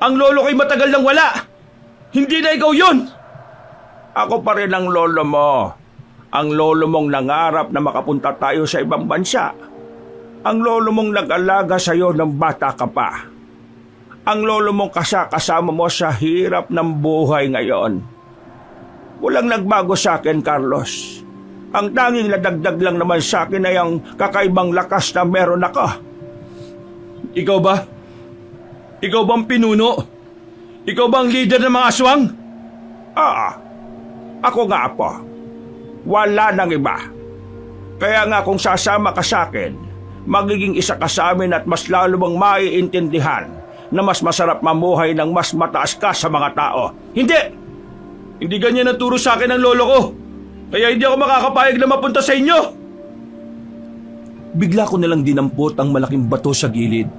Ang lolo ko'y matagal nang wala. Hindi na ikaw yun. Ako pa rin ang lolo mo. Ang lolo mong nangarap na makapunta tayo sa ibang bansa. Ang lolo mong nag-alaga sa'yo ng bata ka pa. Ang lolo mong kasama mo sa hirap ng buhay ngayon. Walang nagbago sa akin, Carlos. Ang tanging nadagdag lang naman sa akin ay ang kakaibang lakas na meron ako. Ikaw ba? Ikaw bang pinuno? Ikaw bang leader ng mga aswang? Ako nga po. Wala nang iba. Kaya nga kung sasama ka sa akin, magiging isa ka sa amin at mas lalo mong maiintindihan na mas masarap mamuhay ng mas mataas ka sa mga tao. Hindi! Hindi ganyan ang turo sa akin ng lolo ko. Kaya hindi ako makakapayag na mapunta sa inyo. Bigla ko nalang dinampot ang malaking bato sa gilid.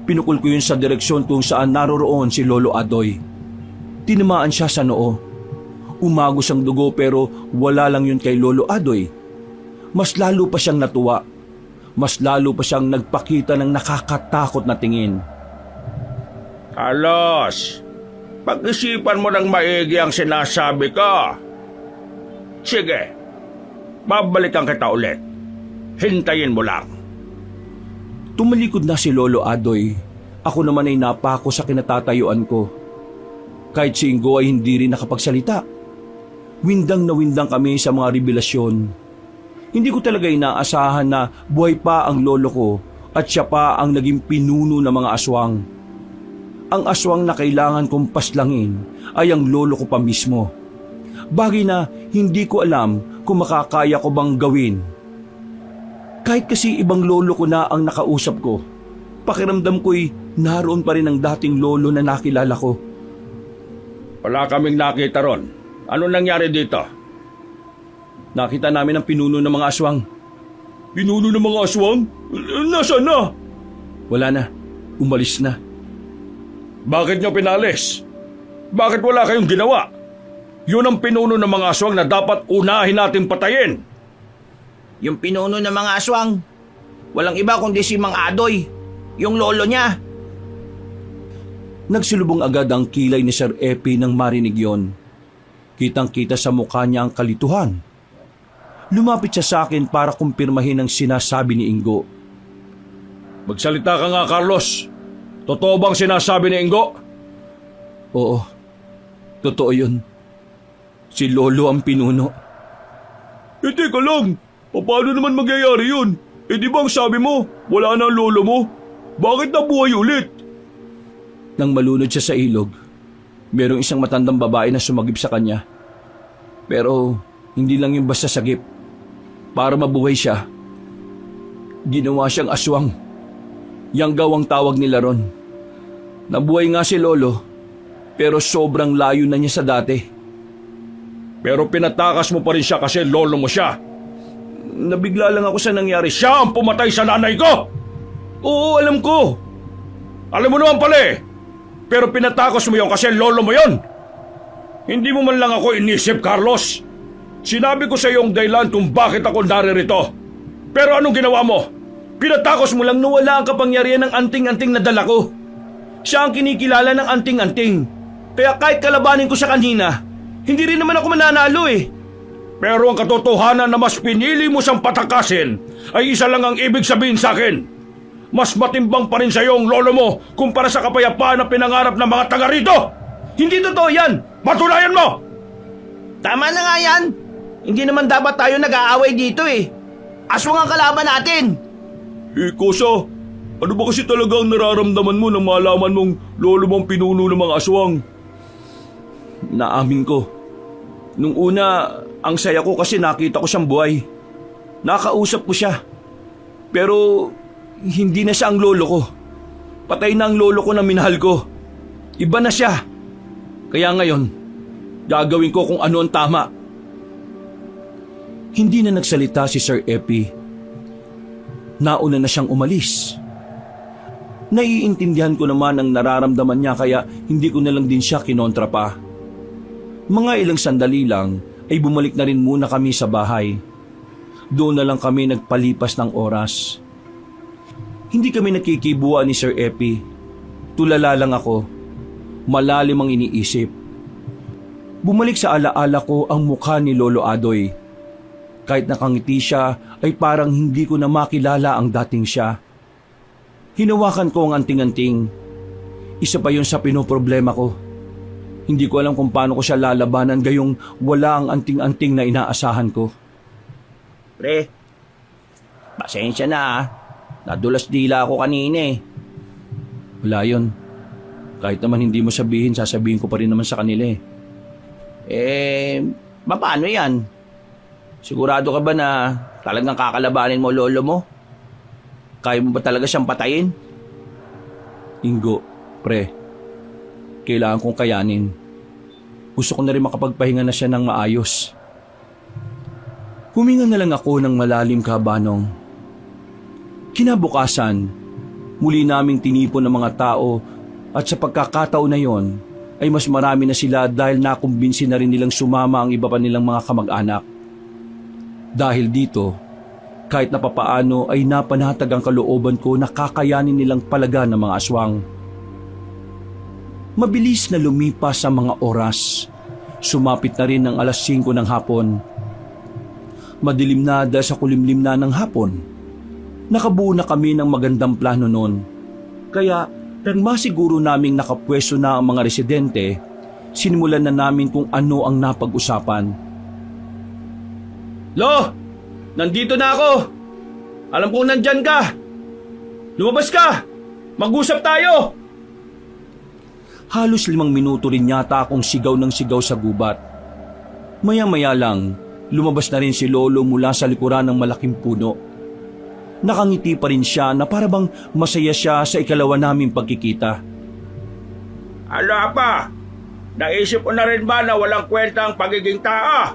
Pinukul ko yun sa direksyon kung saan naroroon si Lolo Adoy. Tinamaan siya sa noo. Umagos ang dugo pero wala lang yun kay Lolo Adoy. Mas lalo pa siyang natuwa. Mas lalo pa siyang nagpakita ng nakakatakot na tingin. Carlos, pag-isipan mo ng maigi ang sinasabi ko. Sige, babalikan kita ulit. Hintayin mo lang. Tumalikod na si Lolo Adoy. Ako naman ay napako sa kinatatayuan ko. Kahit si Ingo ay hindi rin nakapagsalita. Windang na windang kami sa mga revelasyon. Hindi ko talaga inaasahan na buhay pa ang lolo ko at siya pa ang naging pinuno ng mga aswang. Ang aswang na kailangan kong paslangin ay ang lolo ko pa mismo. Bagay na hindi ko alam kung makakaya ko bang gawin. Kahit kasi ibang lolo ko na ang nakausap ko, pakiramdam ko'y naroon pa rin ang dating lolo na nakilala ko. Wala kaming nakita ron. Ano nangyari dito? Nakita namin ang pinuno ng mga aswang. Pinuno ng mga aswang? Nasaan na? Wala na. Umalis na. Bakit nyo pinalis? Bakit wala kayong ginawa? Yun ang pinuno ng mga aswang na dapat unahin natin patayin. Yung pinuno ng mga aswang, walang iba kundi si Mang Adoy, yung lolo niya. Nagsulubong agad ang kilay ni Sir Epi nang marinig yon. Kitang-kita sa mukha niya ang kalituhan. Lumapit siya sa akin para kumpirmahin ang sinasabi ni Ingo. Magsalita ka nga, Carlos. Totoo bang sinasabi ni Ingo? Oo, totoo yun. Si Lolo ang pinuno. Teka lang. Paano naman magyayari yun? Di ba ang sabi mo, wala na ang lolo mo? Bakit nabuhay ulit? Nang malunod siya sa ilog, merong isang matandang babae na sumagip sa kanya. Pero hindi lang yung basta sagip. Para mabuhay siya, ginawa siyang aswang. Yanggaw ang tawag nila ron. Nabuhay nga si Lolo, pero sobrang layo na niya sa dati. Pero pinatakas mo pa rin siya kasi lolo mo siya. Nabigla lang ako sa nangyari. Siya ang pumatay sa nanay ko! Oo, alam ko. Alam mo naman pala eh. Pero pinatakos mo yun kasi lolo mo yun. Hindi mo man lang ako inisip, Carlos. Sinabi ko sa iyo ang dahilan kung bakit ako naririto. Pero anong ginawa mo? Pinatakos mo lang. Nawala ang kapangyarihan ng anting-anting na dala ko. Siya ang kinikilala ng anting-anting. Kaya kahit kalabanin ko siya kanina, hindi rin naman ako mananalo eh. Pero ang katotohanan na mas pinili mo siyang patakasin ay isa lang ang ibig sabihin sa akin. Mas matimbang pa rin sa iyo ang lolo mo kumpara sa kapayapaan na pinangarap ng mga taga rito. Hindi totoo yan! Patunayan mo! Tama na nga yan! Hindi naman dapat tayo nag-aaway dito eh. Aswang ang kalaban natin! Kosa, ano ba kasi talaga ang nararamdaman mo nang malaman mong lolo mong pinuno ng mga aswang? Naamin ko. Nung una, ang saya ko kasi nakita ko siyang buhay. Nakausap ko siya. Pero hindi na siya ang lolo ko. Patay na ang lolo ko na minahal ko. Iba na siya. Kaya ngayon, gagawin ko kung ano ang tama. Hindi na nagsalita si Sir Epi. Nauna na siyang umalis. Naiintindihan ko naman ang nararamdaman niya kaya hindi ko na lang din siya kinontra pa. Mga ilang sandali lang ay bumalik na rin muna kami sa bahay. Doon na lang kami nagpalipas ng oras. Hindi kami nakikibuan ni Sir Epi. Tulala lang ako. Malalim ang iniisip. Bumalik sa alaala ko ang mukha ni Lolo Adoy. Kahit nakangiti siya ay parang hindi ko na makilala ang dating siya. Hinawakan ko ang anting-anting. Isa pa yun sa pinoproblema ko. Hindi ko alam kung paano ko siya lalabanan gayong wala ang anting-anting na inaasahan ko. Pre, pasensya na ah. Nadulas dila ako kanina eh. Wala yun. Kahit naman hindi mo sabihin, sasabihin ko pa rin naman sa kanila eh. Paano yan? Sigurado ka ba na talagang kakalabanin mo lolo mo? Kaya mo ba talaga siyang patayin? Ingo, pre. Kailangan kong kayanin. Gusto ko na rin makapagpahinga na siya ng maayos. Huminga na lang ako ng malalim kabanong. Kinabukasan, muli naming tinipon ng mga tao at sa pagkakataon na yon ay mas marami na sila dahil nakumbinsi na rin nilang sumama ang iba pa nilang mga kamag-anak. Dahil dito, kahit na papaano ay napanatag ang kalooban ko na kakayanin nilang palagan ng mga aswang. Mabilis na lumipas ang mga oras. Sumapit na rin ang 5:00 ng hapon. Madilim na dahil sa kulimlim na ng hapon. Nakabuo na kami ng magandang plano noon. Kaya nang masiguro naming nakapwesto na ang mga residente, sinimulan na namin kung ano ang napag-usapan. Lo! Nandito na ako! Alam kong nandyan ka! Lumabas ka! Mag-usap tayo! Halos 5 minuto rin yata akong sigaw ng sigaw sa gubat. Maya-maya lang, lumabas na rin si Lolo mula sa likuran ng malaking puno. Nakangiti pa rin siya na parabang masaya siya sa ikalawa naming pagkikita. Ala pa! Naisip ko na rin ba na walang kwenta ang pagiging tao?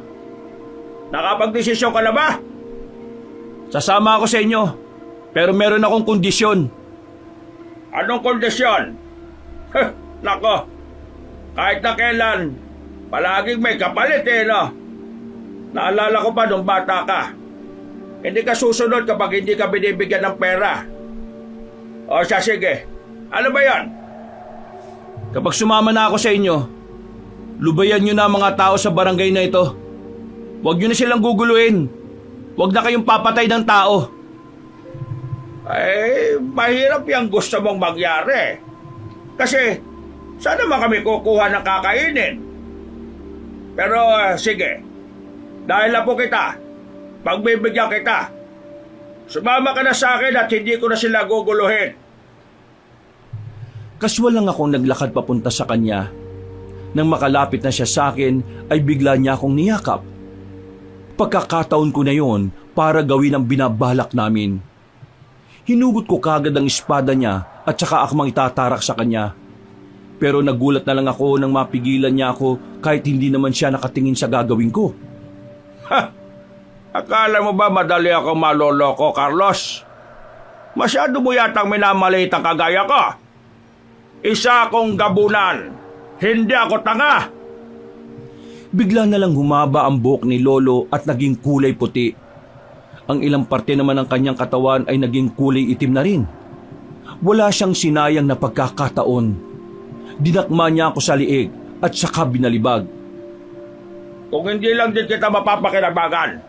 Nakapagdesisyon ka na ba? Sasama ako sa inyo, pero meron akong kondisyon. Anong kondisyon? Nako, kahit na kailan, palaging may kapalit eh, no? Naalala ko pa nung bata ka. Hindi ka susunod kapag hindi ka binibigyan ng pera. O siya, sige. Ano ba yan? Kapag sumama na ako sa inyo, lubayan nyo na ang mga tao sa barangay na ito. Huwag nyo na silang guguluhin. Huwag na kayong papatay ng tao. Ay, mahirap yung gusto mong mangyari. Kasi, saan naman kami kukuha ng kakainin? Pero, sige. Dahil na po kita, pagbibigyan kita. Sumama ka na sa akin at hindi ko na sila guguluhin. Kaswal lang akong naglakad papunta sa kanya. Nang makalapit na siya sa akin, ay bigla niya akong niyakap. Pagkakataon ko na yon para gawin ang binabalak namin. Hinugot ko kagad ang espada niya at saka akmang itatarak sa kanya. Pero nagulat na lang ako nang mapigilan niya ako kahit hindi naman siya nakatingin sa gagawin ko. Ha! Akala mo ba madali ako maloloko, Carlos? Masyado mo yatang minamaliit ang kagaya ko. Isa akong gabunan. Hindi ako tanga. Bigla na lang humaba ang buhok ni Lolo at naging kulay puti. Ang ilang parte naman ng kanyang katawan ay naging kulay itim na rin. Wala siyang sinayang na pagkakataon. Dinakma niya ako sa liig at saka binalibag. Kung hindi lang din kita mapapakinabangan,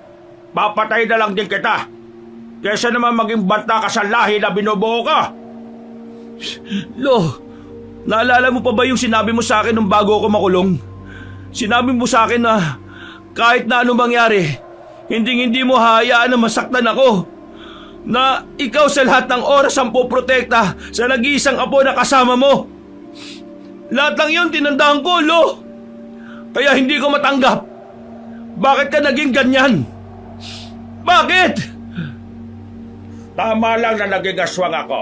papatay na lang din kita. Kesa naman maging banta ka sa lahi na binubuo ka. Lo, Naalala mo pa ba yung sinabi mo sa akin nung bago ako makulong? Sinabi mo sa akin na kahit na anong mangyari, hindi mo hahayaan na masaktan ako. Na ikaw sa lahat ng oras ang poprotekta sa nag-iisang apo na kasama mo. Lahat ng yun tinandaan ko, Lo. Kaya hindi ko matanggap. Bakit ka naging ganyan? Bakit? Tama lang na naging aswang ako.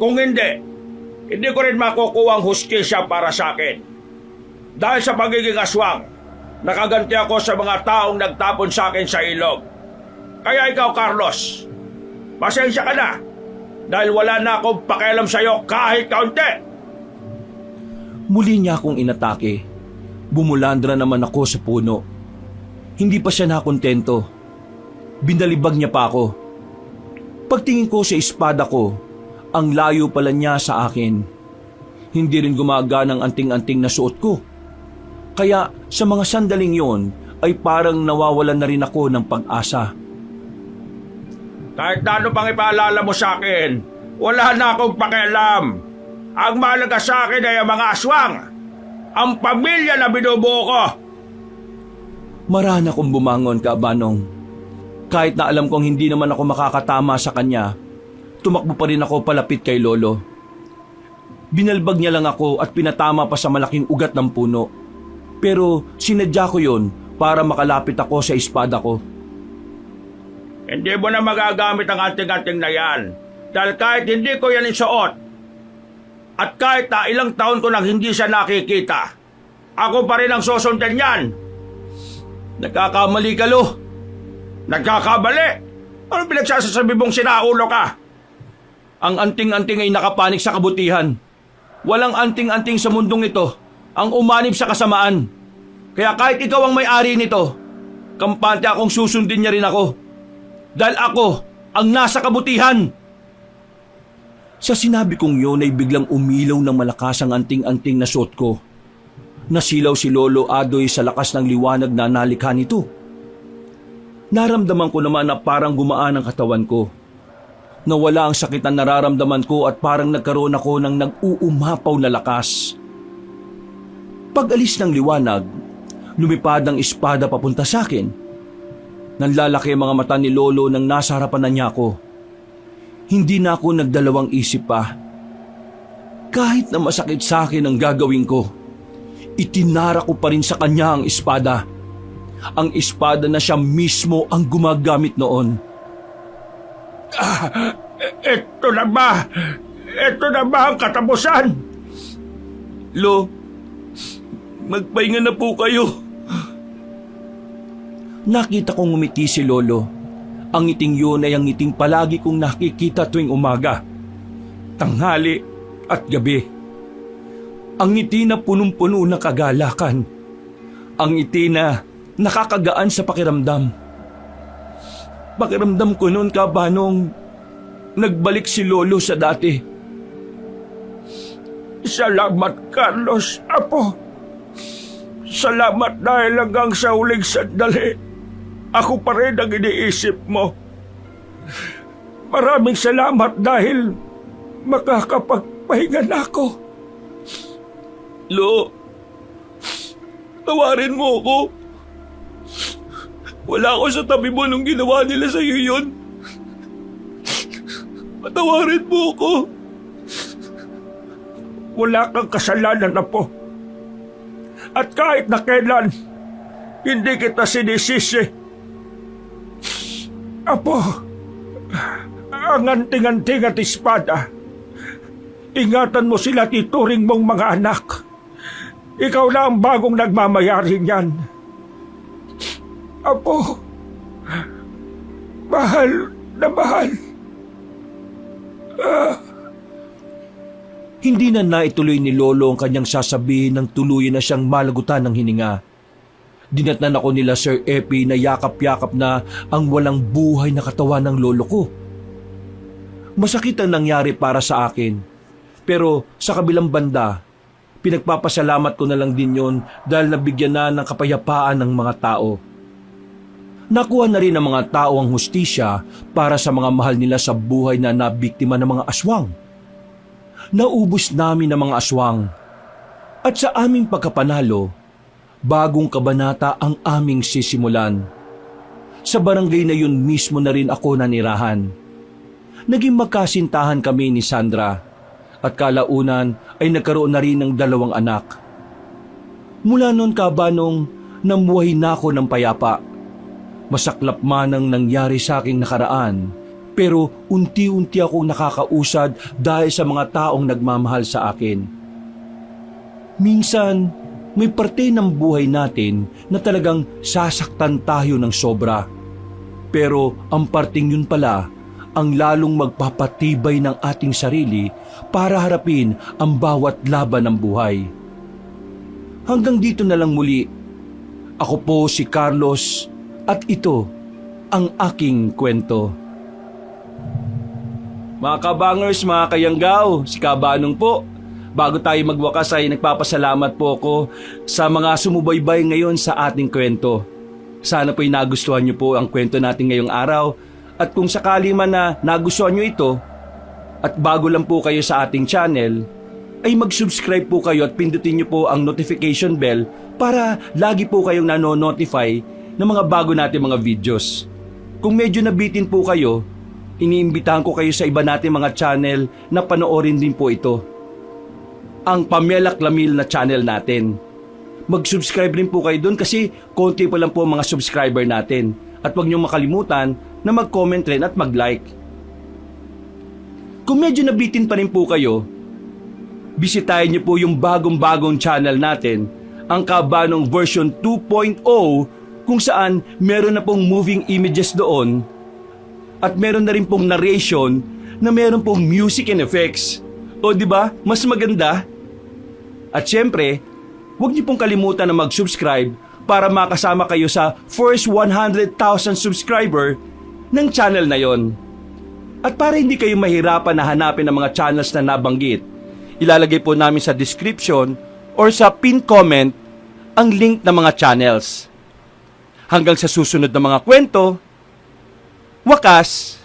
Kung hindi ko rin makukuha ang hustisya para sa akin. Dahil sa pagiging aswang, nakaganti ako sa mga taong nagtapon sa akin sa ilog. Kaya ikaw, Carlos, pasensya ka na dahil wala na akong pakialam sa'yo kahit kaunti. Muli niya akong inatake. Bumulandra naman ako sa puno. Hindi pa siya nakontento. Binalibag niya pa ako. Pagtingin ko sa espada ko, ang layo pala niya sa akin. Hindi rin gumagana ang anting-anting na suot ko. Kaya sa mga sandaling yon ay parang nawawalan na rin ako ng pag-asa. Kahit na ano pang ipaalala mo sa akin, wala na akong pakialam. Ang mahalaga sa akin ay ang mga aswang. Ang pamilya na binubuo ko. Marana akong bumangon, Kaabanong. Kahit na alam kong hindi naman ako makakatama sa kanya, tumakbo pa rin ako palapit kay Lolo. Binalbag niya lang ako at pinatama pa sa malaking ugat ng puno. Pero sinadya ko yon para makalapit ako sa espada ko. Hindi mo na magagamit ang anting-anting na yan. Dahil kahit hindi ko yan isuot, at kahit na ilang taon ko nang hindi siya nakikita, ako pa rin ang susundin yan. Nagkakamali ka, Lo. Nagkakamali? Ano pinagsasasabi mong sinaulo ka? Ang anting-anting ay nakapanik sa kabutihan. Walang anting-anting sa mundong ito ang umanib sa kasamaan. Kaya kahit ikaw ang may-ari nito, kampante akong susundin niya rin ako. Dahil ako ang nasa kabutihan. Sa sinabi kong yun ay biglang umilaw ng malakas ang anting-anting na suot ko. Nasilaw si Lolo Adoy sa lakas ng liwanag na nalikha nito. Naramdaman ko naman na parang gumaan ang katawan ko. Nawala ang sakit na nararamdaman ko at parang nagkaroon ako ng nag-uumapaw na lakas. Pag-alis ng liwanag, lumipad ang espada papunta sa akin. Nanlalaki ang mga mata ni Lolo nang nasa harapan na niya ako. Hindi na ako nagdalawang isip pa. Kahit na masakit sa akin ang gagawin ko, itinara ko pa rin sa kanya ang espada. Ang espada na siya mismo ang gumagamit noon. Ito na ba? Ito na ba ang katapusan? Lo, magpahinga na po kayo. Nakita kong ngumiti si Lolo. Ang ngiting yun ay ang ngiting palagi kong nakikita tuwing umaga, tanghali at gabi. Ang ngiti na punong-puno ng kagalakan. Ang ngiti na nakakagaan sa pakiramdam. Pakiramdam ko noon, Kaabanong, nagbalik si Lolo sa dati. Salamat, Carlos, Apo. Salamat dahil hanggang sa huling sandali, ako pa rin ang iniisip mo. Maraming salamat dahil makakapagpahinga na ako. Lo, tawarin mo ako. Wala ako sa tabi mo nung ginawa nila sa iyo yun. Patawarin mo ako. Wala kang kasalanan, Apo. At kahit na kailan, hindi kita sinisisi. Apo, ang anting-anting at espada, ingatan mo sila, tituring mong mga anak. Ikaw na ang bagong nagmamayari niyan. Apo, mahal na mahal. Hindi na naituloy ni Lolo ang kanyang sasabihin nang tuluyan na siyang malagutan ng hininga. Dinatnan ako nila Sir Epi na yakap-yakap na ang walang buhay na katawan ng lolo ko. Masakit ang nangyari para sa akin. Pero sa kabilang banda, pinagpapasalamat ko na lang din yon dahil nabigyan na ng kapayapaan ng mga tao. Nakuha na rin ng mga tao ang hustisya para sa mga mahal nila sa buhay na nabiktima ng mga aswang. naubos namin ang mga aswang. At sa aming pagkapanalo, bagong kabanata ang aming sisimulan. Sa barangay na yun mismo na rin ako nanirahan. Naging magkasintahan kami ni Sandra at kalaunan ay nagkaroon na rin ng 2 anak. Mula noon kabanong namuhay na ako ng payapa. Masaklap man ang nangyari sa aking nakaraan, pero unti-unti akong nakakausad dahil sa mga taong nagmamahal sa akin. Minsan, may parte ng buhay natin na talagang sasaktan tayo ng sobra. Pero ang parting yun pala ang lalong magpapatibay ng ating sarili para harapin ang bawat laban ng buhay. Hanggang dito na lang muli. Ako po si Carlos at ito ang aking kwento. Mga kabangers, mga kayanggaw, si Kabanong po. Bago tayo magwakas ay nagpapasalamat po ako sa mga sumubaybay ngayon sa ating kwento. Sana po'y nagustuhan niyo po ang kwento natin ngayong araw. At kung sakali man na nagustuhan niyo ito at bago lang po kayo sa ating channel, ay mag-subscribe po kayo at pindutin niyo po ang notification bell para lagi po kayong nano-notify ng mga bago natin mga videos. Kung medyo nabitin po kayo, iniimbitahan ko kayo sa iba natin mga channel na panoorin din po ito. Ang Pamela Clamil na channel natin. Mag-subscribe rin po kayo doon kasi konti pa lang po mga subscriber natin. At huwag niyong makalimutan na mag-comment rin at mag-like. Kung medyo nabitin pa rin po kayo, bisitahin niyo po yung bagong-bagong channel natin, ang Kabanong version 2.0, kung saan meron na pong moving images doon at meron na rin pong narration na meron pong music and effects. O di ba? Mas maganda. At syempre, huwag niyo pong kalimutan na mag-subscribe para makasama kayo sa first 100,000 subscriber ng channel na yon. At para hindi kayo mahirapan na hanapin ang mga channels na nabanggit, ilalagay po namin sa description or sa pin comment ang link ng mga channels. Hanggang sa susunod na mga kwento, wakas!